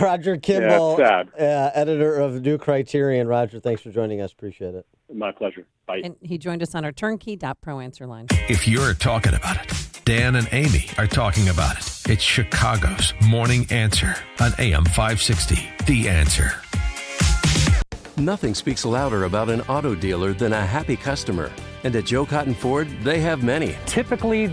Roger Kimball, sad. editor of New Criterion. Roger, thanks for joining us. Appreciate it. My pleasure. Bye. And he joined us on our turnkey.pro answer line. If you're talking about it, Dan and Amy are talking about it. It's Chicago's Morning Answer on AM 560. The Answer. Nothing speaks louder about an auto dealer than a happy customer. And at Joe Cotton Ford, they have many. Typically,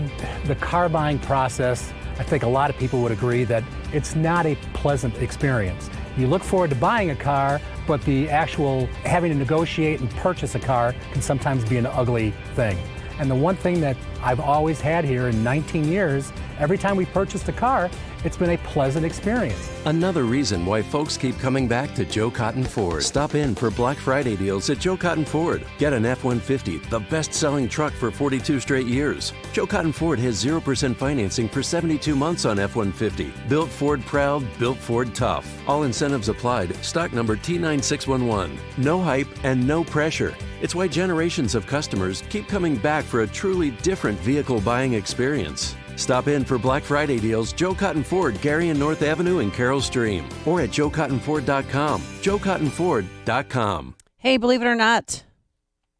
the car buying process, I think a lot of people would agree that it's not a pleasant experience. You look forward to buying a car, but the actual having to negotiate and purchase a car can sometimes be an ugly thing. And the one thing that I've always had here in 19 years, every time we purchased a car, it's been a pleasant experience. Another reason why folks keep coming back to Joe Cotton Ford. Stop in for Black Friday deals at Joe Cotton Ford. Get an F-150, the best-selling truck for 42 straight years. Joe Cotton Ford has 0% financing for 72 months on F-150. Built Ford proud, built Ford tough. All incentives applied. Stock number T9611. No hype and no pressure. It's why generations of customers keep coming back for a truly different vehicle buying experience. Stop in for Black Friday deals, Joe Cotton Ford, Gary and North Avenue in Carroll Stream, or at joecottonford.com. joecottonford.com. Hey, believe it or not,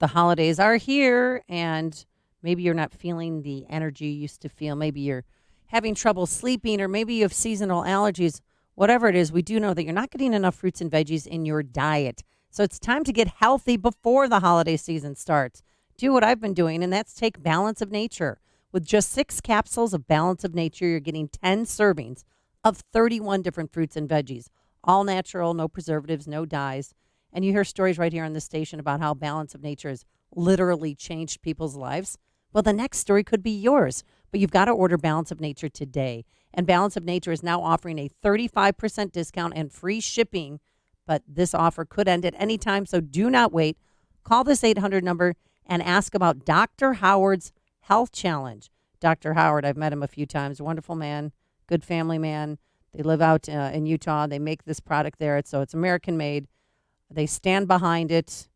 the holidays are here, and maybe you're not feeling the energy you used to feel. Maybe you're having trouble sleeping, or maybe you have seasonal allergies. Whatever it is, we do know that you're not getting enough fruits and veggies in your diet. So it's time to get healthy before the holiday season starts. Do what I've been doing, and that's take Balance of Nature. With just 6 capsules of Balance of Nature, you're getting 10 servings of 31 different fruits and veggies, all natural, no preservatives, no dyes. And you hear stories right here on the station about how Balance of Nature has literally changed people's lives. Well, the next story could be yours, but you've got to order Balance of Nature today. And Balance of Nature is now offering a 35% discount and free shipping, but this offer could end at any time, so do not wait. Call this 800 number and ask about Dr. Howard's Health Challenge. Dr. Howard, I've met him a few times. Wonderful man, good family man. They live out in Utah. They make this product there, so it's American made. They stand behind it.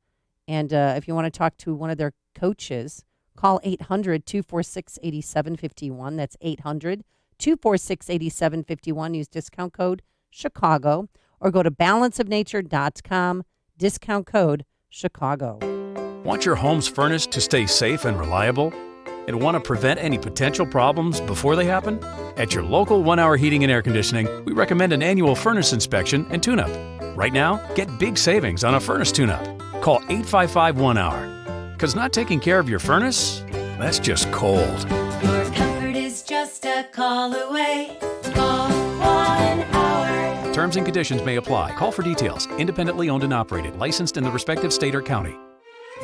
And if you want to talk to one of their coaches, call 800-246-8751. That's 800-246-8751. Use discount code Chicago, or go to balanceofnature.com, discount code Chicago. Want your home's furnace to stay safe and reliable? And want to prevent any potential problems before they happen? At your local 1 Hour Heating and Air Conditioning, we recommend an annual furnace inspection and tune-up. Right now, get big savings on a furnace tune-up. Call 855-1-HOUR. Because not taking care of your furnace, that's just cold. Your comfort is just a call away. Call 1 Hour. Terms and conditions may apply. Call for details. Independently owned and operated. Licensed in the respective state or county.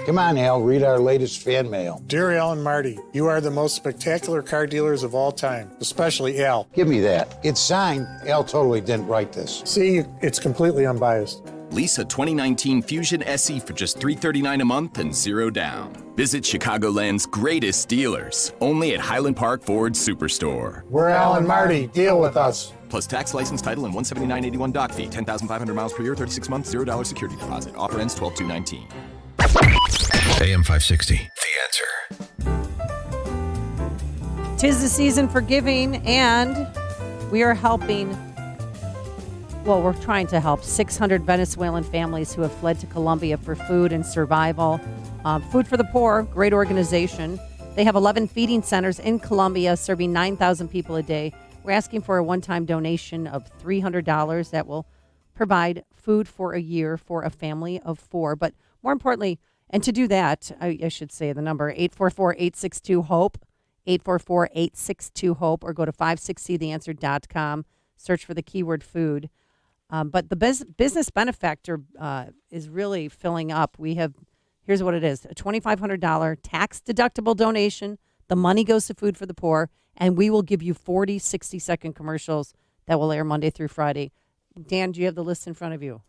Come on, Al, read our latest fan mail. Dear Al and Marty, you are the most spectacular car dealers of all time, especially Al. Give me that. It's signed. Al totally didn't write this. See, it's completely unbiased. Lease a 2019 Fusion SE for just $339 a month and 0 down. Visit Chicagoland's greatest dealers, only at Highland Park Ford Superstore. We're Al and Marty. Deal with us. Plus tax, license, title, and $179.81 doc fee. 10,500 miles per year, 36 months, $0 security deposit. Offer ends 12/2/19. AM 560, The Answer. 'Tis the season for giving, and we are helping. Well, we're trying to help 600 Venezuelan families who have fled to Colombia for food and survival. Food for the Poor, great organization. They have 11 feeding centers in Colombia serving 9,000 people a day. We're asking for a one-time donation of $300 that will provide food for a year for a family of 4. But more importantly, and to do that, I should say the number, 844-862-HOPE, 844-862-HOPE, or go to 560theanswer.com, search for the keyword food. But the business benefactor is really filling up. We have Here's what it is. A $2,500 tax-deductible donation. The money goes to Food for the Poor, and we will give you 40 60-second commercials that will air Monday through Friday. Dan, do you have the list in front of you?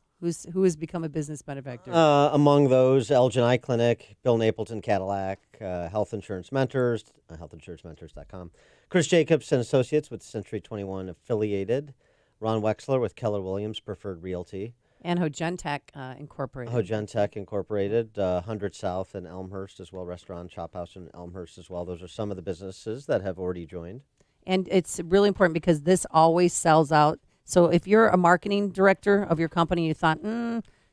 Who has become a business benefactor? Among those, Elgin Eye Clinic, Bill Napleton Cadillac, Health Insurance Mentors, healthinsurancementors.com, Chris Jacobs and Associates with Century 21 Affiliated, Ron Wexler with Keller Williams Preferred Realty, and Hogentech Incorporated. Hogentech Incorporated, 100 South in Elmhurst as well, restaurant, chop house in Elmhurst as well. Those are some of the businesses that have already joined. And it's really important because this always sells out. So if you're a marketing director of your company, you thought,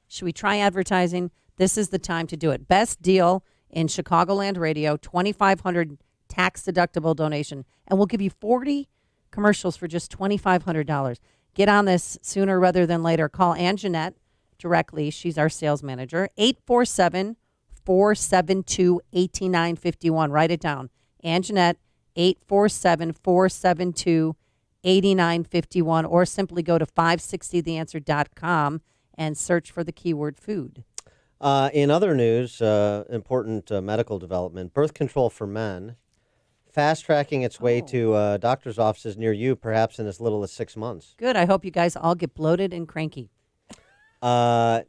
should we try advertising? This is the time to do it. Best deal in Chicagoland radio, $2,500 tax-deductible donation. And we'll give you 40 commercials for just $2,500. Get on this sooner rather than later. Call Ann Jeanette directly. She's our sales manager. 847-472-8951. Write it down. Ann Jeanette, 847-472-8951. Or simply go to 560theanswer.com and search for the keyword food. In other news, important medical development, birth control for men, fast-tracking its way to doctor's offices near you, perhaps in as little as 6 months. Good. I hope you guys all get bloated and cranky. Not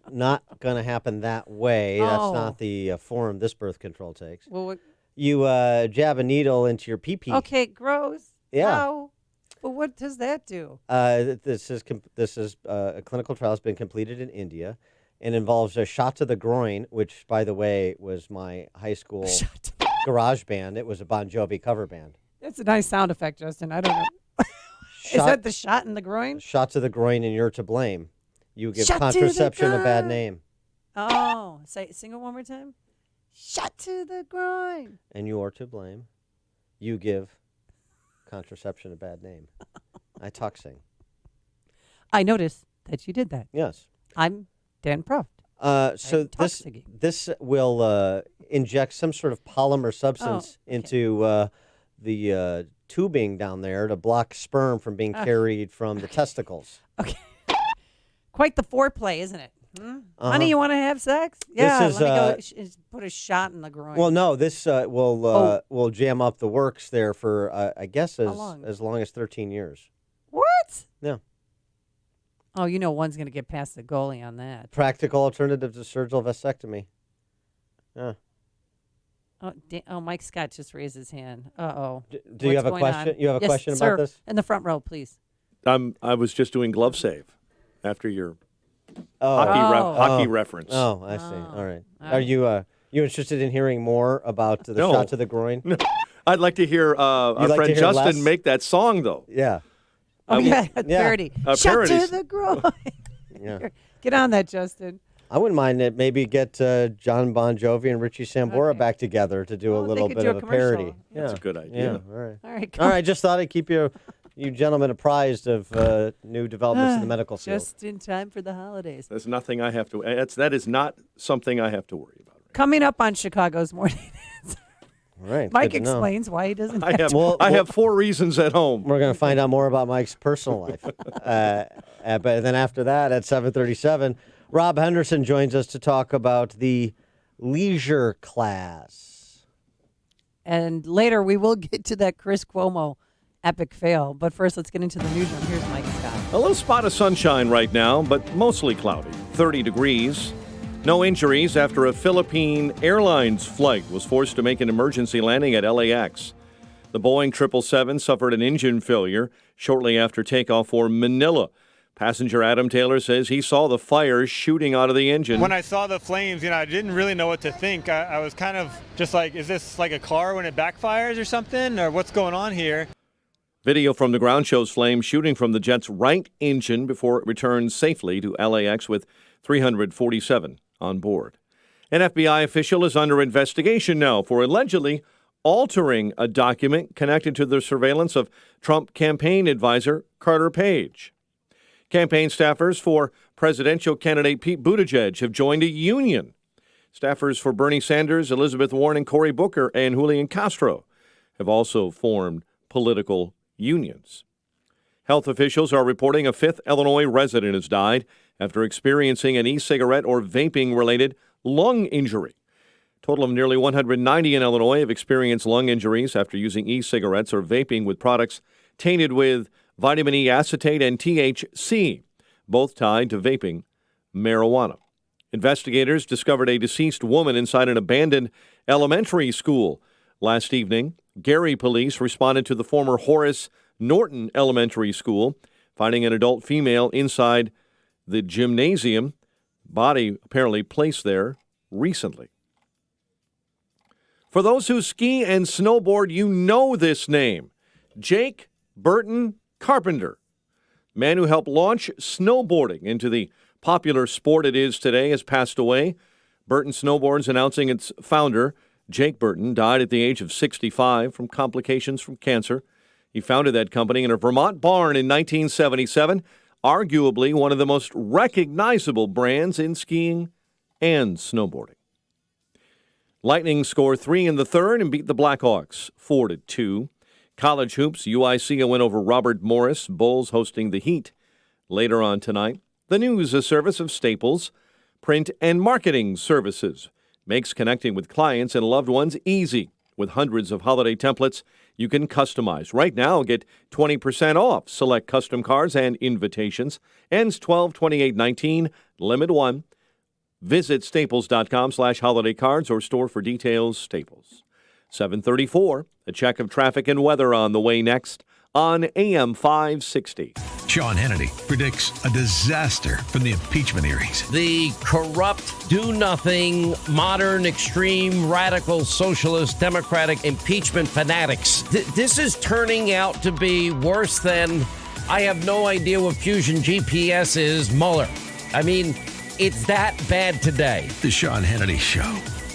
going to happen that way. Oh. That's not the form this birth control takes. Well, what? You jab a needle into your pee-pee. Okay, gross. Yeah. No. But what does that do? This is a clinical trial has been completed in India and involves a shot to the groin, which, by the way, was my high school garage band. It was a Bon Jovi cover band. That's a nice sound effect, Justin. I don't know. Is that the shot in the groin? Shot to the groin and you're to blame. You give Shot to the contraception a bad groin. name. Oh, sing it one more time. Shot to the groin. And you are to blame. You give contraception a bad name. I talk sing. I noticed that you did that. Yes. I'm Dan Proft. So this will inject some sort of polymer substance into the tubing down there to block sperm from being carried from the testicles. Okay. Quite the foreplay, isn't it? Honey, you want to have sex? Yeah, This is, let me go put a shot in the groin. Well, no, this will jam up the works there for, I guess, How long? as long as 13 years. What? Yeah. Oh, you know one's going to get past the goalie on that. Practical alternative to surgical vasectomy. Yeah. Oh, Mike Scott just raised his hand. Uh-oh. Do you have a question? On? You have a Yes, question sir. about this? In the front row, please. I was just doing glove save after your hockey reference. Oh, I see. All right. Are you interested in hearing more about the shot to the groin? No. I'd like to hear our friend Justin make that song, though. Yeah. Oh, yeah, parody. Shot to the groin. Yeah. Get on that, Justin. I wouldn't mind it. Maybe get John Bon Jovi and Richie Sambora back together to do a little bit of a parody. That's a good idea. Yeah. All right. All right. All right. Just thought I'd keep you gentlemen apprised of new developments in the medical field. Just in time for the holidays. There's nothing I have to. That is not something I have to worry about. Coming up on Chicago's Morning. All right. Mike explains why he doesn't. I have 4 reasons at home. We're going to find out more about Mike's personal life. But then after that, at 7:37, Rob Henderson joins us to talk about the leisure class. And later we will get to that Chris Cuomo epic fail. But first, let's get into the newsroom. Here's Mike Scott. A little spot of sunshine right now, but mostly cloudy. 30 degrees. No injuries after a Philippine Airlines flight was forced to make an emergency landing at LAX. The Boeing 777 suffered an engine failure shortly after takeoff for Manila. Passenger Adam Taylor says he saw the fire shooting out of the engine. When I saw the flames, I didn't really know what to think. I was kind of just like, is this like a car when it backfires or something? Or what's going on here? Video from the ground shows flames shooting from the jet's right engine before it returned safely to LAX with 347 on board. An FBI official is under investigation now for allegedly altering a document connected to the surveillance of Trump campaign advisor Carter Page. Campaign staffers for presidential candidate Pete Buttigieg have joined a union. Staffers for Bernie Sanders, Elizabeth Warren, and Cory Booker and Julian Castro have also formed political unions. Health officials are reporting a 5th Illinois resident has died after experiencing an e-cigarette or vaping-related lung injury. Total of nearly 190 in Illinois have experienced lung injuries after using e-cigarettes or vaping with products tainted with vitamin E acetate and THC, both tied to vaping marijuana. Investigators discovered a deceased woman inside an abandoned elementary school last evening. Gary police responded to the former Horace Norton Elementary School, finding an adult female inside the gymnasium, body apparently placed there recently. For those who ski and snowboard, you know this name, Jake Burton Carpenter, man who helped launch snowboarding into the popular sport it is today, has passed away. Burton Snowboards announcing its founder, Jake Burton, died at the age of 65 from complications from cancer. He founded that company in a Vermont barn in 1977, arguably one of the most recognizable brands in skiing and snowboarding. Lightning scored 3 in the third and beat the Blackhawks 4-2. College hoops, UIC win over Robert Morris, Bulls hosting the Heat later on tonight. The news, a service of Staples Print and Marketing Services, makes connecting with clients and loved ones easy. With hundreds of holiday templates you can customize. Right now, get 20% off select custom cards and invitations. Ends 12/28/19, limit 1. Visit staples.com/holidaycards or store for details. Staples. 7:34, a check of traffic and weather on the way next on AM 560. Sean Hannity predicts a disaster from the impeachment hearings. The corrupt, do-nothing, modern, extreme, radical, socialist, democratic impeachment fanatics. This is turning out to be worse than, I have no idea what Fusion GPS is, Mueller. I mean, it's that bad today. The Sean Hannity Show.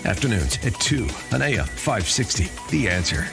Afternoons at 2 on AM 560. The Answer.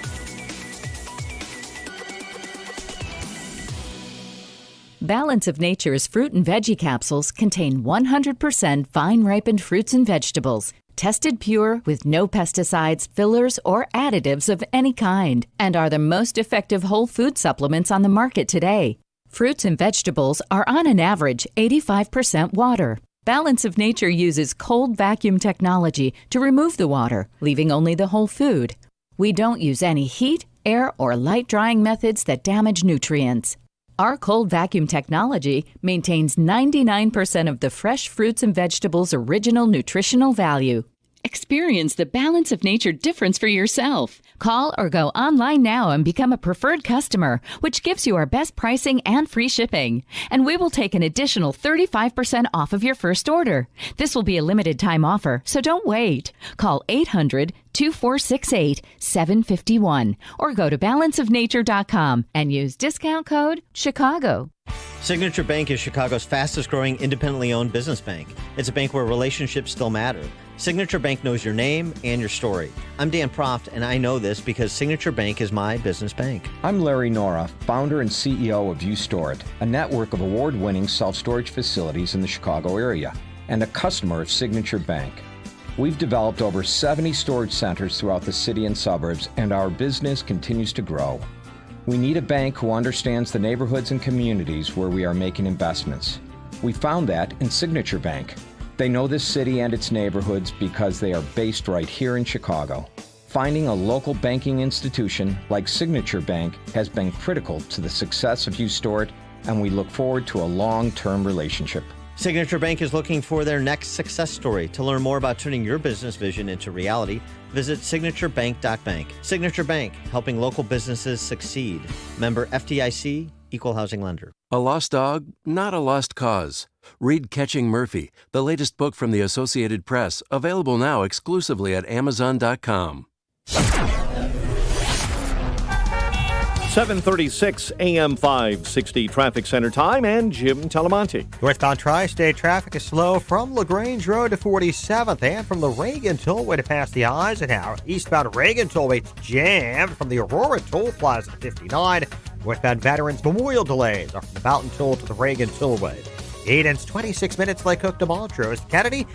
Balance of Nature's fruit and veggie capsules contain 100% vine-ripened fruits and vegetables, tested pure with no pesticides, fillers, or additives of any kind, and are the most effective whole food supplements on the market today. Fruits and vegetables are on an average 85% water. Balance of Nature uses cold vacuum technology to remove the water, leaving only the whole food. We don't use any heat, air, or light drying methods that damage nutrients. Our cold vacuum technology maintains 99% of the fresh fruits and vegetables' original nutritional value. Experience the Balance of Nature difference for yourself. Call or go online now and become a preferred customer, which gives you our best pricing and free shipping. And we will take an additional 35% off of your first order. This will be a limited time offer, so don't wait. Call 800-2468-751 or go to balanceofnature.com and use discount code CHICAGO. Signature Bank is Chicago's fastest growing independently owned business bank. It's a bank where relationships still matter. Signature Bank knows your name and your story. I'm Dan Proft, and I know this because Signature Bank is my business bank. I'm Larry Nora, founder and CEO of U-Store, a network of award-winning self-storage facilities in the Chicago area, and a customer of Signature Bank. We've developed over 70 storage centers throughout the city and suburbs, and our business continues to grow. We need a bank who understands the neighborhoods and communities where we are making investments. We found that in Signature Bank. They know this city and its neighborhoods because they are based right here in Chicago. Finding a local banking institution like Signature Bank has been critical to the success of U-Store, and we look forward to a long-term relationship. Signature Bank is looking for their next success story. To learn more about turning your business vision into reality, visit signaturebank.bank. Signature Bank, helping local businesses succeed. Member FDIC, Equal Housing Lender. A lost dog, not a lost cause. Read Catching Murphy, the latest book from the Associated Press, available now exclusively at Amazon.com. 7:36 AM 560 Traffic Center time, and Jim Talamonte. Northbound Tri-State traffic is slow from LaGrange Road to 47th and from the Reagan Tollway to past the Eisenhower. Eastbound Reagan Tollway jammed from the Aurora Toll Plaza to 59. Northbound Veterans Memorial delays are from the Mountain Toll to the Reagan Tollway. Eden's 26 minutes, Lake Hook to Montrose. Kennedy,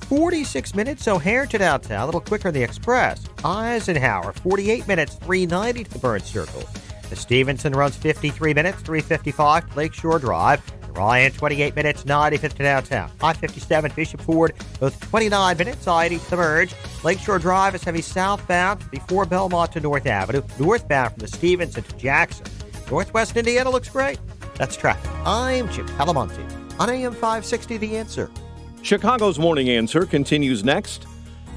46 minutes, O'Hare to downtown, a little quicker in the Express. Eisenhower, 48 minutes, 390 to the Burns Circle. The Stevenson runs 53 minutes, 355 to Lakeshore Drive. Ryan, 28 minutes, 95th to downtown. I-57, Bishop Ford, both 29 minutes. I-80 to the merge. Lakeshore Drive is heavy southbound before Belmont to North Avenue. Northbound from the Stevenson to Jackson. Northwest Indiana looks great. That's traffic. I'm Chip Calamonte on AM 560, The Answer. Chicago's Morning Answer continues next.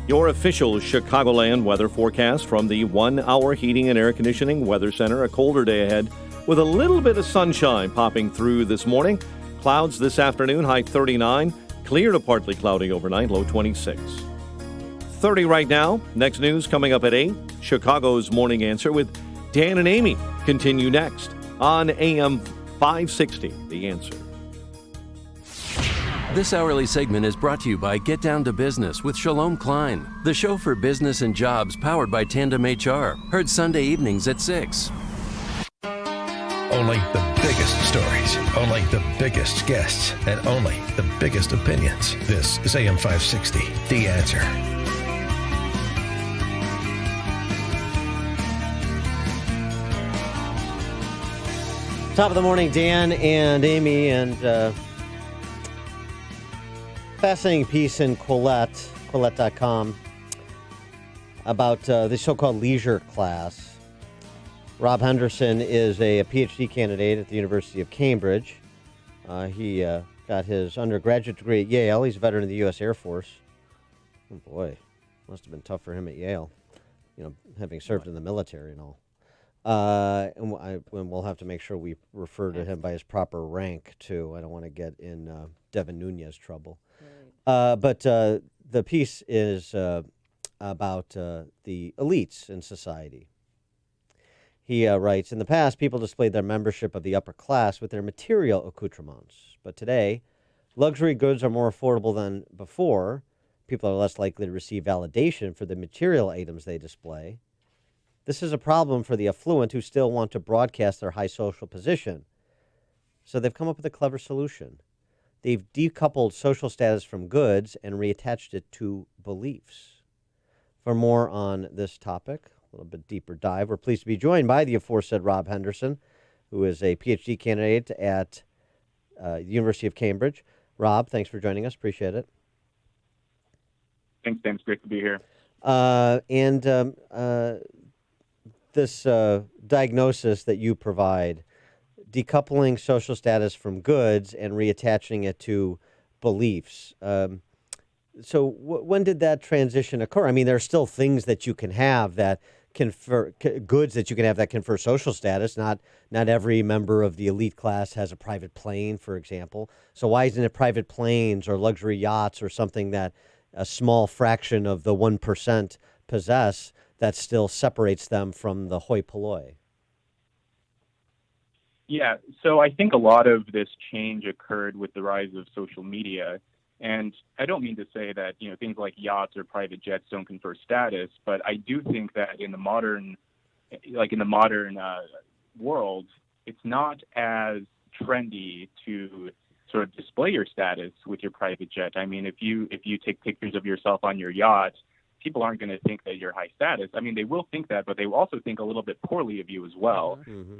Your official Chicagoland weather forecast from the 1 Hour Heating and Air Conditioning Weather Center. A colder day ahead with a little bit of sunshine popping through this morning. Clouds this afternoon, high 39. Clear to partly cloudy overnight, low 26. 30 right now. Next news coming up at 8. Chicago's Morning Answer with Dan and Amy continue next on AM 560, The Answer. This hourly segment is brought to you by Get Down to Business with Shalom Klein, the show for business and jobs powered by Tandem HR. Heard Sunday evenings at 6. Only the biggest stories, only the biggest guests, and only the biggest opinions. This is AM 560, The Answer. Top of the morning, Dan and Amy, and fascinating piece in Quillette.com about the so-called leisure class. Rob Henderson is a PhD candidate at the University of Cambridge. He got his undergraduate degree at Yale. He's a veteran of the U.S. Air Force. Oh, boy. Must have been tough for him at Yale, having served in the military and all. And we'll have to make sure we refer to him by his proper rank, too. I don't want to get in Devin Nunes trouble. But the piece is about the elites in society. He writes, in the past, people displayed their membership of the upper class with their material accoutrements. But today, luxury goods are more affordable than before. People are less likely to receive validation for the material items they display. This is a problem for the affluent who still want to broadcast their high social position. So they've come up with a clever solution. They've decoupled social status from goods and reattached it to beliefs. For more on this topic, a little bit deeper dive, we're pleased to be joined by the aforesaid Rob Henderson, who is a PhD candidate at the University of Cambridge. Rob, thanks for joining us. Appreciate it. Thanks, Dan. It's great to be here. This diagnosis that you provide, decoupling social status from goods and reattaching it to beliefs. So when did that transition occur? I mean, there are still things that you can have that confer goods that you can have that confer social status. Not every member of the elite class has a private plane, for example. So why isn't it private planes or luxury yachts or something that a small fraction of the 1% possess that still separates them from the hoi polloi? Yeah, so I think a lot of this change occurred with the rise of social media. And I don't mean to say that, things like yachts or private jets don't confer status, but I do think that in the modern world, it's not as trendy to sort of display your status with your private jet. I mean, if you take pictures of yourself on your yacht, people aren't going to think that you're high status. I mean, they will think that, but they will also think a little bit poorly of you as well. Mm-hmm.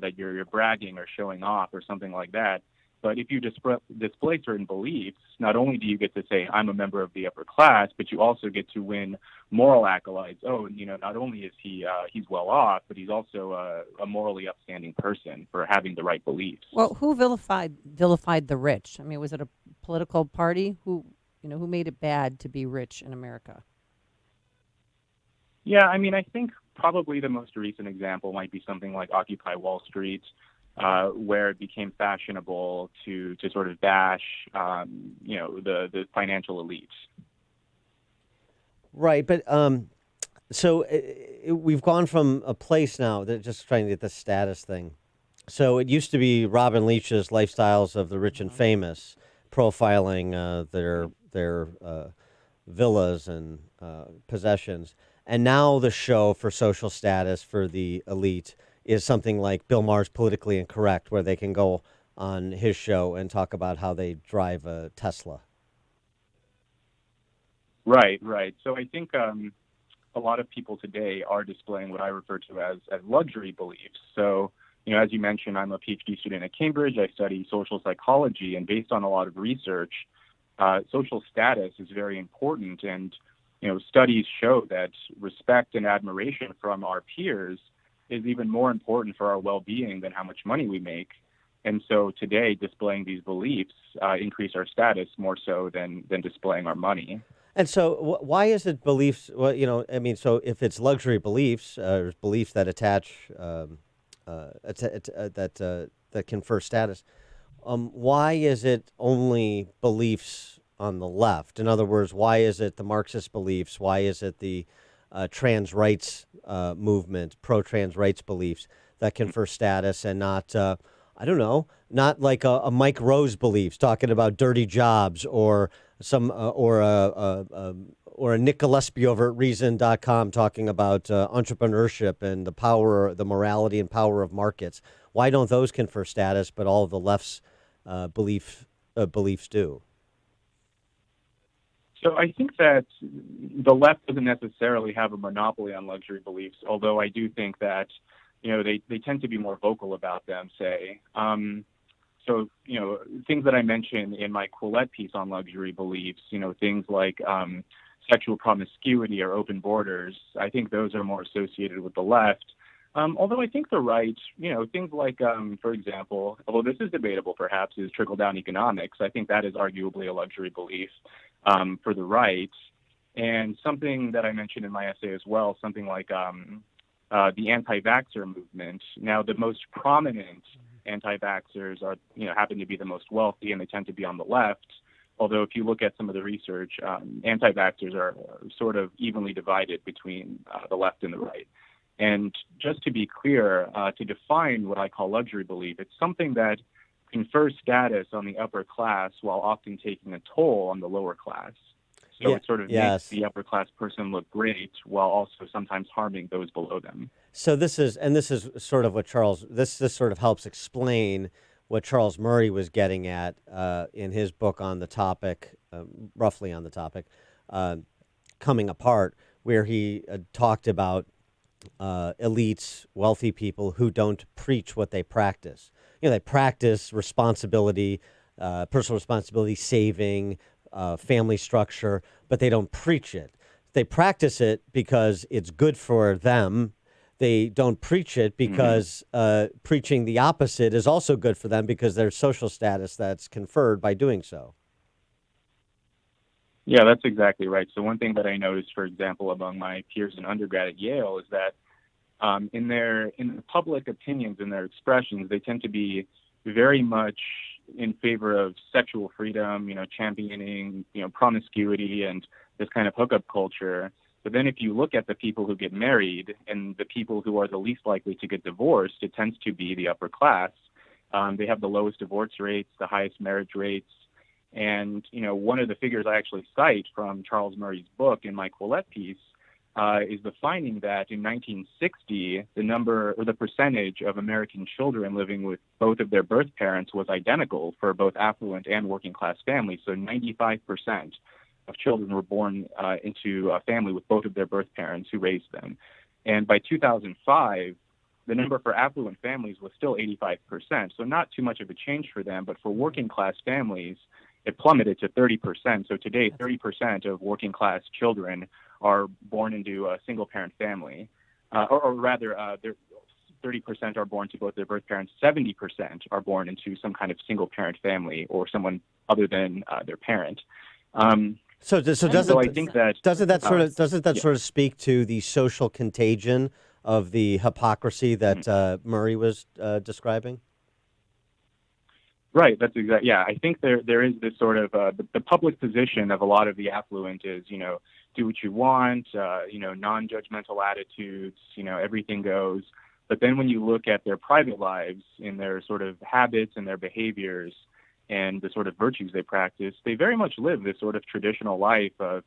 That you're bragging or showing off or something like that. But if you display certain beliefs, not only do you get to say, I'm a member of the upper class, but you also get to win moral accolades. Oh, not only is he's well off, but he's also a morally upstanding person for having the right beliefs. Well, who vilified the rich? I mean, was it a political party who made it bad to be rich in America? Yeah, I mean, I think probably the most recent example might be something like Occupy Wall Street, where it became fashionable to sort of bash, the financial elites. Right, but so we've gone from a place now that just trying to get the status thing. So it used to be Robin Leach's Lifestyles of the Rich and Famous, profiling their villas and possessions. And now the show for social status for the elite is something like Bill Maher's Politically Incorrect, where they can go on his show and talk about how they drive a Tesla. Right. So I think a lot of people today are displaying what I refer to as luxury beliefs. So as you mentioned, I'm a PhD student at Cambridge. I study social psychology, and based on a lot of research, social status is very important. And studies show that respect and admiration from our peers is even more important for our well-being than how much money we make. And so today, displaying these beliefs increase our status more so than displaying our money. And so, why is it beliefs? Well, so if it's luxury beliefs, beliefs that attach, that confer status, why is it only beliefs on the left? In other words, why is it the Marxist beliefs? Why is it the trans rights movement, pro-trans rights beliefs that confer status, and not, not like a Mike Rose beliefs talking about dirty jobs, or some or a Nick Gillespie over at Reason.com talking about entrepreneurship and the morality and power of markets? Why don't those confer status, but all of the left's beliefs do? So I think that the left doesn't necessarily have a monopoly on luxury beliefs, although I do think that, they tend to be more vocal about them, say. So, things that I mentioned in my Quillette piece on luxury beliefs, things like sexual promiscuity or open borders, I think those are more associated with the left. Although I think the right, things like, for example, although this is debatable perhaps, is trickle-down economics. I think that is arguably a luxury belief for the right. And something that I mentioned in my essay as well, something like the anti-vaxxer movement. Now, the most prominent anti-vaxxers are, happen to be the most wealthy, and they tend to be on the left. Although if you look at some of the research, anti-vaxxers are sort of evenly divided between the left and the right. And just to be clear, to define what I call luxury belief, it's something that confers status on the upper class while often taking a toll on the lower class. So it sort of makes the upper class person look great while also sometimes harming those below them. So this is sort of what this sort of helps explain what Charles Murray was getting at in his book on the topic, roughly on the topic, Coming Apart, where he talked about elites, wealthy people who don't preach what they practice. They practice responsibility, personal responsibility, saving, family structure, but they don't preach it. They practice it because it's good for them. They don't preach it because preaching the opposite is also good for them because there's social status that's conferred by doing so. Yeah, that's exactly right. So one thing that I noticed, for example, among my peers in undergrad at Yale is that in their public opinions, in their expressions, they tend to be very much in favor of sexual freedom, championing, promiscuity and this kind of hookup culture. But then if you look at the people who get married and the people who are the least likely to get divorced, it tends to be the upper class. They have the lowest divorce rates, the highest marriage rates. And, one of the figures I actually cite from Charles Murray's book in my Quillette piece is the finding that in 1960, the percentage of American children living with both of their birth parents was identical for both affluent and working class families. So 95% of children were born into a family with both of their birth parents who raised them. And by 2005, the number for affluent families was still 85%. So not too much of a change for them, but for working class families, it plummeted to 30%. So today, 30% of working class children are born into a single parent family, or rather, 30% are born to both their birth parents. 70% are born into some kind of single parent family or someone other than their parent. So doesn't that sort of speak to the social contagion of the hypocrisy that Murray was describing? Right. That's exactly. Yeah, I think there is this sort of the public position of a lot of the affluent is, do what you want, non-judgmental attitudes, everything goes. But then when you look at their private lives, in their sort of habits and their behaviors and the sort of virtues they practice, they very much live this sort of traditional life of,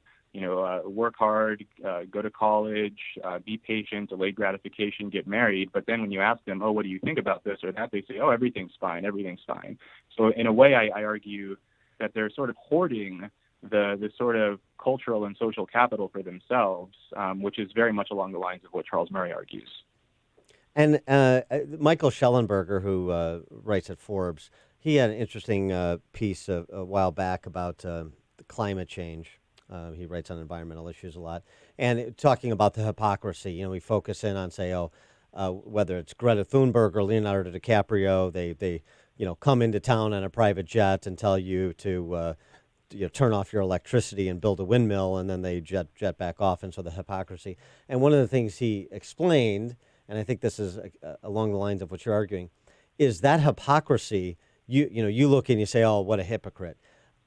work hard, go to college, be patient, delayed gratification, get married. But then when you ask them, oh, what do you think about this or that? They say, oh, everything's fine. So in a way, I argue that they're sort of hoarding the sort of cultural and social capital for themselves, which is very much along the lines of what Charles Murray argues. And Michael Schellenberger, who writes at Forbes, he had an interesting piece a while back about climate change. He writes on environmental issues a lot. And talking about the hypocrisy, we focus in on, say, whether it's Greta Thunberg or Leonardo DiCaprio, they come into town on a private jet and tell you to turn off your electricity and build a windmill, and then they jet back off. And so the hypocrisy. And one of the things he explained, and I think this is along the lines of what you're arguing, is that hypocrisy. You look and you say, "Oh, what a hypocrite!"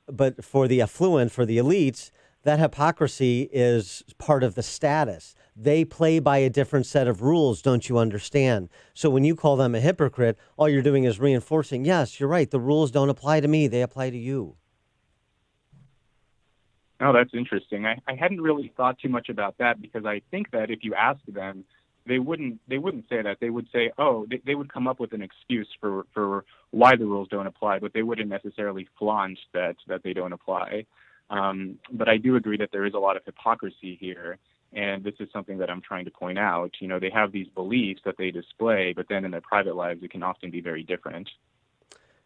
But for the affluent, for the elites, that hypocrisy is part of the status. They play by a different set of rules, don't you understand? So when you call them a hypocrite, all you're doing is reinforcing, yes, you're right, the rules don't apply to me, they apply to you. Oh, that's interesting. I hadn't really thought too much about that, because I think that if you ask them, they wouldn't say that. They would say, they would come up with an excuse for why the rules don't apply, but they wouldn't necessarily flaunt that they don't apply. But I do agree that there is a lot of hypocrisy here, and this is something that I'm trying to point out. They have these beliefs that they display, but then in their private lives, it can often be very different.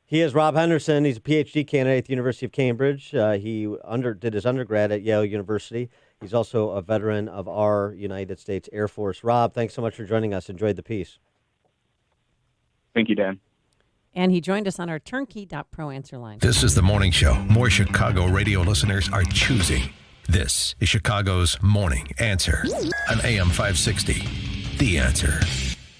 He is Rob Henderson. He's a PhD candidate at the University of Cambridge. He did his undergrad at Yale University. He's also a veteran of our United States Air Force. Rob, thanks so much for joining us. Enjoyed the piece. Thank you, Dan. And he joined us on our turnkey.pro answer line. This is the morning show more Chicago radio listeners are choosing. This is Chicago's Morning Answer on AM 560. The Answer.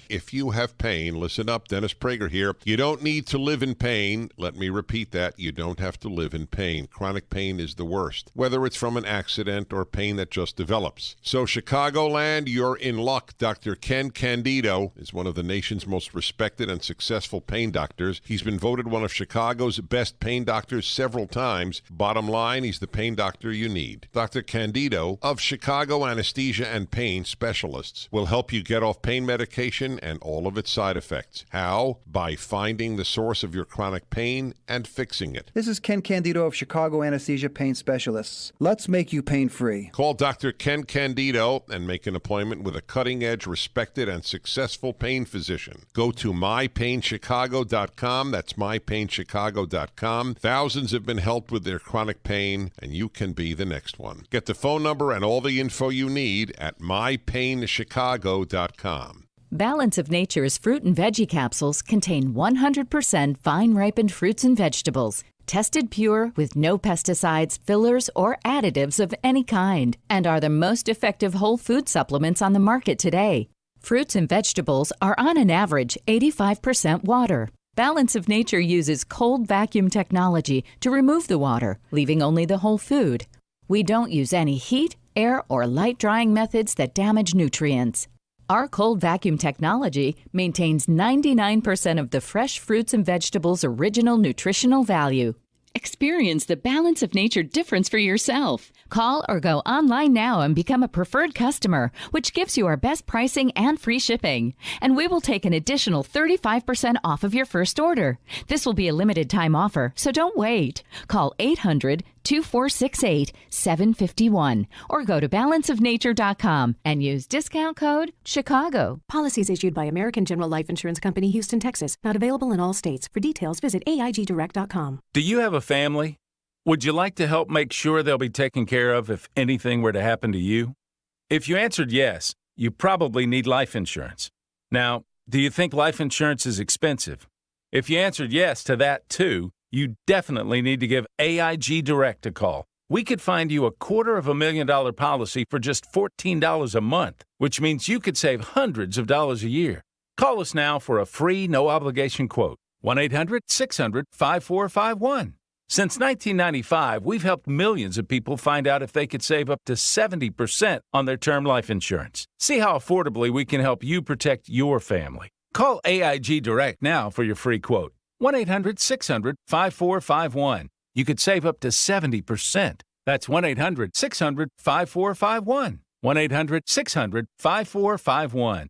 If you have pain, listen up, Dennis Prager here. You don't need to live in pain. Let me repeat that. You don't have to live in pain. Chronic pain is the worst, whether it's from an accident or pain that just develops. So Chicagoland, you're in luck. Dr. Ken Candido is one of the nation's most respected and successful pain doctors. He's been voted one of Chicago's best pain doctors several times. Bottom line, he's the pain doctor you need. Dr. Candido of Chicago Anesthesia and Pain Specialists will help you get off pain medication and all of its side effects. How? By finding the source of your chronic pain and fixing it. This is Ken Candido of Chicago Anesthesia Pain Specialists. Let's make you pain-free. Call Dr. Ken Candido and make an appointment with a cutting-edge, respected, and successful pain physician. Go to mypainchicago.com. That's mypainchicago.com. Thousands have been helped with their chronic pain, and you can be the next one. Get the phone number and all the info you need at mypainchicago.com. Balance of Nature's fruit and veggie capsules contain 100% fine-ripened fruits and vegetables, tested pure with no pesticides, fillers, or additives of any kind, and are the most effective whole food supplements on the market today. Fruits and vegetables are on an average 85% water. Balance of Nature uses cold vacuum technology to remove the water, leaving only the whole food. We don't use any heat, air, or light drying methods that damage nutrients. Our cold vacuum technology maintains 99% of the fresh fruits and vegetables' original nutritional value. Experience the Balance of Nature difference for yourself. Call or go online now and become a preferred customer, which gives you our best pricing and free shipping. And we will take an additional 35% off of your first order. This will be a limited time offer, so don't wait. Call 800-2468-751 or go to balanceofnature.com and use discount code Chicago. Policies issued by American General Life Insurance Company, Houston, Texas. Not available in all states. For details, visit AIGdirect.com. Do you have a family? Would you like to help make sure they'll be taken care of if anything were to happen to you? If you answered yes, you probably need life insurance. Now, do you think life insurance is expensive? If you answered yes to that too, you definitely need to give AIG Direct a call. We could find you a $250,000 policy for just $14 a month, which means you could save hundreds of dollars a year. Call us now for a free, no-obligation quote. 1-800-600-5451. Since 1995, we've helped millions of people find out if they could save up to 70% on their term life insurance. See how affordably we can help you protect your family. Call AIG Direct now for your free quote. 1-800-600-5451. You could save up to 70%. That's 1-800-600-5451. 1-800-600-5451.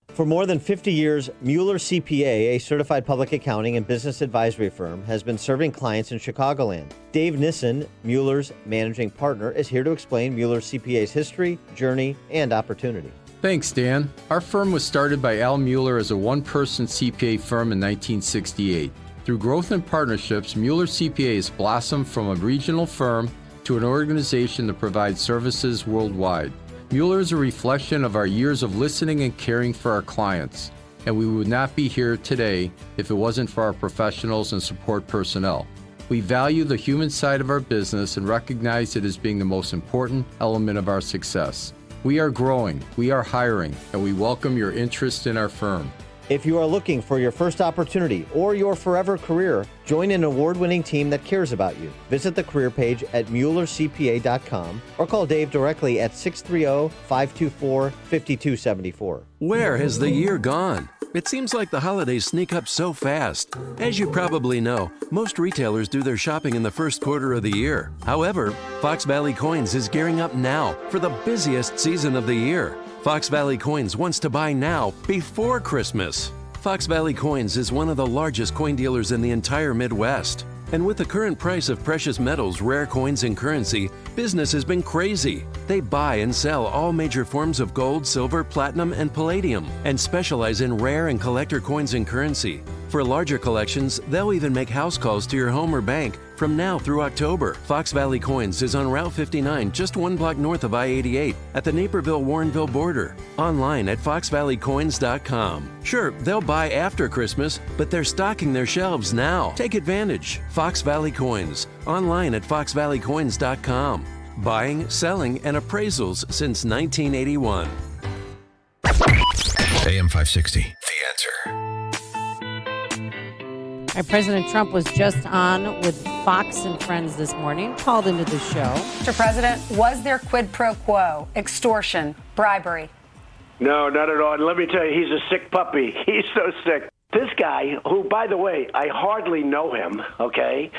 For more than 50 years, Mueller CPA, a certified public accounting and business advisory firm, has been serving clients in Chicagoland. Dave Nissen, Mueller's managing partner, is here to explain Mueller CPA's history, journey, and opportunity. Thanks, Dan. Our firm was started by Al Mueller as a one-person CPA firm in 1968. Through growth and partnerships, Mueller CPA has blossomed from a regional firm to an organization that provides services worldwide. Mueller is a reflection of our years of listening and caring for our clients, and we would not be here today if it wasn't for our professionals and support personnel. We value the human side of our business and recognize it as being the most important element of our success. We are growing, we are hiring, and we welcome your interest in our firm. If you are looking for your first opportunity or your forever career, join an award-winning team that cares about you. Visit the career page at MuellerCPA.com or call Dave directly at 630-524-5274. Where has the year gone? It seems like the holidays sneak up so fast. As you probably know, most retailers do their shopping in the first quarter of the year. However, Fox Valley Coins is gearing up now for the busiest season of the year. Fox Valley Coins wants to buy now before Christmas. Fox Valley Coins is one of the largest coin dealers in the entire Midwest. And with the current price of precious metals, rare coins, and currency, business has been crazy. They buy and sell all major forms of gold, silver, platinum, and palladium, and specialize in rare and collector coins and currency. For larger collections, they'll even make house calls to your home or bank from now through October. Fox Valley Coins is on Route 59, just 1 block north of I-88, at the Naperville-Warrenville border. Online at foxvalleycoins.com. Sure, they'll buy after Christmas, but they're stocking their shelves now. Take advantage. Fox Valley Coins. Online at foxvalleycoins.com. Buying, selling, and appraisals since 1981. AM 560, The Answer. President Trump was just on with Fox and Friends this morning, called into the show. Mr. President, was there quid pro quo, extortion, bribery? No, not at all. And let me tell you, he's a sick puppy. He's so sick. This guy, who, by the way, I hardly know him, okay?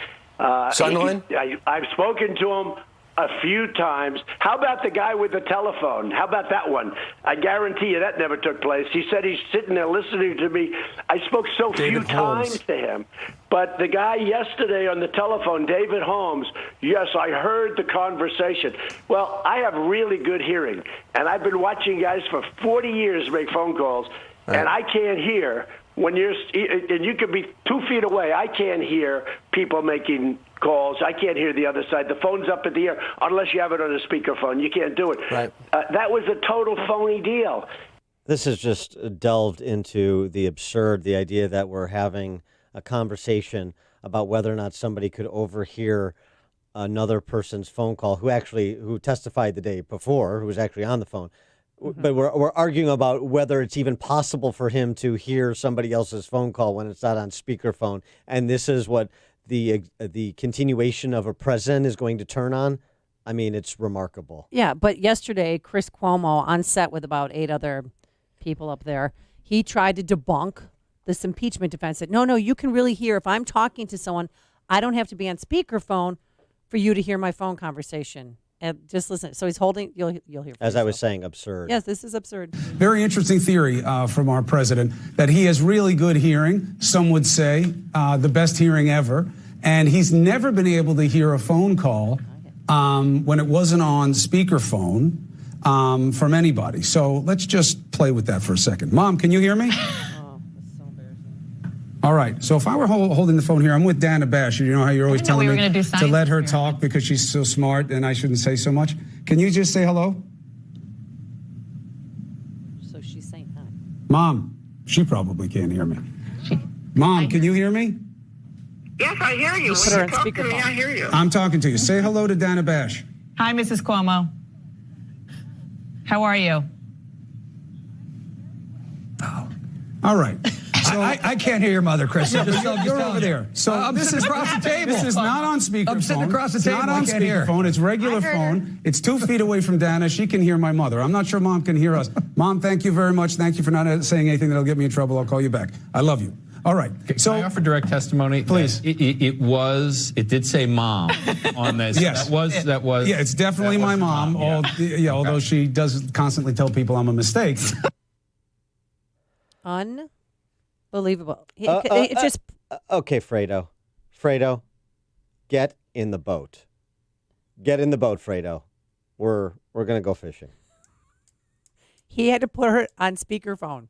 Sunderland? I've spoken to him a few times. How about the guy with the telephone? How about that one? I guarantee you that never took place. He said he's sitting there listening to me. I spoke so few times to him. But the guy yesterday on the telephone, David Holmes, yes, I heard the conversation. Well, I have really good hearing, and I've been watching guys for 40 years make phone calls, and I can't hear when and you could be 2 feet away. I can't hear people making calls. I can't hear the other side. The phone's up in the air unless you have it on a speakerphone. You can't do it. Right. That was a total phony deal. This has just delved into the absurd, the idea that we're having a conversation about whether or not somebody could overhear another person's phone call who testified the day before, who was actually on the phone. Mm-hmm. But we're arguing about whether it's even possible for him to hear somebody else's phone call when it's not on speakerphone. And this is what the continuation of a president is going to turn on. I mean, it's remarkable. Yeah, but yesterday, Chris Cuomo, on set with about 8 other people up there, he tried to debunk this impeachment defense. Said, no, you can really hear. If I'm talking to someone, I don't have to be on speakerphone for you to hear my phone conversation. And just listen. So he's holding. You'll hear. As I was saying, absurd. Yes, this is absurd. Very interesting theory from our president that he has really good hearing. Some would say the best hearing ever, and he's never been able to hear a phone call when it wasn't on speakerphone from anybody. So let's just play with that for a second. Mom, can you hear me? All right. So if I were holding the phone here, I'm with Dana Bash. You know how you're always telling me to let her talk because she's so smart and I shouldn't say so much. Can you just say hello? So she's saying hi. Mom, she probably can't hear me. Mom, can you hear me? Yes, I hear you. Put her on speakerphone. I hear you. I'm talking to you. Say hello to Dana Bash. Hi, Mrs. Cuomo. How are you? All right. So I can't hear your mother, Chris. You're over there. So this is across the table. This is not on speakerphone. I'm sitting across the table. It's not on speakerphone. It's regular phone. It's 2 feet away from Dana. She can hear my mother. I'm not sure Mom can hear us. Mom, thank you very much. Thank you for not saying anything that'll get me in trouble. I'll call you back. I love you. All right. So can I offer direct testimony? Please. It did say mom on this. Yes. That was. Yeah, it's definitely my mom. Although she does constantly tell people I'm a mistake. Unbelievable. It's just okay, Fredo. Fredo, get in the boat. Get in the boat, Fredo. We're gonna go fishing. He had to put her on speakerphone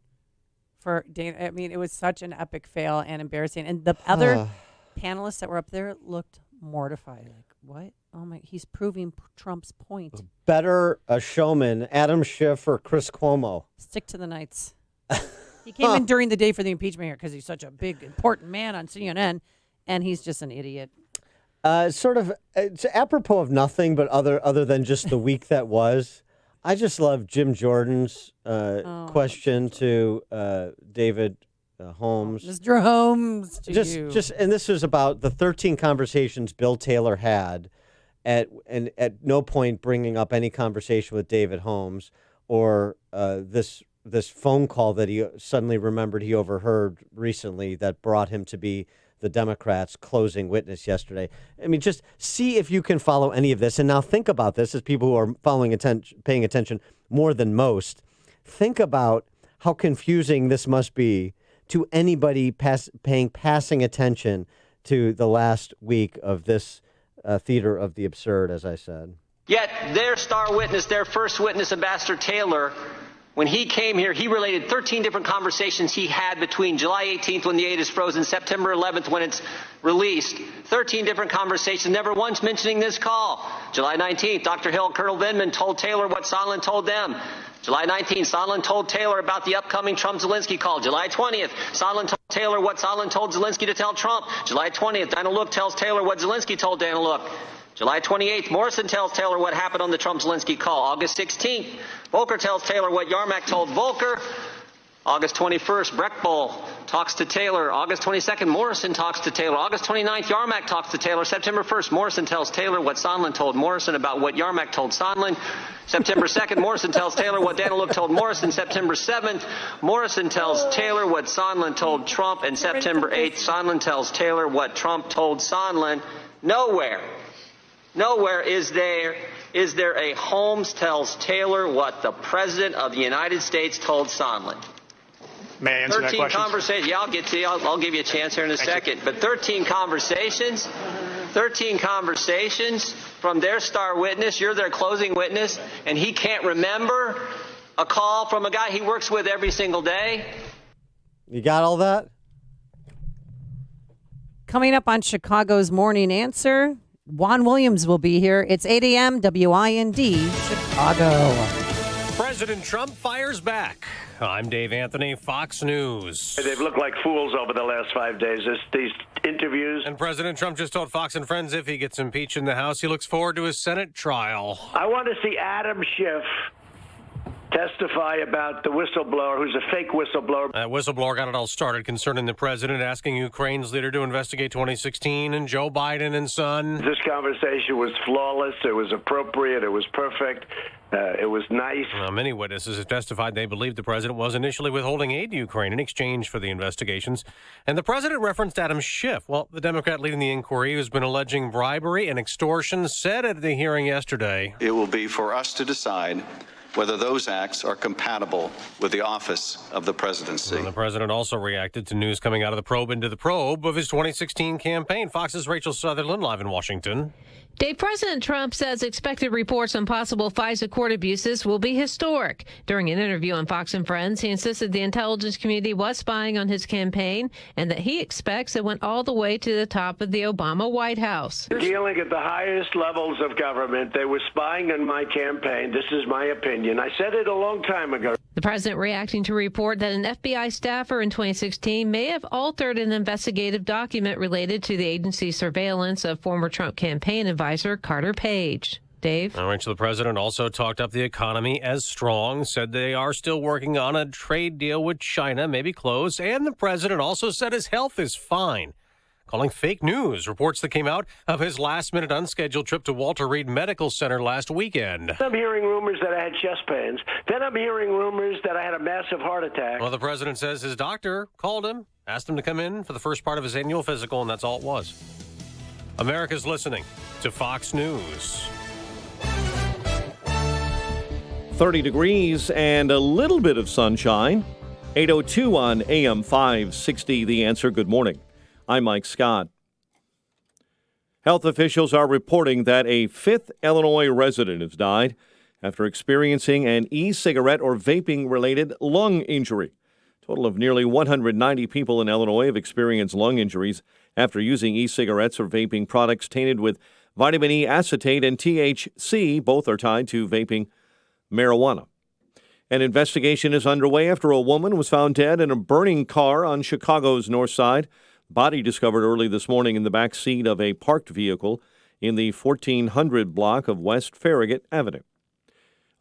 for Dana. I mean, it was such an epic fail and embarrassing. And the other panelists that were up there looked mortified. Like, what? Oh my! He's proving Trump's point. Better a showman, Adam Schiff or Chris Cuomo? Stick to the Knights. He came in during the day for the impeachment here because he's such a big, important man on CNN, and he's just an idiot. Sort of, it's apropos of nothing, but other than just the week that was. I just love Jim Jordan's question to David Holmes. Mr. Holmes, to you. And this is about the 13 conversations Bill Taylor had, at no point bringing up any conversation with David Holmes or this phone call that he suddenly remembered he overheard recently that brought him to be the Democrats' closing witness yesterday. I mean, just see if you can follow any of this. And now think about this as people who are paying attention more than most. Think about how confusing this must be to anybody paying passing attention to the last week of this theater of the absurd, as I said. Yet their star witness, their first witness, Ambassador Taylor, when he came here, he related 13 different conversations he had between July 18th when the aid is frozen, September 11th when it's released. 13 different conversations, never once mentioning this call. July 19th, Dr. Hill, Colonel Vindman told Taylor what Sondland told them. July 19th, Sondland told Taylor about the upcoming Trump-Zelensky call. July 20th, Sondland told Taylor what Sondland told Zelensky to tell Trump. July 20th, Dana Look tells Taylor what Zelensky told Dana Look. July 28th, Morrison tells Taylor what happened on the Trump-Zelensky call. August 16th, Volker tells Taylor what Yarmak told Volker. August 21st, Breckbull talks to Taylor. August 22nd, Morrison talks to Taylor. August 29th, Yarmak talks to Taylor. September 1st, Morrison tells Taylor what Sondland told Morrison about what Yarmak told Sondland. September 2nd, Morrison tells Taylor what Dana Look told Morrison. September 7th, Morrison tells Taylor what Sondland told Trump. And September 8th, Sondland tells Taylor what Trump told Sondland. Nowhere is there a Holmes tells Taylor what the President of the United States told Sondland. May I answer that 13 question? conversations. Yeah, I'll get to you. I'll give you a chance here in a second. But 13 conversations from their star witness. You're their closing witness, and he can't remember a call from a guy he works with every single day. You got all that? Coming up on Chicago's Morning Answer, Juan Williams will be here. It's 8 a.m. WIND Chicago. President Trump fires back. I'm Dave Anthony, Fox News. They've looked like fools over the last 5 days. These interviews. And President Trump just told Fox and Friends if he gets impeached in the House, he looks forward to his Senate trial. I want to see Adam Schiff testify about the whistleblower who's a fake whistleblower. That whistleblower got it all started concerning the president asking Ukraine's leader to investigate 2016 and Joe Biden and son. This conversation was flawless. It was appropriate. It was perfect. It was nice. Many witnesses have testified they believe the president was initially withholding aid to Ukraine in exchange for the investigations. And the president referenced Adam Schiff. Well, the Democrat leading the inquiry, who's been alleging bribery and extortion, said at the hearing yesterday, "It will be for us to decide whether those acts are compatible with the office of the presidency." And the president also reacted to news coming out of the probe into the probe of his 2016 campaign. Fox's Rachel Sutherland live in Washington. Dave, President Trump says expected reports on possible FISA court abuses will be historic. During an interview on Fox and Friends, he insisted the intelligence community was spying on his campaign and that he expects it went all the way to the top of the Obama White House. Dealing at the highest levels of government, they were spying on my campaign. This is my opinion. I said it a long time ago. The president reacting to a report that an FBI staffer in 2016 may have altered an investigative document related to the agency's surveillance of former Trump campaign advisor Carter Page. Dave? Rachel, the president also talked up the economy as strong, said they are still working on a trade deal with China, maybe close, and the president also said his health is fine, calling fake news reports that came out of his last-minute unscheduled trip to Walter Reed Medical Center last weekend. I'm hearing rumors that I had chest pains. Then I'm hearing rumors that I had a massive heart attack. Well, the president says his doctor called him, asked him to come in for the first part of his annual physical, and that's all it was. America's listening to Fox News. 30 degrees and a little bit of sunshine. 8:02 on AM 560. The Answer. Good morning. I'm Mike Scott. Health officials are reporting that a 5th Illinois resident has died after experiencing an e-cigarette or vaping-related lung injury. A total of nearly 190 people in Illinois have experienced lung injuries after using e-cigarettes or vaping products tainted with vitamin E acetate and THC. Both are tied to vaping marijuana. An investigation is underway after a woman was found dead in a burning car on Chicago's north side. Body discovered early this morning in the back seat of a parked vehicle in the 1400 block of West Farragut Avenue.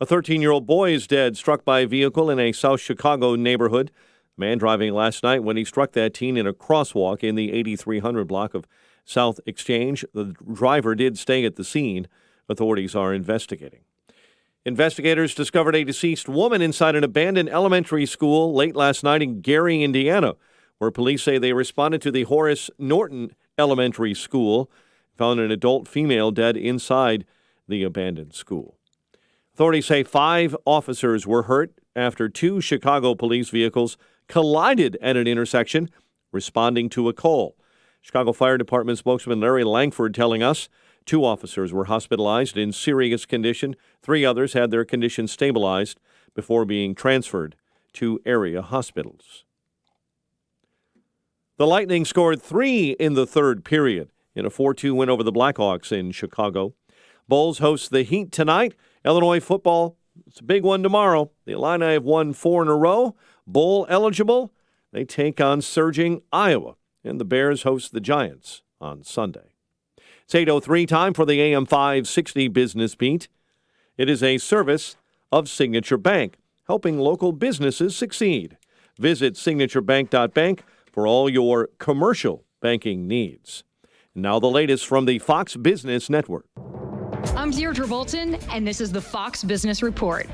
A 13-year-old boy is dead, struck by a vehicle in a South Chicago neighborhood. A man driving last night when he struck that teen in a crosswalk in the 8300 block of South Exchange. The driver did stay at the scene. Authorities are investigating. Investigators discovered a deceased woman inside an abandoned elementary school late last night in Gary, Indiana, where police say they responded to the Horace Norton Elementary School, found an adult female dead inside the abandoned school. Authorities say 5 officers were hurt after 2 Chicago police vehicles collided at an intersection, responding to a call. Chicago Fire Department spokesman Larry Langford telling us 2 officers were hospitalized in serious condition. 3 others had their condition stabilized before being transferred to area hospitals. The Lightning scored 3 in the third period in a 4-2 win over the Blackhawks in Chicago. Bulls host the Heat tonight. Illinois football, it's a big one tomorrow. The Illini have won 4 in a row. Bowl eligible. They take on surging Iowa. And the Bears host the Giants on Sunday. It's 8:03, time for the AM 560 Business Beat. It is a service of Signature Bank, helping local businesses succeed. Visit signaturebank.bank for all your commercial banking needs. Now the latest from the Fox Business Network. I'm Deirdre Bolton, and this is the Fox Business Report.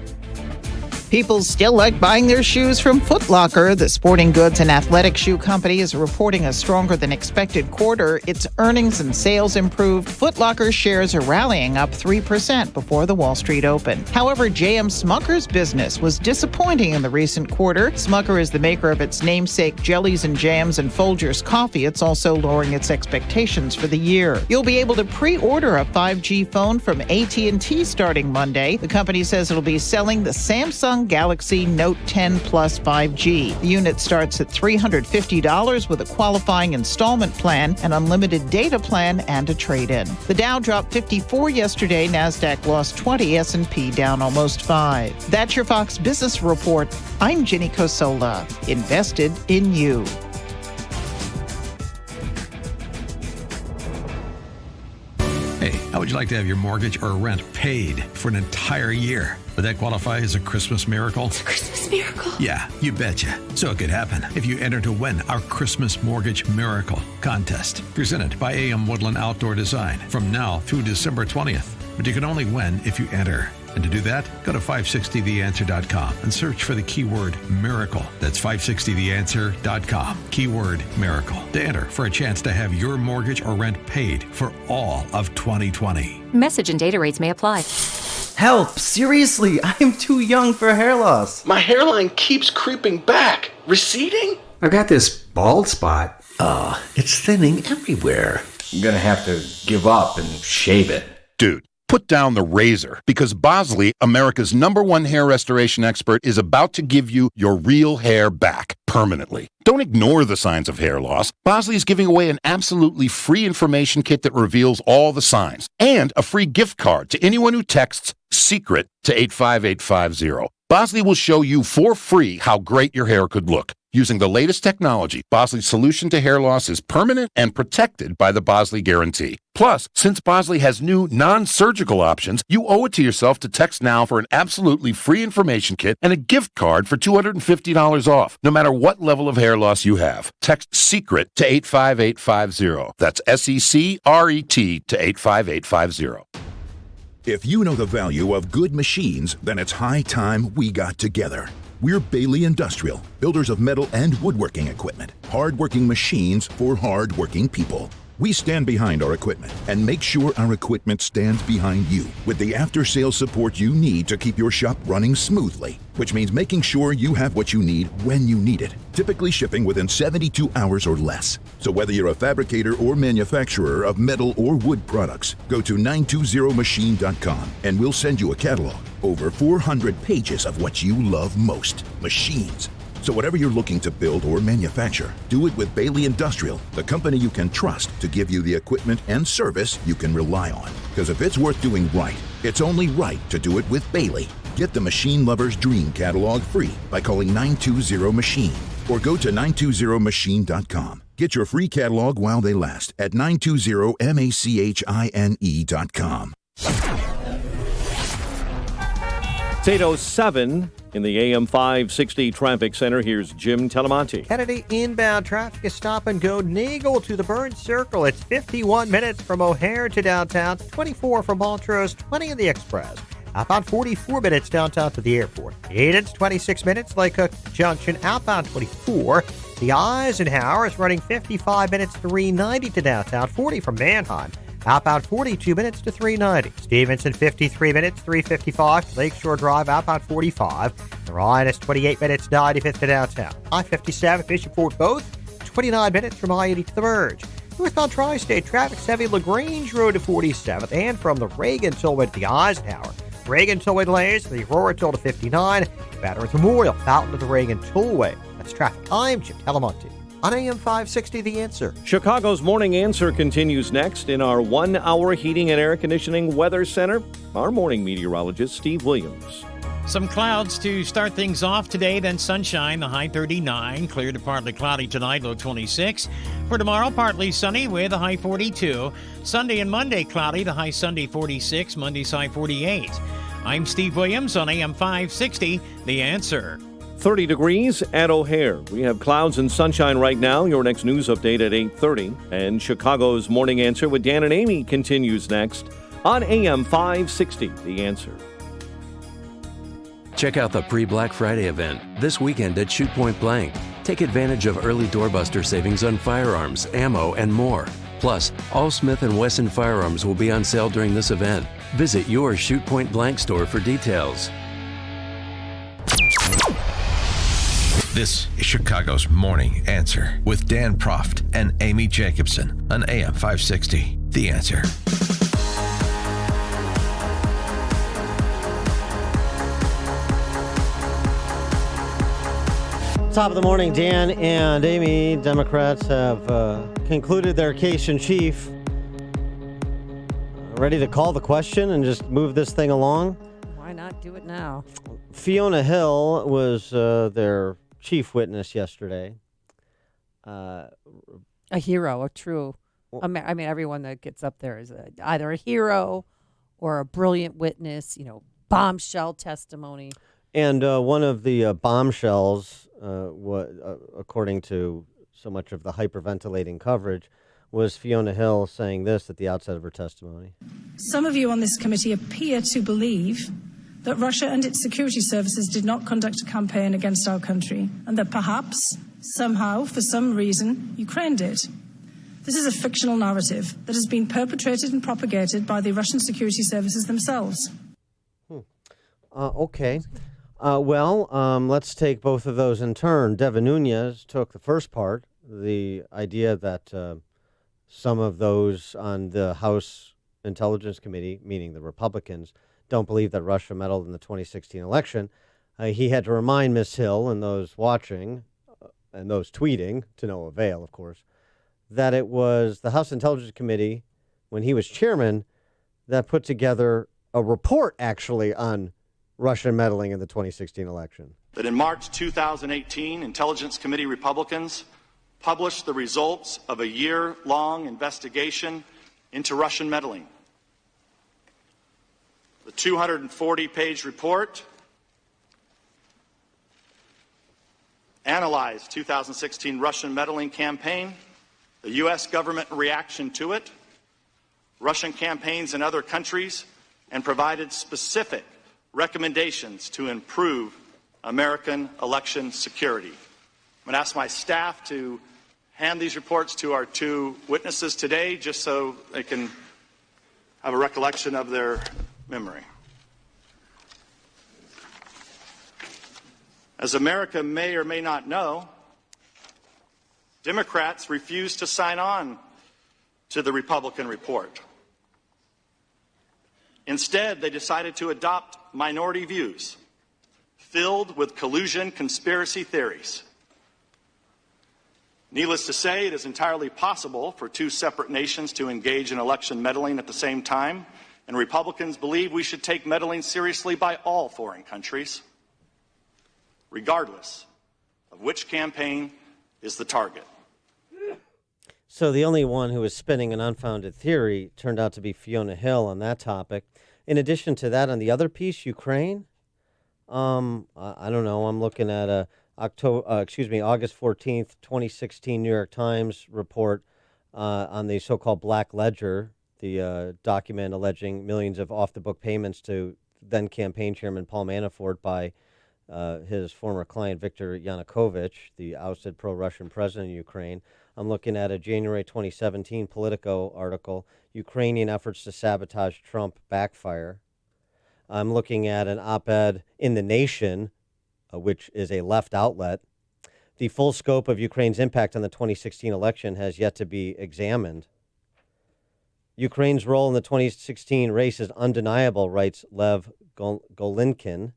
People still like buying their shoes from Foot Locker. The sporting goods and athletic shoe company is reporting a stronger than expected quarter. Its earnings and sales improved. Foot Locker shares are rallying up 3% before the Wall Street Open. However, J.M. Smucker's business was disappointing in the recent quarter. Smucker is the maker of its namesake jellies and jams and Folgers coffee. It's also lowering its expectations for the year. You'll be able to pre-order a 5G phone from AT&T starting Monday. The company says it'll be selling the Samsung Galaxy Note 10 Plus 5G. The unit starts at $350 with a qualifying installment plan, an unlimited data plan, and a trade-in. The Dow dropped 54 yesterday. NASDAQ lost 20. S&P down almost 5. That's your Fox Business Report. I'm Ginny Cosola. Invested in you. Hey, how would you like to have your mortgage or rent paid for an entire year? Would that qualify as a Christmas miracle? It's a Christmas miracle. Yeah, you betcha. So it could happen if you enter to win our Christmas Mortgage Miracle contest, presented by AM Woodland Outdoor Design from now through December 20th. But you can only win if you enter. And to do that, go to 560theanswer.com and search for the keyword miracle. That's 560theanswer.com, keyword miracle, to enter for a chance to have your mortgage or rent paid for all of 2020. Message and data rates may apply. Help! Seriously, I'm too young for hair loss. My hairline keeps creeping back. Receding? I've got this bald spot. It's thinning everywhere. I'm gonna have to give up and shave it. Dude, put down the razor, because Bosley, America's #1 hair restoration expert, is about to give you your real hair back permanently. Don't ignore the signs of hair loss. Bosley is giving away an absolutely free information kit that reveals all the signs, and a free gift card to anyone who texts SECRET to 85850. Bosley will show you for free how great your hair could look. Using the latest technology, Bosley's solution to hair loss is permanent and protected by the Bosley Guarantee. Plus, since Bosley has new non-surgical options, you owe it to yourself to text now for an absolutely free information kit and a gift card for $250 off, no matter what level of hair loss you have. Text SECRET to 85850. That's SECRET to 85850. If you know the value of good machines, then it's high time we got together. We're Bailey Industrial, builders of metal and woodworking equipment. Hard-working machines for hard-working people. We stand behind our equipment and make sure our equipment stands behind you with the after-sales support you need to keep your shop running smoothly, which means making sure you have what you need when you need it, typically shipping within 72 hours or less. So whether you're a fabricator or manufacturer of metal or wood products, go to 920machine.com and we'll send you a catalog. Over 400 pages of what you love most, machines. So whatever you're looking to build or manufacture, do it with Bailey Industrial, the company you can trust to give you the equipment and service you can rely on. Because if it's worth doing right, it's only right to do it with Bailey. Get the Machine Lover's Dream catalog free by calling 920-MACHINE or go to 920machine.com. Get your free catalog while they last at 920machine.com. It's 8:07 in the AM 560 Traffic Center. Here's Jim Telemonte. Kennedy inbound traffic is stop and go Nagle to the Burns Circle. It's 51 minutes from O'Hare to downtown, 24 from Montrose, 20 in the Express. Outbound 44 minutes downtown to the airport. It's 26 minutes, Lake Cook Junction, outbound 24. The Eisenhower is running 55 minutes, 390 to downtown, 40 from Manheim. Outbound 42 minutes to 390. Stevenson 53 minutes, 355. Lakeshore Drive outbound 45. The Ryan is 28 minutes, 95th to downtown. I-57 Bishop Fort both 29 minutes from I-80 to the Verge. Northbound Tri-State traffic's heavy LaGrange Road to 47th and from the Reagan Tollway to the Eisenhower. Reagan Tollway delays for the Aurora Toll to 59. Veterans Memorial out to the Reagan Tollway. That's traffic. I'm Jim Telemonte. On AM 560, The Answer. Chicago's Morning Answer continues next in our 1-hour heating and air conditioning weather center. Our morning meteorologist, Steve Williams. Some clouds to start things off today, then sunshine, the high 39. Clear to partly cloudy tonight, low 26. For tomorrow, partly sunny with a high 42. Sunday and Monday, cloudy, the high Sunday 46, Monday's high 48. I'm Steve Williams on AM 560, The Answer. 30 degrees at O'Hare. We have clouds and sunshine right now. Your next news update at 8:30. And Chicago's Morning Answer with Dan and Amy continues next on AM 560, The Answer. Check out the pre-Black Friday event this weekend at Shoot Point Blank. Take advantage of early doorbuster savings on firearms, ammo, and more. Plus, all Smith & Wesson firearms will be on sale during this event. Visit your Shoot Point Blank store for details. This is Chicago's Morning Answer with Dan Proft and Amy Jacobson on AM 560. The Answer. Top of the morning, Dan and Amy. Democrats have concluded their case in chief. Ready to call the question and just move this thing along? Why not do it now? Fiona Hill was their chief witness yesterday. A hero, a true. I mean, everyone that gets up there is either a hero or a brilliant witness, bombshell testimony. And one of the bombshells, according to so much of the hyperventilating coverage, was Fiona Hill saying this at the outset of her testimony. Some of you on this committee appear to believe that Russia and its security services did not conduct a campaign against our country, and that perhaps, somehow, for some reason, Ukraine did. This is a fictional narrative that has been perpetrated and propagated by the Russian security services themselves. Okay. Let's take both of those in turn. Devin Nunes took the first part, the idea that some of those on the House Intelligence Committee, meaning the Republicans, don't believe that Russia meddled in the 2016 election. He had to remind Ms. Hill and those watching, and those tweeting, to no avail, of course, that it was the House Intelligence Committee, when he was chairman, that put together a report, actually, on Russian meddling in the 2016 election. That in March 2018, Intelligence Committee Republicans published the results of a year-long investigation into Russian meddling. The 240-page report analyzed 2016 Russian meddling campaign, the U.S. government reaction to it, Russian campaigns in other countries, and provided specific recommendations to improve American election security. I'm going to ask my staff to hand these reports to our two witnesses today just so they can have a recollection of their memory. As America may or may not know, Democrats refused to sign on to the Republican report. Instead, they decided to adopt minority views filled with collusion conspiracy theories. Needless to say, it is entirely possible for two separate nations to engage in election meddling at the same time, and Republicans believe we should take meddling seriously by all foreign countries, regardless of which campaign is the target. So the only one who was spinning an unfounded theory turned out to be Fiona Hill on that topic. In addition to that, on the other piece, Ukraine, I don't know. I'm looking at August 14th, 2016 New York Times report on the so-called Black Ledger, the document alleging millions of off-the-book payments to then campaign chairman Paul Manafort by his former client Viktor Yanukovych, the ousted pro-Russian president of Ukraine. I'm looking at a January 2017 Politico article, Ukrainian efforts to sabotage Trump backfire. I'm looking at an op-ed in The Nation, which is a left outlet. The full scope of Ukraine's impact on the 2016 election has yet to be examined. Ukraine's role in the 2016 race is undeniable, writes Lev Golinkin.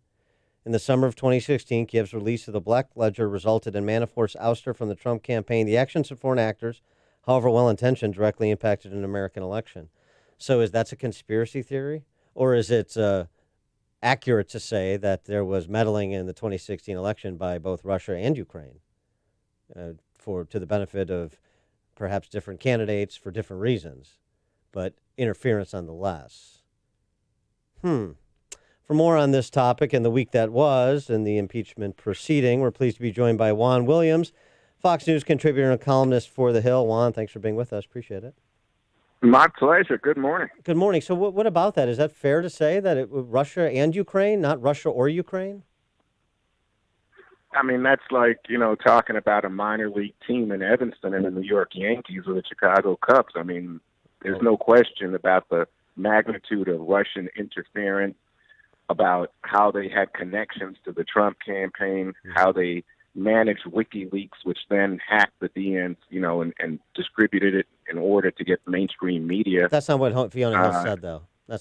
In the summer of 2016, Kiev's release of the Black Ledger resulted in Manafort's ouster from the Trump campaign. The actions of foreign actors, however well-intentioned, directly impacted an American election. So is that a conspiracy theory? Or is it accurate to say that there was meddling in the 2016 election by both Russia and Ukraine to the benefit of perhaps different candidates for different reasons, but interference nonetheless? For more on this topic and the week that was and the impeachment proceeding, we're pleased to be joined by Juan Williams, Fox News contributor and columnist for The Hill. Juan, thanks for being with us. Appreciate it. My pleasure. Good morning. Good morning. So what about that? Is that fair to say that it was Russia and Ukraine, not Russia or Ukraine? I mean, that's like, talking about a minor league team in Evanston and the New York Yankees or the Chicago Cubs. I mean, there's no question about the magnitude of Russian interference, about how they had connections to the Trump campaign, how they managed WikiLeaks, which then hacked the DNs, and distributed it in order to get mainstream media. That's not what Fiona Hill said, though. I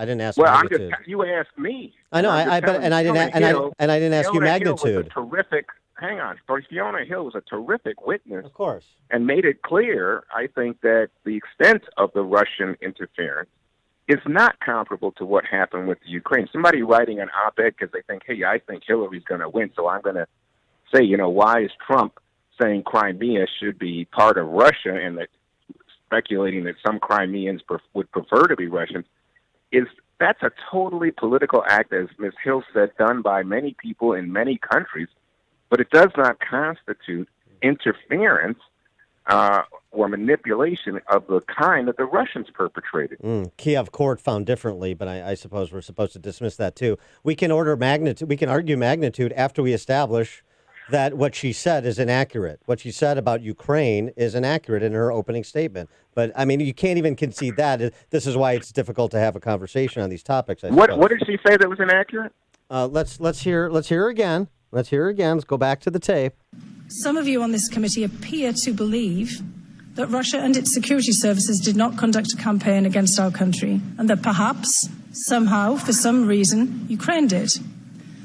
didn't ask well, magnitude. You asked me. I know, I didn't ask you magnitude. Fiona Hill was a terrific witness. Of course. And made it clear, I think, that the extent of the Russian interference is not comparable to what happened with the Ukraine. Somebody writing an op-ed because they think, hey, I think Hillary's going to win, so I'm going to say, why is Trump saying Crimea should be part of Russia and that speculating that some Crimeans would prefer to be Russians, that's a totally political act, as Ms. Hill said, done by many people in many countries, but it does not constitute interference or manipulation of the kind that the Russians perpetrated. Kiev court found differently, but I suppose we're supposed to dismiss that too. We can argue magnitude after we establish that what she said is inaccurate. What she said about Ukraine is inaccurate in her opening statement. But I mean, you can't even concede that. This is why it's difficult to have a conversation on these topics. What did she say that was inaccurate? Let's hear her again. Let's hear her again. Let's go back to the tape. Some of you on this committee appear to believe that Russia and its security services did not conduct a campaign against our country, and that perhaps, somehow, for some reason, Ukraine did.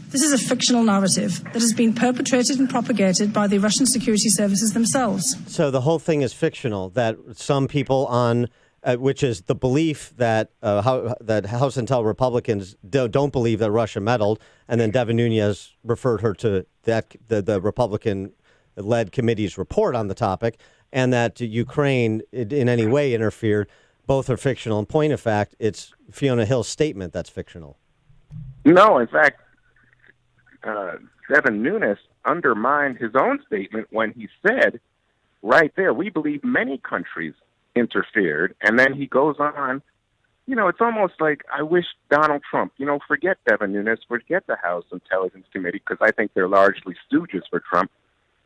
This is a fictional narrative that has been perpetrated and propagated by the Russian security services themselves. So the whole thing is fictional, that some people which is the belief that that House Intel Republicans don't believe that Russia meddled, and then Devin Nunes referred her to the Republican-led committee's report on the topic, and that Ukraine in any way interfered. Both are fictional. In point of fact, it's Fiona Hill's statement that's fictional. No, in fact, Devin Nunes undermined his own statement when he said, right there, we believe many countries interfered. And then he goes on, it's almost like I wish Donald Trump, forget Devin Nunes, forget the House Intelligence Committee, because I think they're largely stooges for Trump.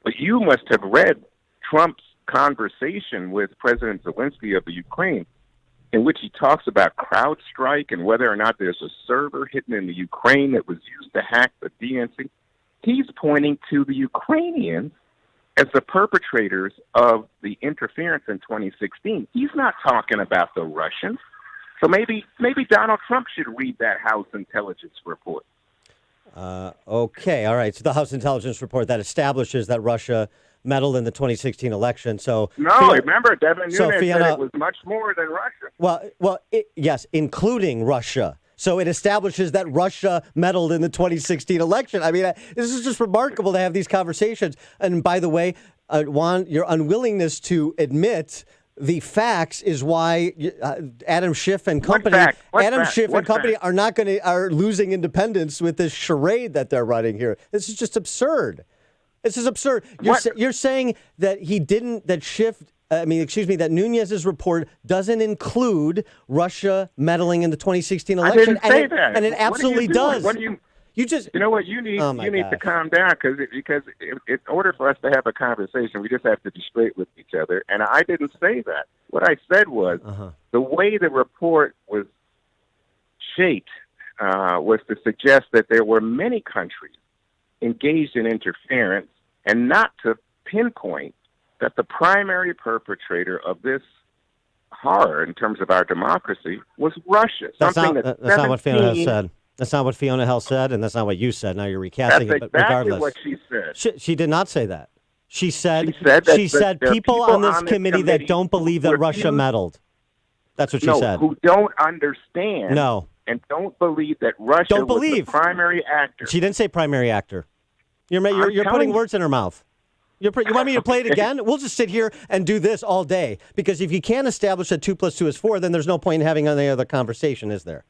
But you must have read Trump's conversation with President Zelensky of the Ukraine, in which he talks about CrowdStrike and whether or not there's a server hidden in the Ukraine that was used to hack the DNC. He's pointing to the Ukrainians as the perpetrators of the interference in 2016. He's not talking about the Russians. So maybe Donald Trump should read that House Intelligence report. Okay, all right. So the House Intelligence report that establishes that Russia meddled in the 2016 election. So remember, Devin Nunes said it was much more than Russia. Yes, including Russia. So it establishes that Russia meddled in the 2016 election. I mean, this is just remarkable to have these conversations. And by the way, Juan, your unwillingness to admit the facts is why Adam Schiff and company are losing independence with this charade that they're running here. This is just absurd. This is absurd. You're saying that that Nunez's report doesn't include Russia meddling in the 2016 election. I didn't say that. And it absolutely does. You know what? You need to calm down because in order for us to have a conversation, we just have to be straight with each other. And I didn't say that. What I said was the way the report was shaped was to suggest that there were many countries engaged in interference, and not to pinpoint that the primary perpetrator of this horror in terms of our democracy was Russia. That's not what Fiona Hill said. That's not what Fiona Hill said, and that's not what you said. Now you're recasting it, but regardless. That's exactly what she said. She did not say that. She said people on this committee that don't believe that Russia meddled. That's what she said. Who don't understand. No. And don't believe that Russia was the primary actor. She didn't say primary actor. You're putting words in her mouth. You want me to play it again? We'll just sit here and do this all day. Because if you can't establish that 2 + 2 is 4, then there's no point in having any other conversation, is there?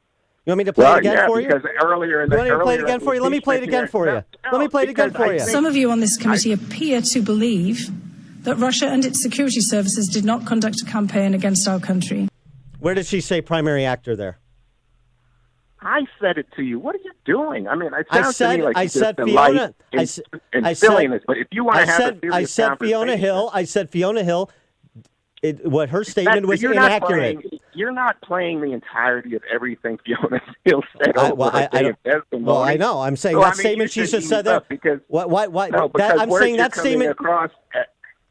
You want me to play it again for you? Because earlier you want me to play it again for you? Let me play it again for you. Let me play it again for you. Some of you on this committee appear to believe that Russia and its security services did not conduct a campaign against our country. Where did she say primary actor there? I said it to you. What are you doing? I mean, it sounds to me like I you said just Fiona. and silliness. But if you want to have a serious I said Fiona Hill. I said Fiona Hill. What her statement was inaccurate. You're not playing the entirety of everything Fiona Hill said over a day of testimony. Well, I know. I'm saying that statement she just said there. Because why? I'm saying that statement across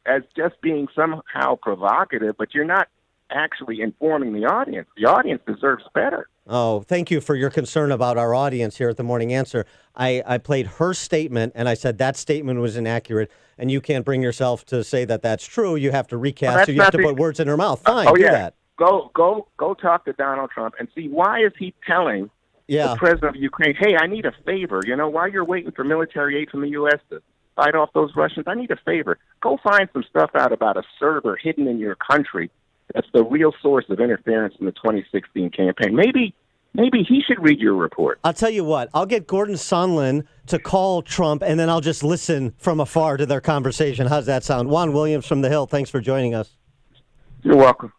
as just being somehow provocative, but you're not actually informing the audience. The audience deserves better. Oh, thank you for your concern about our audience here at the Morning Answer. I played her statement, and I said that statement was inaccurate, and you can't bring yourself to say that that's true. You have to recast, so you have to put words in her mouth. Fine, do that. Go talk to Donald Trump and see why is he telling the president of Ukraine, hey, I need a favor. You know, while you're waiting for military aid from the U.S. to fight off those Russians, I need a favor. Go find some stuff out about a server hidden in your country that's the real source of interference in the 2016 campaign. Maybe he should read your report. I'll tell you what. I'll get Gordon Sondland to call Trump, and then I'll just listen from afar to their conversation. How's that sound? Juan Williams from The Hill, thanks for joining us. You're welcome.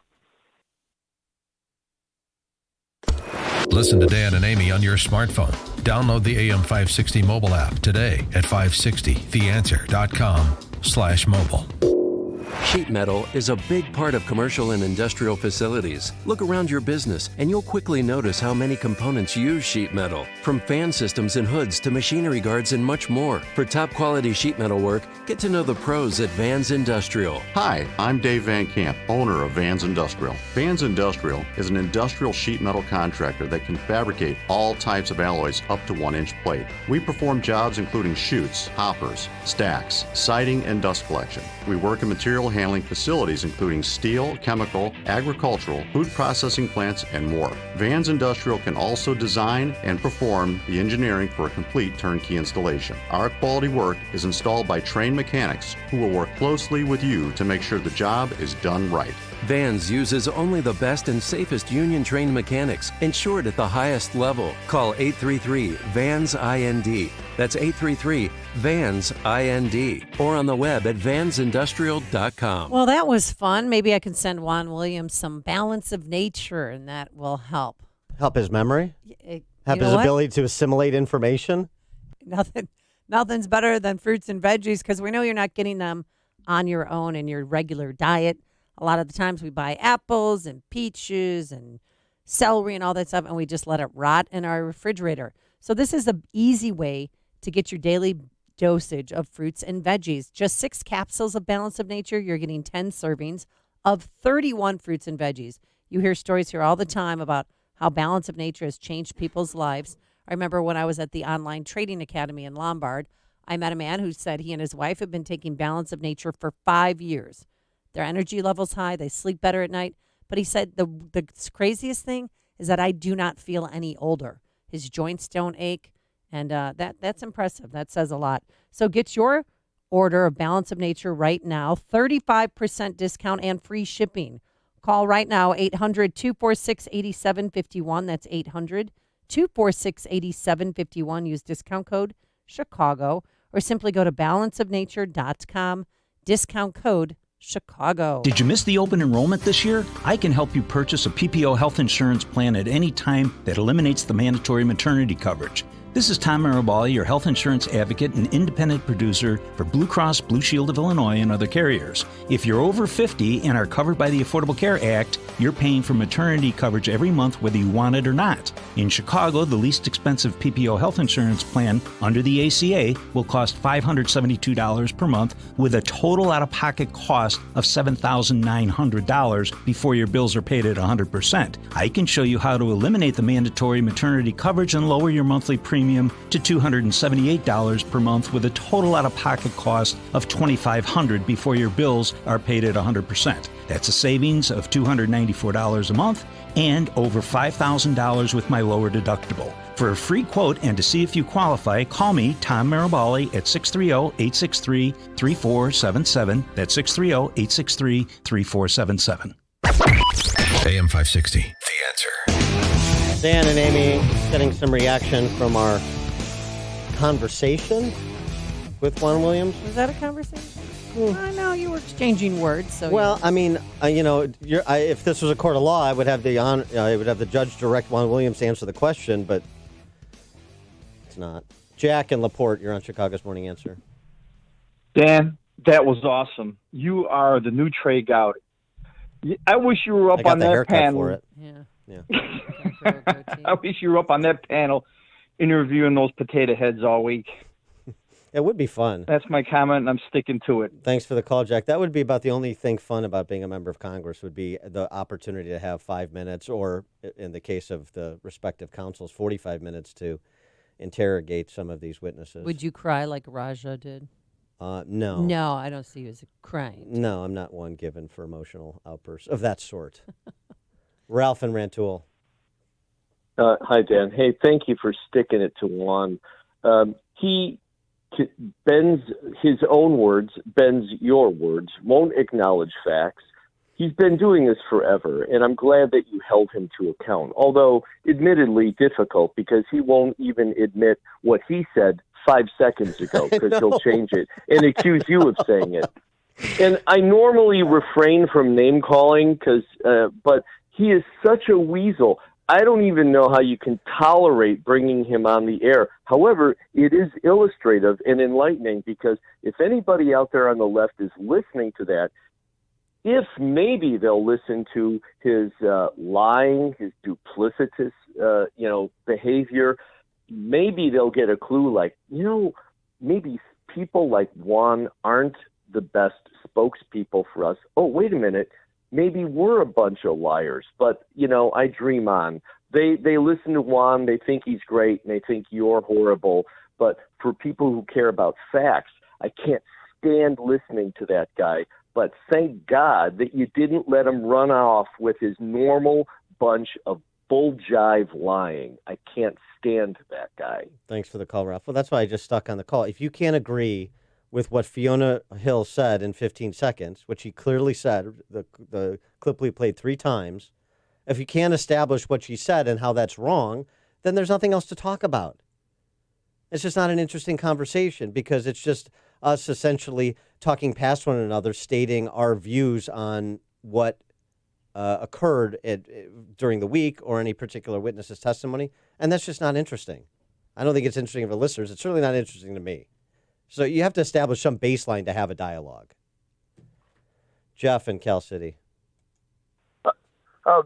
Listen to Dan and Amy on your smartphone. Download the AM560 mobile app today at 560theanswer.com/mobile. Sheet metal is a big part of commercial and industrial facilities. Look around your business and you'll quickly notice how many components use sheet metal. From fan systems and hoods to machinery guards and much more. For top quality sheet metal work, get to know the pros at Vans Industrial. Hi, I'm Dave Van Camp, owner of Vans Industrial. Vans Industrial is an industrial sheet metal contractor that can fabricate all types of alloys up to 1-inch plate. We perform jobs including chutes, hoppers, stacks, siding, and dust collection. We work in material handling facilities including steel, chemical, agricultural, food processing plants, and more. Vans Industrial can also design and perform the engineering for a complete turnkey installation. Our quality work is installed by trained mechanics who will work closely with you to make sure the job is done right. Vans uses only the best and safest union-trained mechanics, insured at the highest level. Call 833-VANS-IND. That's 833-VANS-IND. Or on the web at vansindustrial.com. Well, that was fun. Maybe I can send Juan Williams some Balance of Nature, and that will help. Help his memory? Help his ability to assimilate information? Nothing's better than fruits and veggies because we know you're not getting them on your own in your regular diet. A lot of the times we buy apples and peaches and celery and all that stuff, and we just let it rot in our refrigerator. So this is an easy way to get your daily dosage of fruits and veggies. Just 6 capsules of Balance of Nature. You're getting 10 servings of 31 fruits and veggies. You hear stories here all the time about how Balance of Nature has changed people's lives. I remember when I was at the Online Trading Academy in Lombard, I met a man who said he and his wife have been taking Balance of Nature for 5 years. Their energy level's high. They sleep better at night. But he said the craziest thing is that I do not feel any older. His joints don't ache. And that's impressive. That says a lot. So get your order of Balance of Nature right now. 35% discount and free shipping. Call right now, 800-246-8751. That's 800-246-8751. Use discount code Chicago. Or simply go to balanceofnature.com. Discount code Chicago. Did you miss the open enrollment this year? I can help you purchase a PPO health insurance plan at any time that eliminates the mandatory maternity coverage. This is Tom Marabali, your health insurance advocate and independent producer for Blue Cross Blue Shield of Illinois and other carriers. If you're over 50 and are covered by the Affordable Care Act, you're paying for maternity coverage every month whether you want it or not. In Chicago, the least expensive PPO health insurance plan under the ACA will cost $572 per month with a total out-of-pocket cost of $7,900 before your bills are paid at 100%. I can show you how to eliminate the mandatory maternity coverage and lower your monthly premium to $278 per month with a total out-of-pocket cost of $2,500 before your bills are paid at 100%. That's a savings of $294 a month and over $5,000 with my lower deductible. For a free quote and to see if you qualify, call me, Tom Marabali, at 630-863-3477. That's 630-863-3477. AM 560, The Answer. Dan and Amy getting some reaction from our conversation with Juan Williams. Was that a conversation? I know you were exchanging words. So well, I mean, if this was a court of law, I would have the judge direct Juan Williams to answer the question, but it's not. Jack and LaPorte, you're on Chicago's Morning Answer. Dan, that was awesome. You are the new Trey Gowdy. I wish you were up on that panel. For it. Yeah. I wish you were up on that panel interviewing those potato heads all week. It would be fun. That's my comment, and I'm sticking to it. Thanks for the call, Jack. That would be about the only thing fun about being a member of Congress would be the opportunity to have 5 minutes, or in the case of the respective councils, 45 minutes to interrogate some of these witnesses. Would you cry like Raja did? No. No, I don't see you as crying. No, I'm not one given for emotional outbursts of that sort. Ralph and Rantoul. Hi, Dan. Hey, thank you for sticking it to Juan. He bends his own words, bends your words, won't acknowledge facts. He's been doing this forever, and I'm glad that you held him to account, although admittedly difficult because he won't even admit what he said 5 seconds ago because he'll change it and accuse you of saying it. And I normally refrain from name-calling, but he is such a weasel. I don't even know how you can tolerate bringing him on the air. However, it is illustrative and enlightening because if anybody out there on the left is listening to that, if maybe they'll listen to his lying, his duplicitous, behavior, maybe they'll get a clue like, maybe people like Juan aren't the best spokespeople for us. Oh, wait a minute. Maybe we're a bunch of liars, but, I dream on. They listen to Juan, they think he's great, and they think you're horrible. But for people who care about facts, I can't stand listening to that guy. But thank God that you didn't let him run off with his normal bunch of bull jive lying. I can't stand that guy. Thanks for the call, Ralph. Well, that's why I just stuck on the call. If you can't agree with what Fiona Hill said in 15 seconds, which he clearly said, the clip we played 3 times, if you can't establish what she said and how that's wrong, then there's nothing else to talk about. It's just not an interesting conversation because it's just us essentially talking past one another, stating our views on what occurred during the week or any particular witness's testimony, and that's just not interesting. I don't think it's interesting for listeners. It's certainly not interesting to me. So you have to establish some baseline to have a dialogue. Jeff in Cal City.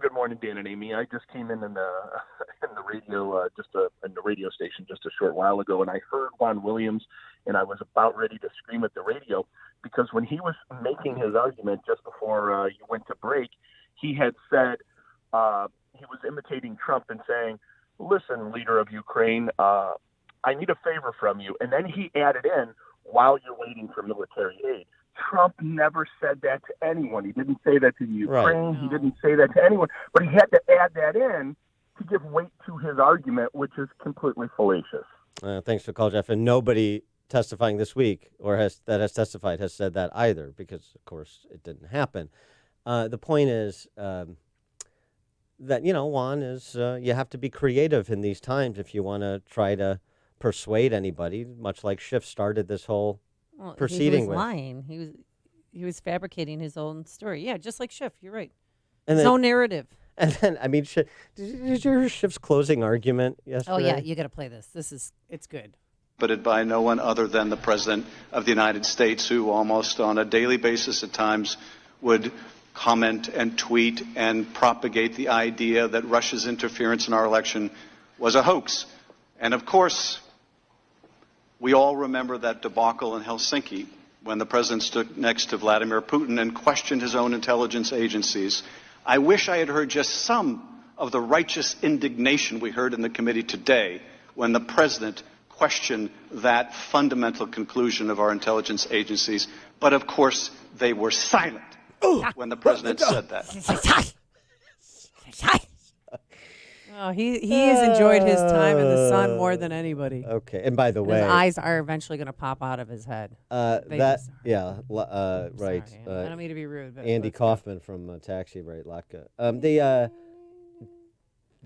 Good morning, Dan and Amy. I just came in the radio, in the radio station just a short while ago, and I heard Juan Williams, and I was about ready to scream at the radio because when he was making his argument just before you went to break, he had said he was imitating Trump and saying, "Listen, leader of Ukraine, I need a favor from you," and then he added in, "while you're waiting for military aid." Trump never said that to anyone. He didn't say that to the Ukraine. Right. He didn't say that to anyone. But he had to add that in to give weight to his argument, which is completely fallacious. Thanks for the call, Jeff. And nobody testifying this week or has testified has said that either because, of course, it didn't happen. The point is that, Juan, is you have to be creative in these times if you want to try to persuade anybody, much like Schiff started this whole proceeding he was with. Lying. He was fabricating his own story. Yeah, just like Schiff. You're right. And his own narrative. And then, I mean, did you hear Schiff's closing argument yesterday? Oh yeah, you got to play this. It's good. But by no one other than the President of the United States, who almost on a daily basis at times would comment and tweet and propagate the idea that Russia's interference in our election was a hoax. And of course, we all remember that debacle in Helsinki when the president stood next to Vladimir Putin and questioned his own intelligence agencies. I wish I had heard just some of the righteous indignation we heard in the committee today when the president questioned that fundamental conclusion of our intelligence agencies. But of course, they were silent when the president said that. Oh, he has enjoyed his time in the sun more than anybody. Okay, and by the way, his eyes are eventually going to pop out of his head. Right. Sorry. I don't mean to be rude, but Andy Kaufman from Taxi, right? Latka.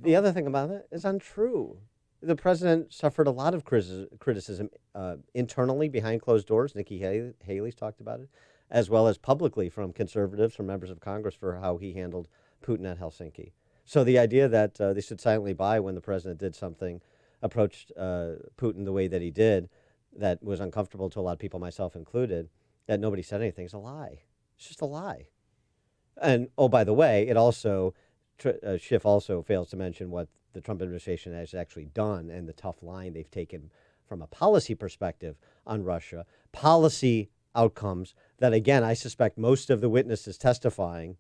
The other thing about it is untrue. The president suffered a lot of criticism internally behind closed doors. Nikki Haley's talked about it, as well as publicly from conservatives, from members of Congress for how he handled Putin at Helsinki. So the idea that they stood silently by when the president did something, approached Putin the way that he did, that was uncomfortable to a lot of people, myself included, that nobody said anything, is a lie. It's just a lie. And, oh, by the way, it also, Schiff also fails to mention what the Trump administration has actually done and the tough line they've taken from a policy perspective on Russia. Policy outcomes that, again, I suspect most of the witnesses testifying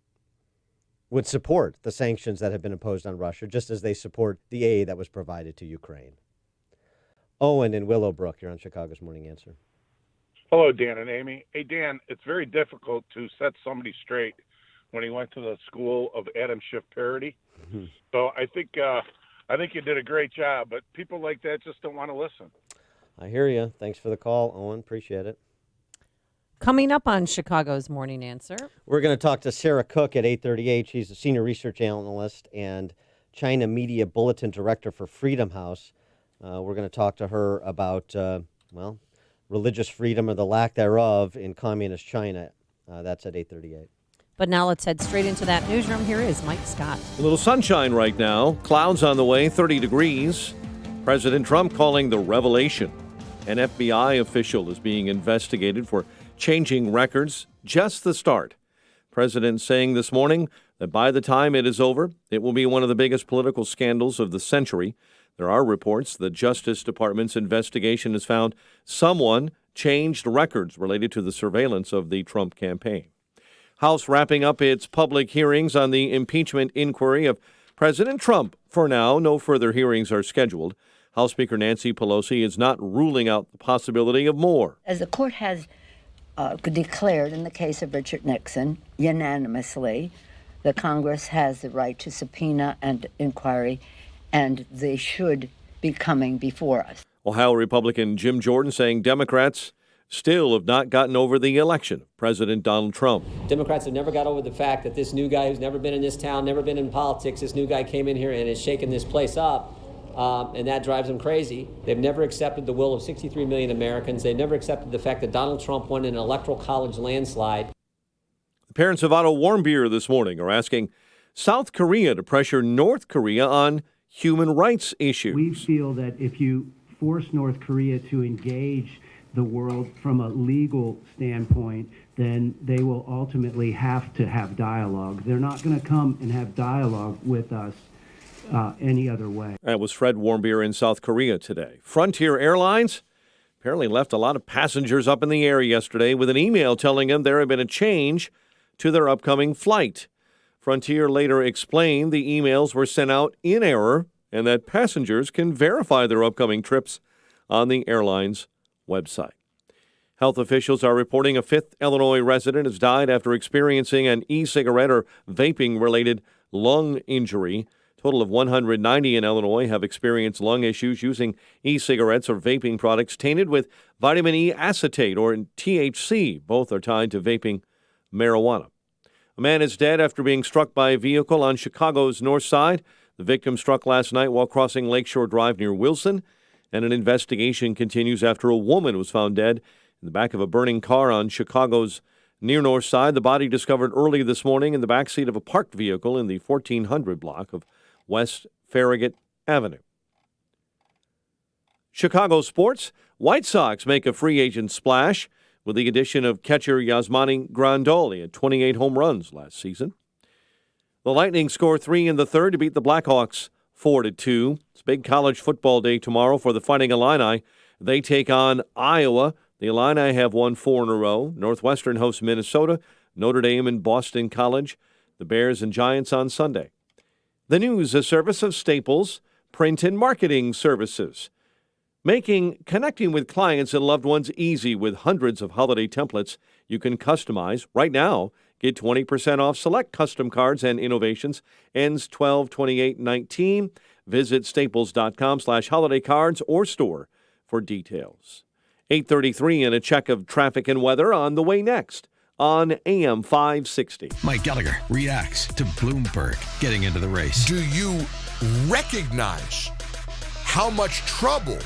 would support the sanctions that have been imposed on Russia, just as they support the aid that was provided to Ukraine. Owen in Willowbrook, you're on Chicago's Morning Answer. Hello, Dan and Amy. Hey, Dan, it's very difficult to set somebody straight when he went to the school of Adam Schiff parody. So I think you did a great job, but people like that just don't want to listen. I hear you. Thanks for the call, Owen. Appreciate it. Coming up on Chicago's Morning Answer, we're going to talk to Sarah Cook at 8:38. She's a senior research analyst and China Media Bulletin Director for Freedom House. We're going to talk to her about, religious freedom or the lack thereof in communist China. That's at 8:38. But now let's head straight into that newsroom. Here is Mike Scott. A little sunshine right now. Clouds on the way, 30 degrees. President Trump calling the revelation. An FBI official is being investigated for changing records, just the start. President saying this morning that by the time it is over, it will be one of the biggest political scandals of the century. There are reports the Justice Department's investigation has found someone changed records related to the surveillance of the Trump campaign. House wrapping up its public hearings on the impeachment inquiry of President Trump. For now, no further hearings are scheduled. House Speaker Nancy Pelosi is not ruling out the possibility of more. As the court has declared in the case of Richard Nixon unanimously, the Congress has the right to subpoena and inquiry, and they should be coming before us. Ohio Republican Jim Jordan saying Democrats still have not gotten over the election of President Donald Trump. Democrats have never got over the fact that this new guy who's never been in this town, never been in politics, this new guy came in here and has shaken this place up. And that drives them crazy. They've never accepted the will of 63 million Americans. They've never accepted the fact that Donald Trump won an electoral college landslide. The parents of Otto Warmbier this morning are asking South Korea to pressure North Korea on human rights issues. We feel that if you force North Korea to engage the world from a legal standpoint, then they will ultimately have to have dialogue. They're not going to come and have dialogue with us any other way. That was Fred Warmbier in South Korea today. Frontier Airlines apparently left a lot of passengers up in the air yesterday with an email telling them there had been a change to their upcoming flight. Frontier later explained the emails were sent out in error and that passengers can verify their upcoming trips on the airline's website. Health officials are reporting a 5th Illinois resident has died after experiencing an e-cigarette or vaping-related lung injury. A total of 190 in Illinois have experienced lung issues using e-cigarettes or vaping products tainted with vitamin E acetate or THC. Both are tied to vaping marijuana. A man is dead after being struck by a vehicle on Chicago's north side. The victim struck last night while crossing Lakeshore Drive near Wilson, and an investigation continues after a woman was found dead in the back of a burning car on Chicago's near north side. The body discovered early this morning in the backseat of a parked vehicle in the 1400 block of West Farragut Avenue. Chicago sports. White Sox make a free agent splash with the addition of catcher Yasmani Grandal. He had 28 home runs last season. The Lightning score 3 in the third to beat the Blackhawks 4-2. It's big college football day tomorrow for the Fighting Illini. They take on Iowa. The Illini have won 4 in a row. Northwestern hosts Minnesota, Notre Dame and Boston College, the Bears and Giants on Sunday. The News, a service of Staples Print and Marketing Services, making connecting with clients and loved ones easy with hundreds of holiday templates you can customize. Right now, get 20% off select custom cards and innovations. Ends 12/28/19. Visit staples.com/holidaycards or store for details. 8:33 and a check of traffic and weather on the way next on AM 560. Mike Gallagher reacts to Bloomberg getting into the race. Do you recognize how much trouble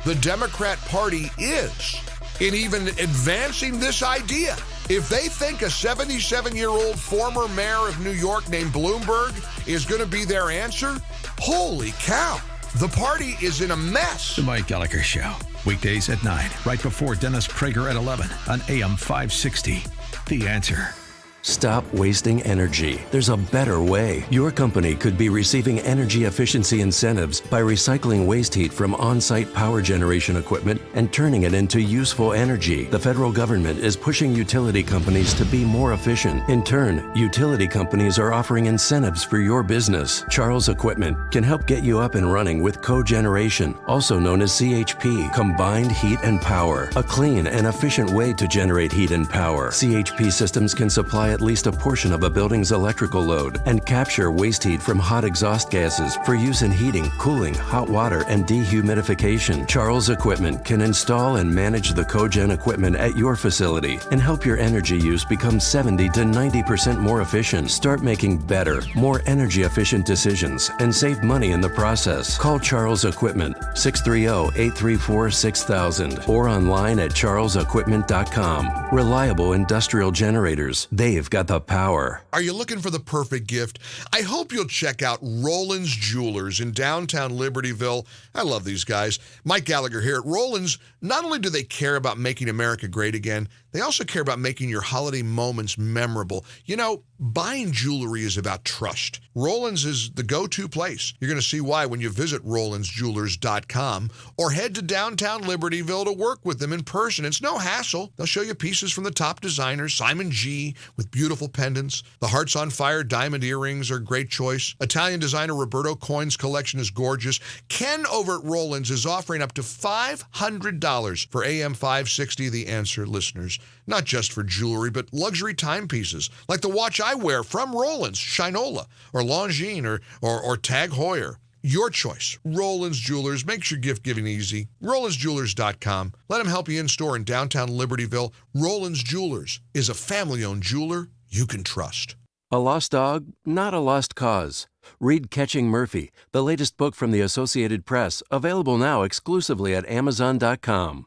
the Democrat Party is in even advancing this idea? If they think a 77-year-old former mayor of New York named Bloomberg is going to be their answer, holy cow, the party is in a mess. The Mike Gallagher Show, weekdays at 9, right before Dennis Prager at 11 on AM 560. The Answer. Stop wasting energy. There's a better way. Your company could be receiving energy efficiency incentives by recycling waste heat from on-site power generation equipment and turning it into useful energy. The federal government is pushing utility companies to be more efficient. In turn, utility companies are offering incentives for your business. Charles Equipment can help get you up and running with cogeneration, also known as CHP, Combined Heat and Power, a clean and efficient way to generate heat and power. CHP systems can supply at least a portion of a building's electrical load and capture waste heat from hot exhaust gases for use in heating, cooling, hot water, and dehumidification. Charles Equipment can install and manage the cogen equipment at your facility and help your energy use become 70 to 90% more efficient. Start making better, more energy-efficient decisions and save money in the process. Call Charles Equipment, 630-834-6000 or online at charlesequipment.com. Reliable industrial generators. They've got the power. Are you looking for the perfect gift? I hope you'll check out Roland's Jewelers in downtown Libertyville. I love these guys. Mike Gallagher here at Roland's. Not only do they care about making America great again, they also care about making your holiday moments memorable. You know, buying jewelry is about trust. Roland's is the go-to place. You're going to see why when you visit RolandsJewelers.com or head to downtown Libertyville to work with them in person. It's no hassle. They'll show you pieces from the top designers, Simon G. with beautiful pendants. The Hearts on Fire diamond earrings are a great choice. Italian designer Roberto Coin's collection is gorgeous. Ken over at Roland's is offering up to $500 for AM 560 The Answer listeners. Not just for jewelry, but luxury timepieces, like the watch I wear from Roland's, Shinola, or Longines, or Tag Heuer. Your choice. Roland's Jewelers makes your gift giving easy. RolandsJewelers.com. Let them help you in-store in downtown Libertyville. Roland's Jewelers is a family-owned jeweler you can trust. A lost dog, not a lost cause. Read Catching Murphy, the latest book from the Associated Press, available now exclusively at Amazon.com.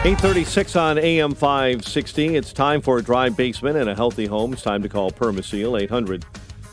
8:36 on AM 560. It's time for a dry basement and a healthy home. It's time to call Permaseal,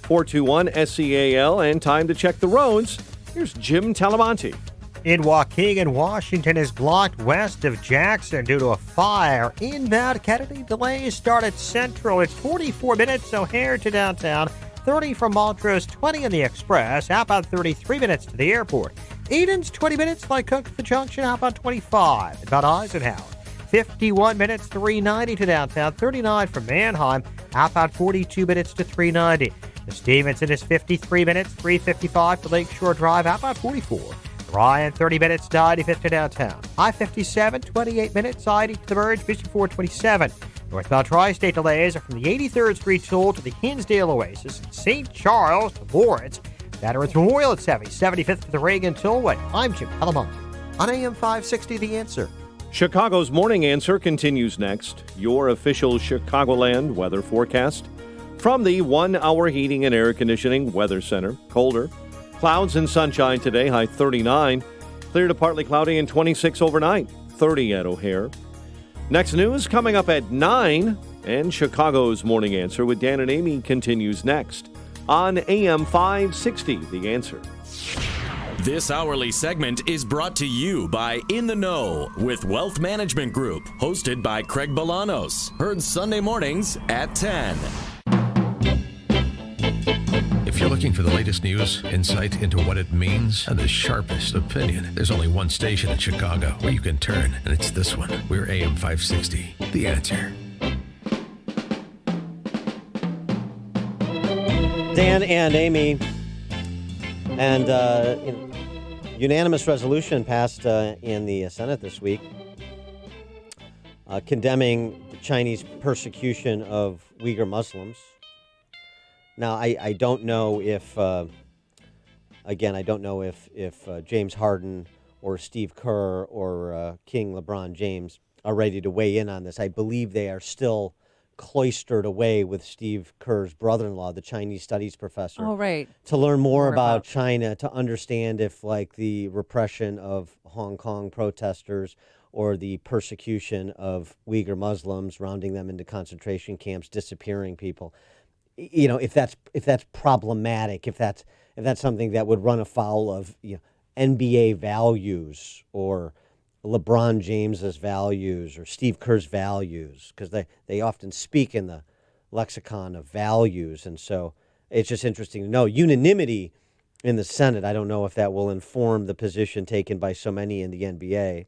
800-421-SEAL, and time to check the roads. Here's Jim Talamonte. in Waukegan, Washington is blocked west of Jackson due to a fire. Inbound Kennedy delays start at Central. It's 44 minutes O'Hare to downtown, 30 from Montrose, 20 in the Express. How about 33 minutes to the airport? Eden's 20 minutes like Cook to the Junction. How about 25? About Eisenhower. 51 minutes, 390 to downtown, 39 from Manheim. How about 42 minutes to 390? The Stevenson is 53 minutes, 355 to Lakeshore Drive. How about 44? Ryan, 30 minutes, 95 to downtown. I-57, 28 minutes, 90 to the Merge, Mission 427. Northbound Tri-State delays are from the 83rd Street Toll to the Hinsdale Oasis, St. Charles to Lawrence. Veterans Memorial at 75th to the Reagan Tollway. I'm Jim Telemonte on AM 560, The Answer. Chicago's Morning Answer continues next. Your official Chicagoland weather forecast from the 1 Hour Heating and Air Conditioning Weather Center. Colder. Clouds and sunshine today, high 39. Clear to partly cloudy and 26 overnight, 30 at O'Hare. Next news coming up at 9, and Chicago's Morning Answer with Dan and Amy continues next on AM 560, The Answer. This hourly segment is brought to you by In the Know with Wealth Management Group, hosted by Craig Bolanos. Heard Sunday mornings at 10. If you're looking for the latest news, insight into what it means, and the sharpest opinion, there's only one station in Chicago where you can turn, and it's this one. We're AM 560, The Answer. Dan and Amy, and unanimous resolution passed in the Senate this week condemning the Chinese persecution of Uyghur Muslims. Now, I don't know if, if James Harden or Steve Kerr or King LeBron James are ready to weigh in on this. I believe they are still cloistered away with Steve Kerr's brother-in-law, the Chinese studies professor. Oh, right. To learn more about China, to understand if, like, the repression of Hong Kong protesters or the persecution of Uyghur Muslims, rounding them into concentration camps, disappearing people, you know, if that's problematic, if that's something that would run afoul of NBA values or LeBron James's values or Steve Kerr's values, because they often speak in the lexicon of values, and so it's just interesting to know unanimity in the Senate. I don't know if that will inform the position taken by so many in the NBA,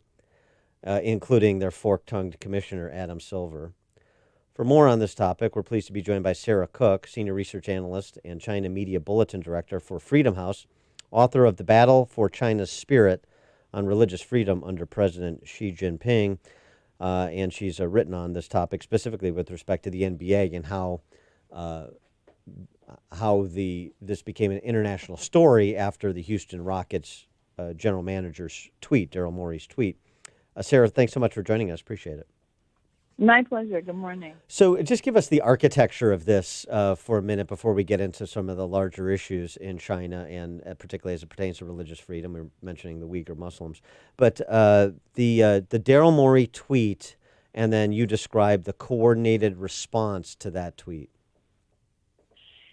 including their fork-tongued commissioner Adam Silver. For more on this topic, we're pleased to be joined by Sarah Cook, Senior Research Analyst and China Media Bulletin Director for Freedom House, author of The Battle for China's Spirit on Religious Freedom under President Xi Jinping. And she's written on this topic specifically with respect to the NBA and how this became an international story after the Houston Rockets general manager's tweet, Daryl Morey's tweet. Sarah, thanks so much for joining us. Appreciate it. My pleasure. Good morning. So just give us the architecture of this for a minute before we get into some of the larger issues in China, and particularly as it pertains to religious freedom. We're mentioning the Uyghur Muslims. But the Daryl Morey tweet, and then you describe the coordinated response to that tweet.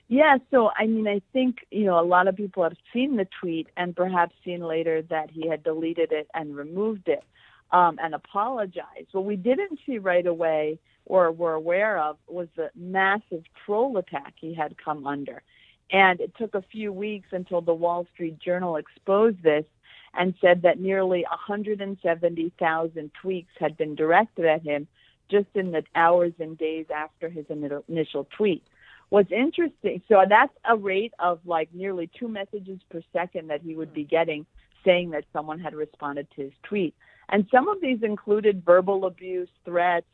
Yeah, so I mean, I think, a lot of people have seen the tweet and perhaps seen later that he had deleted it and removed it. And apologized. What we didn't see right away or were aware of was the massive troll attack he had come under. And it took a few weeks until the Wall Street Journal exposed this and said that nearly 170,000 tweets had been directed at him just in the hours and days after his initial tweet. What's interesting, so that's a rate of like nearly 2 messages per second that he would be getting saying that someone had responded to his tweet. And some of these included verbal abuse, threats,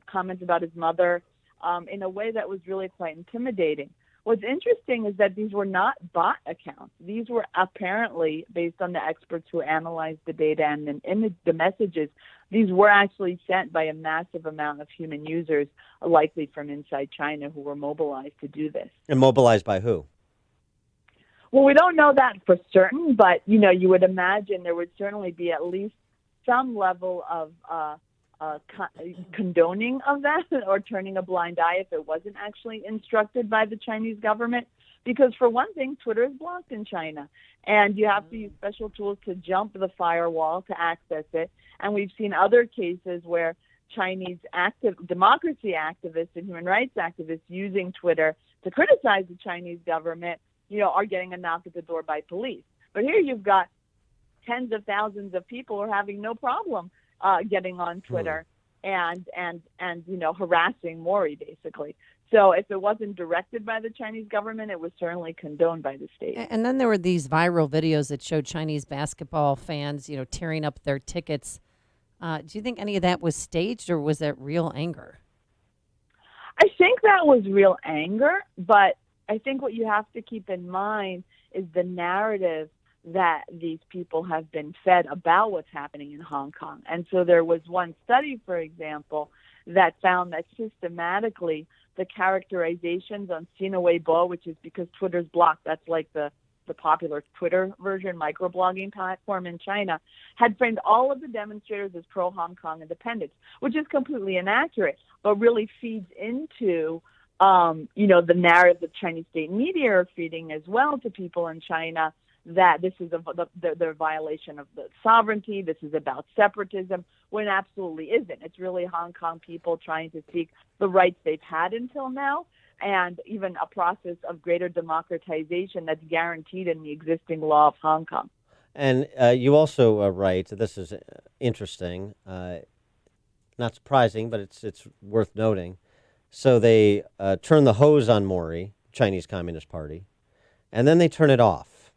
comments about his mother, in a way that was really quite intimidating. What's interesting is that these were not bot accounts. These were apparently, based on the experts who analyzed the data and the messages, these were actually sent by a massive amount of human users, likely from inside China, who were mobilized to do this. And mobilized by who? Well, we don't know that for certain, but, you would imagine there would certainly be at least some level of condoning of that or turning a blind eye if it wasn't actually instructed by the Chinese government. Because for one thing, Twitter is blocked in China, and you have to use special tools to jump the firewall to access it. And we've seen other cases where Chinese democracy activists and human rights activists using Twitter to criticize the Chinese government, are getting a knock at the door by police. But here you've got tens of thousands of people who are having no problem getting on Twitter and harassing Maury, basically. So if it wasn't directed by the Chinese government, it was certainly condoned by the state. And then there were these viral videos that showed Chinese basketball fans, tearing up their tickets. Do you think any of that was staged, or was that real anger? I think that was real anger, but I think what you have to keep in mind is the narrative that these people have been fed about what's happening in Hong Kong. And so there was one study, for example, that found that systematically the characterizations on Sina Weibo, which is because Twitter's blocked, that's like the popular Twitter version, microblogging platform in China, had framed all of the demonstrators as pro-Hong Kong independence, which is completely inaccurate, but really feeds into, the narrative that Chinese state media are feeding as well to people in China, that this is the violation of the sovereignty, this is about separatism, when it absolutely isn't. It's really Hong Kong people trying to seek the rights they've had until now, and even a process of greater democratization that's guaranteed in the existing law of Hong Kong. And you also write, this is interesting, not surprising, but it's worth noting. So they turn the hose on Maury, Chinese Communist Party, and then they turn it off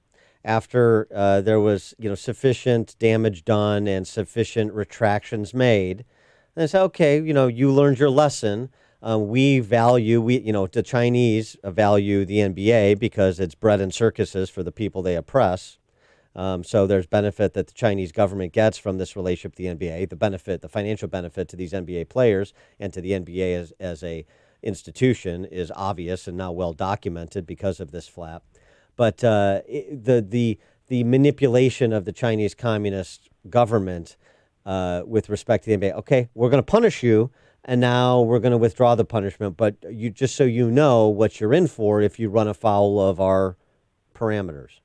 after there was sufficient damage done and sufficient retractions made. And they say, okay, you learned your lesson. The Chinese value the NBA because it's bread and circuses for the people they oppress. So there's benefit that the Chinese government gets from this relationship with the NBA. The financial benefit to these NBA players and to the NBA as a institution is obvious and now well documented because of this flap. But the manipulation of the Chinese Communist government with respect to the NBA, okay, we're going to punish you, and now we're going to withdraw the punishment, but you just so you know what you're in for if you run afoul of our parameters.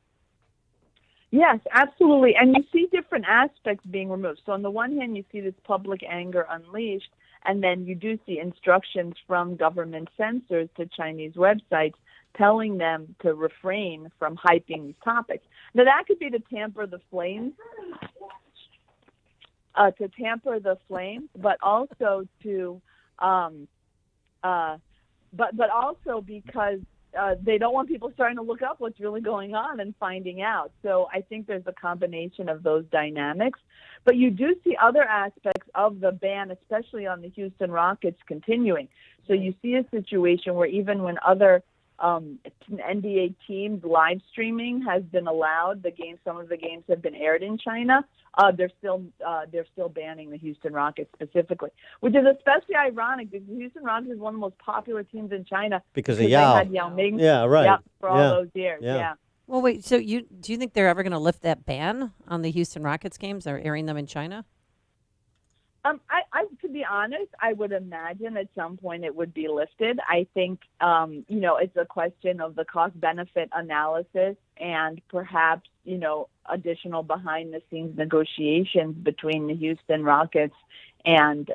Yes, absolutely. And you see different aspects being removed. So on the one hand, you see this public anger unleashed, and then you do see instructions from government censors to Chinese websites telling them to refrain from hyping these topics. Now, that could be to tamper the flames, but also to, but also because they don't want people starting to look up what's really going on and finding out. So I think there's a combination of those dynamics. But you do see other aspects of the ban, especially on the Houston Rockets, continuing. So you see a situation where even when other NBA teams live streaming has been allowed, some of the games have been aired in China, they're still banning the Houston Rockets specifically, which is especially ironic because the Houston Rockets is one of the most popular teams in China because of Yao. They had Yao Ming for all those years. Yeah. Well, wait. So do you think they're ever going to lift that ban on the Houston Rockets games or airing them in China? To be honest, I would imagine at some point it would be lifted. I think, it's a question of the cost-benefit analysis and perhaps, additional behind-the-scenes negotiations between the Houston Rockets and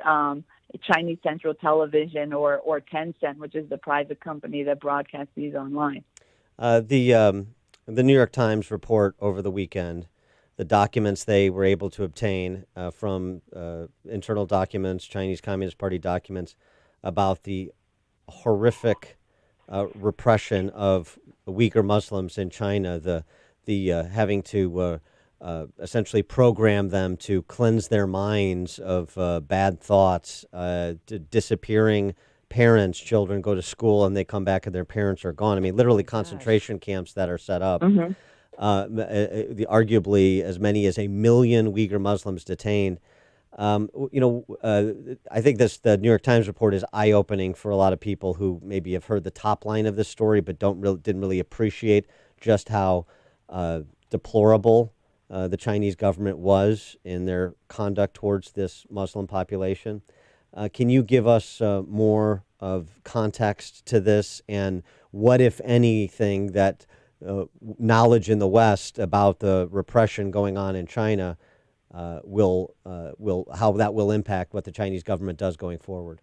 Chinese Central Television or Tencent, which is the private company that broadcasts these online. The New York Times report over the weekend, the documents they were able to obtain from internal documents, Chinese Communist Party documents, about the horrific repression of Uyghur Muslims in China, the having to essentially program them to cleanse their minds of bad thoughts, disappearing parents, children go to school and they come back and their parents are gone. I mean, literally concentration camps that are set up. Mm-hmm. Arguably as many as 1 million Uyghur Muslims detained. I think the New York Times report is eye-opening for a lot of people who maybe have heard the top line of this story but didn't really appreciate just how deplorable the Chinese government was in their conduct towards this Muslim population. Can you give us more of context to this, and what, if anything, that knowledge in the West about the repression going on in China will how that will impact what the Chinese government does going forward?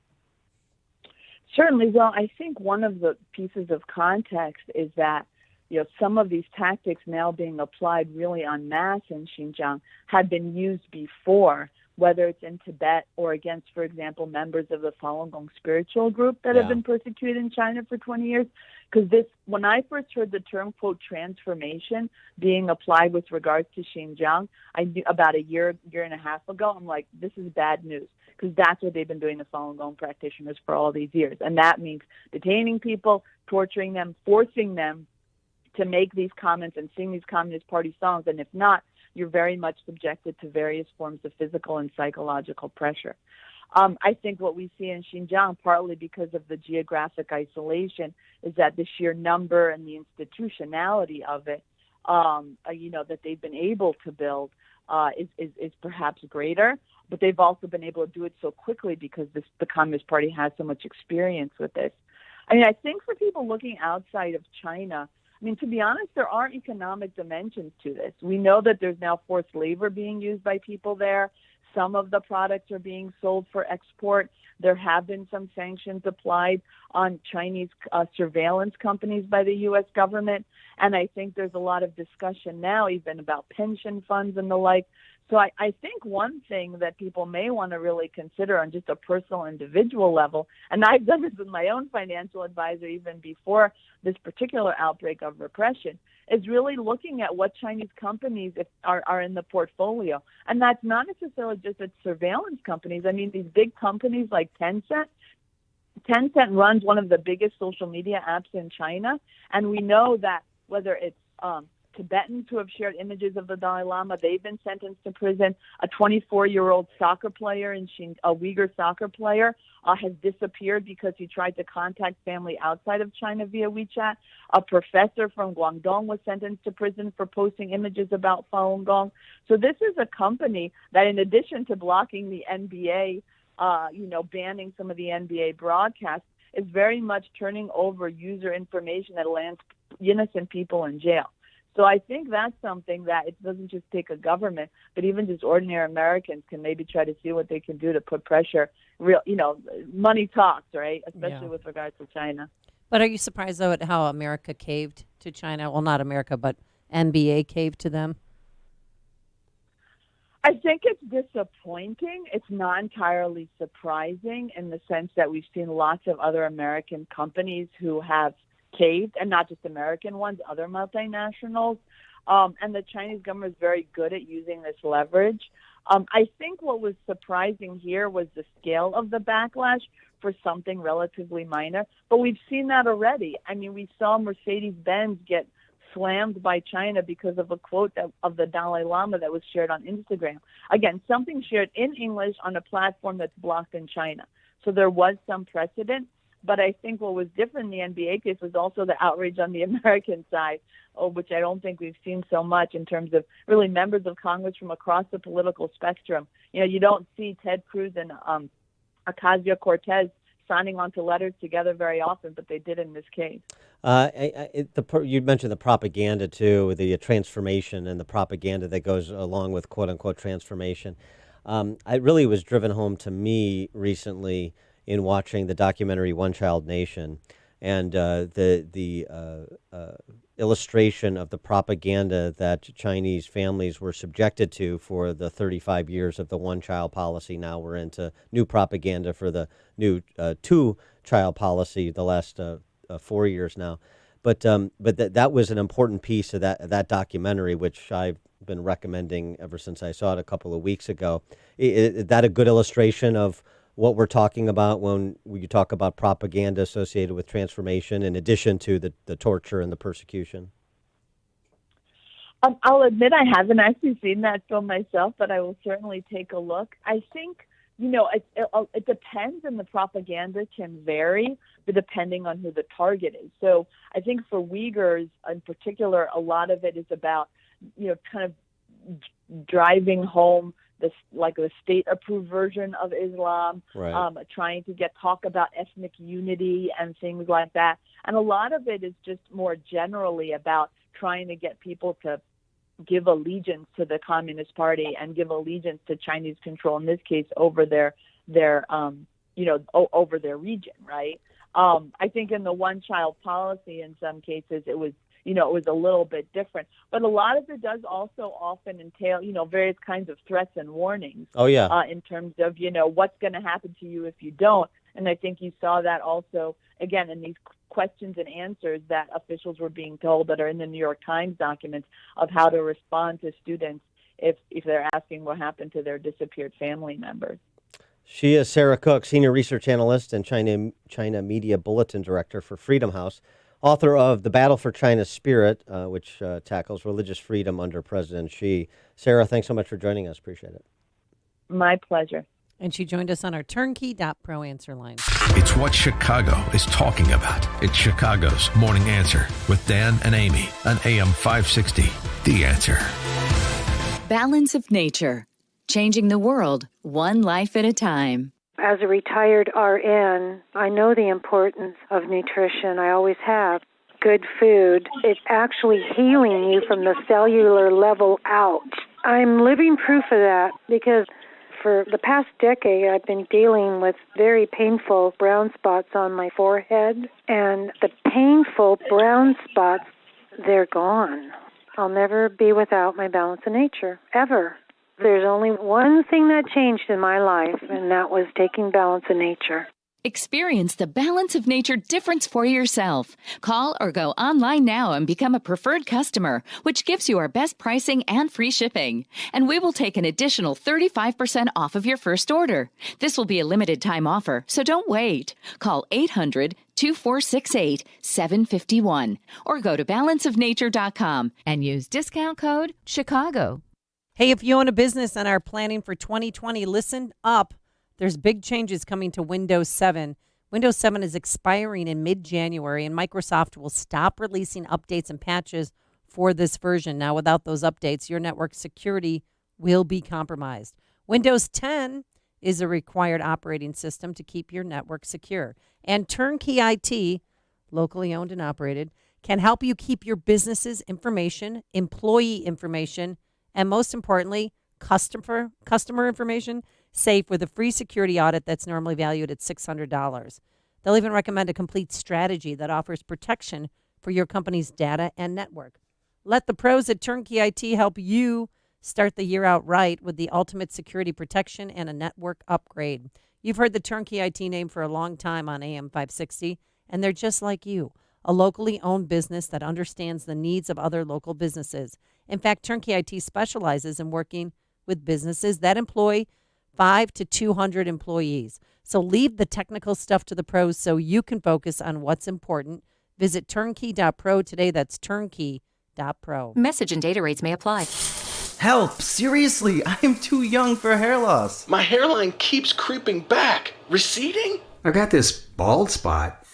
Certainly. Well, I think one of the pieces of context is that some of these tactics now being applied really en masse in Xinjiang had been used before, whether it's in Tibet or against, for example, members of the Falun Gong spiritual group that have been persecuted in China for 20 years. Because when I first heard the term, quote, transformation being applied with regards to Xinjiang, I knew about a year and a half ago, I'm like, this is bad news. Because that's what they've been doing, the Falun Gong practitioners, for all these years. And that means detaining people, torturing them, forcing them to make these comments and sing these Communist Party songs. And if not, you're very much subjected to various forms of physical and psychological pressure. I think what we see in Xinjiang, partly because of the geographic isolation, is that the sheer number and the institutionality of it, that they've been able to build is perhaps greater. But they've also been able to do it so quickly because the Communist Party has so much experience with this. I mean, I think for people looking outside of China, I mean, to be honest, there are economic dimensions to this. We know that there's now forced labor being used by people there. Some of the products are being sold for export. There have been some sanctions applied on Chinese surveillance companies by the U.S. government. And I think there's a lot of discussion now even about pension funds and the like. So I think one thing that people may want to really consider on just a personal individual level, and I've done this with my own financial advisor even before this particular outbreak of repression, is really looking at what Chinese companies are in the portfolio. And that's not necessarily just at surveillance companies. I mean, these big companies like Tencent. Tencent runs one of the biggest social media apps in China. And we know that whether it's Tibetans who have shared images of the Dalai Lama, they've been sentenced to prison. A 24-year-old soccer player, a Uyghur soccer player, has disappeared because he tried to contact family outside of China via WeChat. A professor from Guangdong was sentenced to prison for posting images about Falun Gong. So this is a company that, in addition to blocking the NBA, banning some of the NBA broadcasts, is very much turning over user information that lands innocent people in jail. So I think that's something that it doesn't just take a government, but even just ordinary Americans can maybe try to see what they can do to put pressure. Money talks, right? Especially with regards to China. But are you surprised, though, at how America caved to China? Well, not America, but NBA caved to them? I think it's disappointing. It's not entirely surprising in the sense that we've seen lots of other American companies who have caved, and not just American ones, other multinationals. And the Chinese government is very good at using this leverage. I think what was surprising here was the scale of the backlash for something relatively minor. But we've seen that already. I mean, we saw Mercedes-Benz get slammed by China because of a quote of the Dalai Lama that was shared on Instagram. Again, something shared in English on a platform that's blocked in China. So there was some precedent. But I think what was different in the NBA case was also the outrage on the American side, which I don't think we've seen so much in terms of really members of Congress from across the political spectrum. You don't see Ted Cruz and Ocasio-Cortez signing onto letters together very often, but they did in this case. You mentioned the propaganda, too, the transformation and the propaganda that goes along with quote-unquote transformation. It really was driven home to me recently in watching the documentary One Child Nation, and the illustration of the propaganda that Chinese families were subjected to for the 35 years of the one-child policy. Now we're into new propaganda for the new two-child policy the last 4 years now. But that was an important piece of that documentary, which I've been recommending ever since I saw it a couple of weeks ago. Is that a good illustration of what we're talking about when you talk about propaganda associated with transformation, in addition to the torture and the persecution? I'll admit I haven't actually seen that film myself, but I will certainly take a look. I think, it depends, and the propaganda can vary, but depending on who the target is. So I think for Uyghurs in particular, a lot of it is about, kind of driving home the state-approved version of Islam, right. Trying to talk about ethnic unity and things like that. And a lot of it is just more generally about trying to get people to give allegiance to the Communist Party and give allegiance to Chinese control, in this case, over their over their region, right? I think in the one-child policy, in some cases, it was a little bit different. But a lot of it does also often entail, various kinds of threats and warnings. Oh, yeah. In terms of, what's going to happen to you if you don't. And I think you saw that also, again, in these questions and answers that officials were being told that are in the New York Times documents of how to respond to students if they're asking what happened to their disappeared family members. She is Sarah Cook, Senior Research Analyst and China Media Bulletin Director for Freedom House, author of The Battle for China's Spirit, which tackles religious freedom under President Xi. Sarah, thanks so much for joining us. Appreciate it. My pleasure. And she joined us on our turnkey.pro answer line. It's what Chicago is talking about. It's Chicago's Morning Answer with Dan and Amy on AM 560. The Answer. Balance of Nature. Changing the world, one life at a time. As a retired RN, I know the importance of nutrition. I always have. Good food. It's actually healing you from the cellular level out. I'm living proof of that because for the past decade, I've been dealing with very painful brown spots on my forehead. And the painful brown spots, they're gone. I'll never be without my Balance of Nature, ever. There's only one thing that changed in my life, and that was taking Balance of Nature. Experience the Balance of Nature difference for yourself. Call or go online now and become a preferred customer, which gives you our best pricing and free shipping. And we will take an additional 35% off of your first order. This will be a limited time offer, so don't wait. Call 800-2468-751 or go to balanceofnature.com and use discount code CHICAGO. Hey, if you own a business and are planning for 2020, listen up. There's big changes coming to Windows 7. Windows 7 is expiring in mid-January, and Microsoft will stop releasing updates and patches for this version. Now, without those updates, your network security will be compromised. Windows 10 is a required operating system to keep your network secure. And Turnkey IT, locally owned and operated, can help you keep your business's information, employee information, and most importantly, customer information safe with a free security audit that's normally valued at $600. They'll even recommend a complete strategy that offers protection for your company's data and network. Let the pros at Turnkey IT help you start the year out right with the ultimate security protection and a network upgrade. You've heard the Turnkey IT name for a long time on AM 560, and they're just like you, a locally owned business that understands the needs of other local businesses. In fact, Turnkey IT specializes in working with businesses that employ 5 to 200 employees. So leave the technical stuff to the pros so you can focus on what's important. Visit turnkey.pro today. That's turnkey.pro. Message and data rates may apply. Help! Seriously, I am too young for hair loss. My hairline keeps creeping back. Receding? I got this bald spot.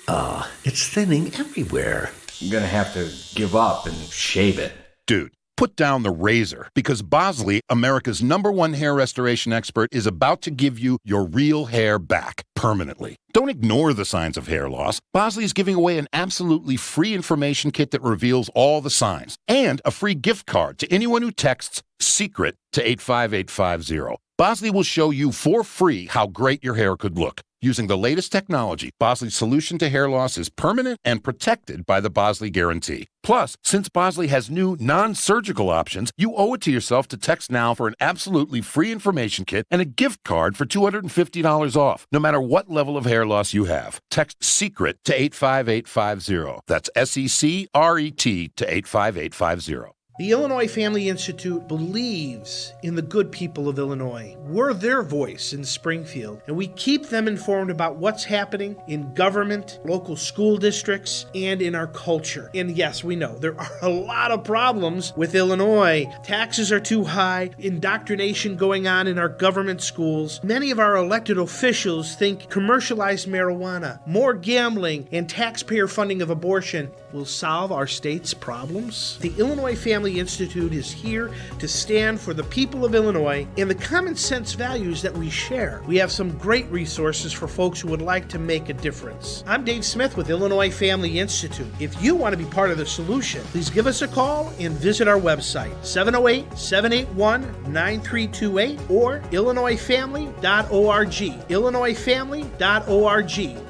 It's thinning everywhere. I'm gonna have to give up and shave it. Dude, put down the razor, because Bosley, America's #1 hair restoration expert, is about to give you your real hair back permanently. Don't ignore the signs of hair loss. Bosley is giving away an absolutely free information kit that reveals all the signs, and a free gift card to anyone who texts SECRET to 85850. Bosley will show you for free how great your hair could look. Using the latest technology, Bosley's solution to hair loss is permanent and protected by the Bosley Guarantee. Plus, since Bosley has new non-surgical options, you owe it to yourself to text now for an absolutely free information kit and a gift card for $250 off, no matter what level of hair loss you have. Text SECRET to 85850. That's SECRET to 85850. The Illinois Family Institute believes in the good people of Illinois. We're their voice in Springfield, and we keep them informed about what's happening in government, local school districts, and in our culture. And yes, we know there are a lot of problems with Illinois. Taxes are too high, indoctrination going on in our government schools. Many of our elected officials think commercialized marijuana, more gambling, and taxpayer funding of abortion will solve our state's problems. The Illinois Family Family Institute is here to stand for the people of Illinois and the common sense values that we share. We have some great resources for folks who would like to make a difference. I'm Dave Smith with Illinois Family Institute. If you want to be part of the solution, please give us a call and visit our website, 708-781-9328 or illinoisfamily.org. illinoisfamily.org.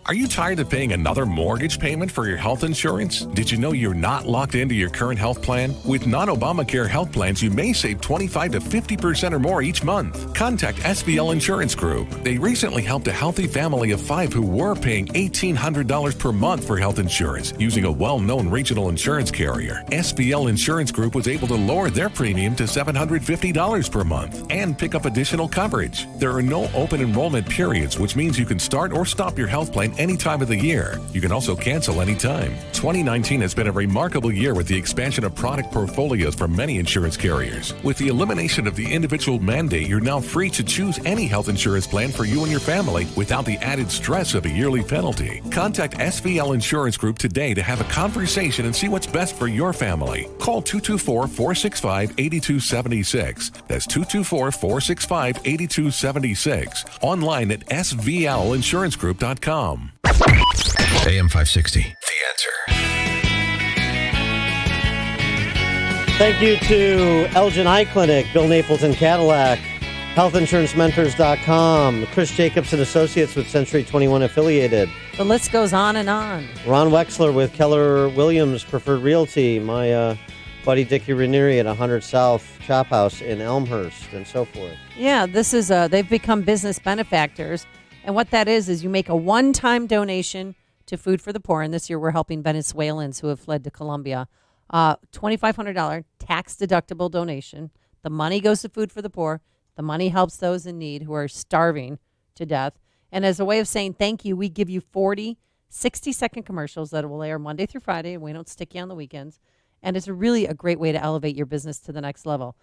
Are you tired of paying another mortgage payment for your health insurance? Did you know you're not locked into your current health plan? With non-Obamacare health plans, you may save 25 to 50% or more each month. Contact SBL Insurance Group. They recently helped a healthy family of 5 who were paying $1,800 per month for health insurance using a well-known regional insurance carrier. SBL Insurance Group was able to lower their premium to $750 per month and pick up additional coverage. There are no open enrollment periods, which means you can start or stop your health plan any time of the year. You can also cancel anytime. 2019 has been a remarkable year with the expansion of product portfolios from many insurance carriers. With the elimination of the individual mandate, you're now free to choose any health insurance plan for you and your family without the added stress of a yearly penalty. Contact SVL Insurance Group today to have a conversation and see what's best for your family. Call 224-465-8276. That's 224-465-8276. Online at svlinsurancegroup.com. AM 560, The Answer. Thank you to Elgin Eye Clinic, Bill Napleton Cadillac, HealthInsuranceMentors.com, Chris Jacobs and Associates with Century 21 Affiliated. The list goes on and on. Ron Wexler with Keller Williams Preferred Realty, my buddy Dickie Ranieri at 100 South Chop House in Elmhurst, and so forth. Yeah, this is they've become business benefactors. And what that is you make a one-time donation to Food for the Poor. And this year we're helping Venezuelans who have fled to Colombia. $2,500 tax-deductible donation. The money goes to Food for the Poor. The money helps those in need who are starving to death. And as a way of saying thank you, we give you 40 60-second commercials that will air Monday through Friday. We don't stick you on the weekends. And it's really a great way to elevate your business to the next level.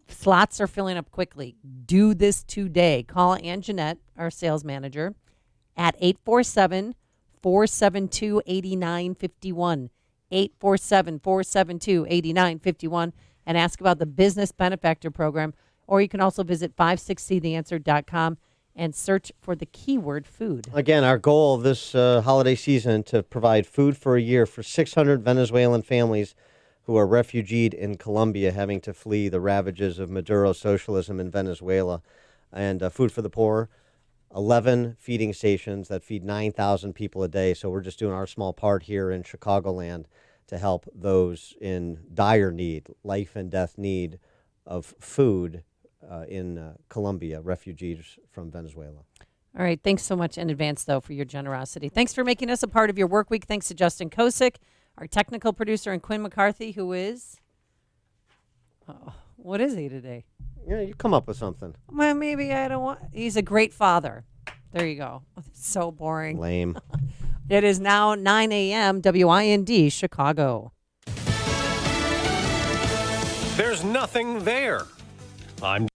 Slots are filling up quickly. Do this today. Call Ann Jeanette, our sales manager, at 847-472-8951. 847-472-8951 and ask about the Business Benefactor Program. Or you can also visit 560theanswer.com and search for the keyword food. Again, our goal this holiday season to provide food for a year for 600 Venezuelan families who are refugeed in Colombia, having to flee the ravages of Maduro socialism in Venezuela. And Food for the Poor, 11 feeding stations that feed 9,000 people a day. So we're just doing our small part here in Chicagoland to help those in dire need, life and death need of food in Colombia, refugees from Venezuela. All right. Thanks so much in advance, though, for your generosity. Thanks for making us a part of your work week. Thanks to Justin Kosick, our technical producer, and Quinn McCarthy, who is, what is he today? Yeah, you come up with something. Well, maybe I don't want, he's a great father. There you go. So boring. Lame. It is now 9 a.m. WIND, Chicago. There's nothing there. I'm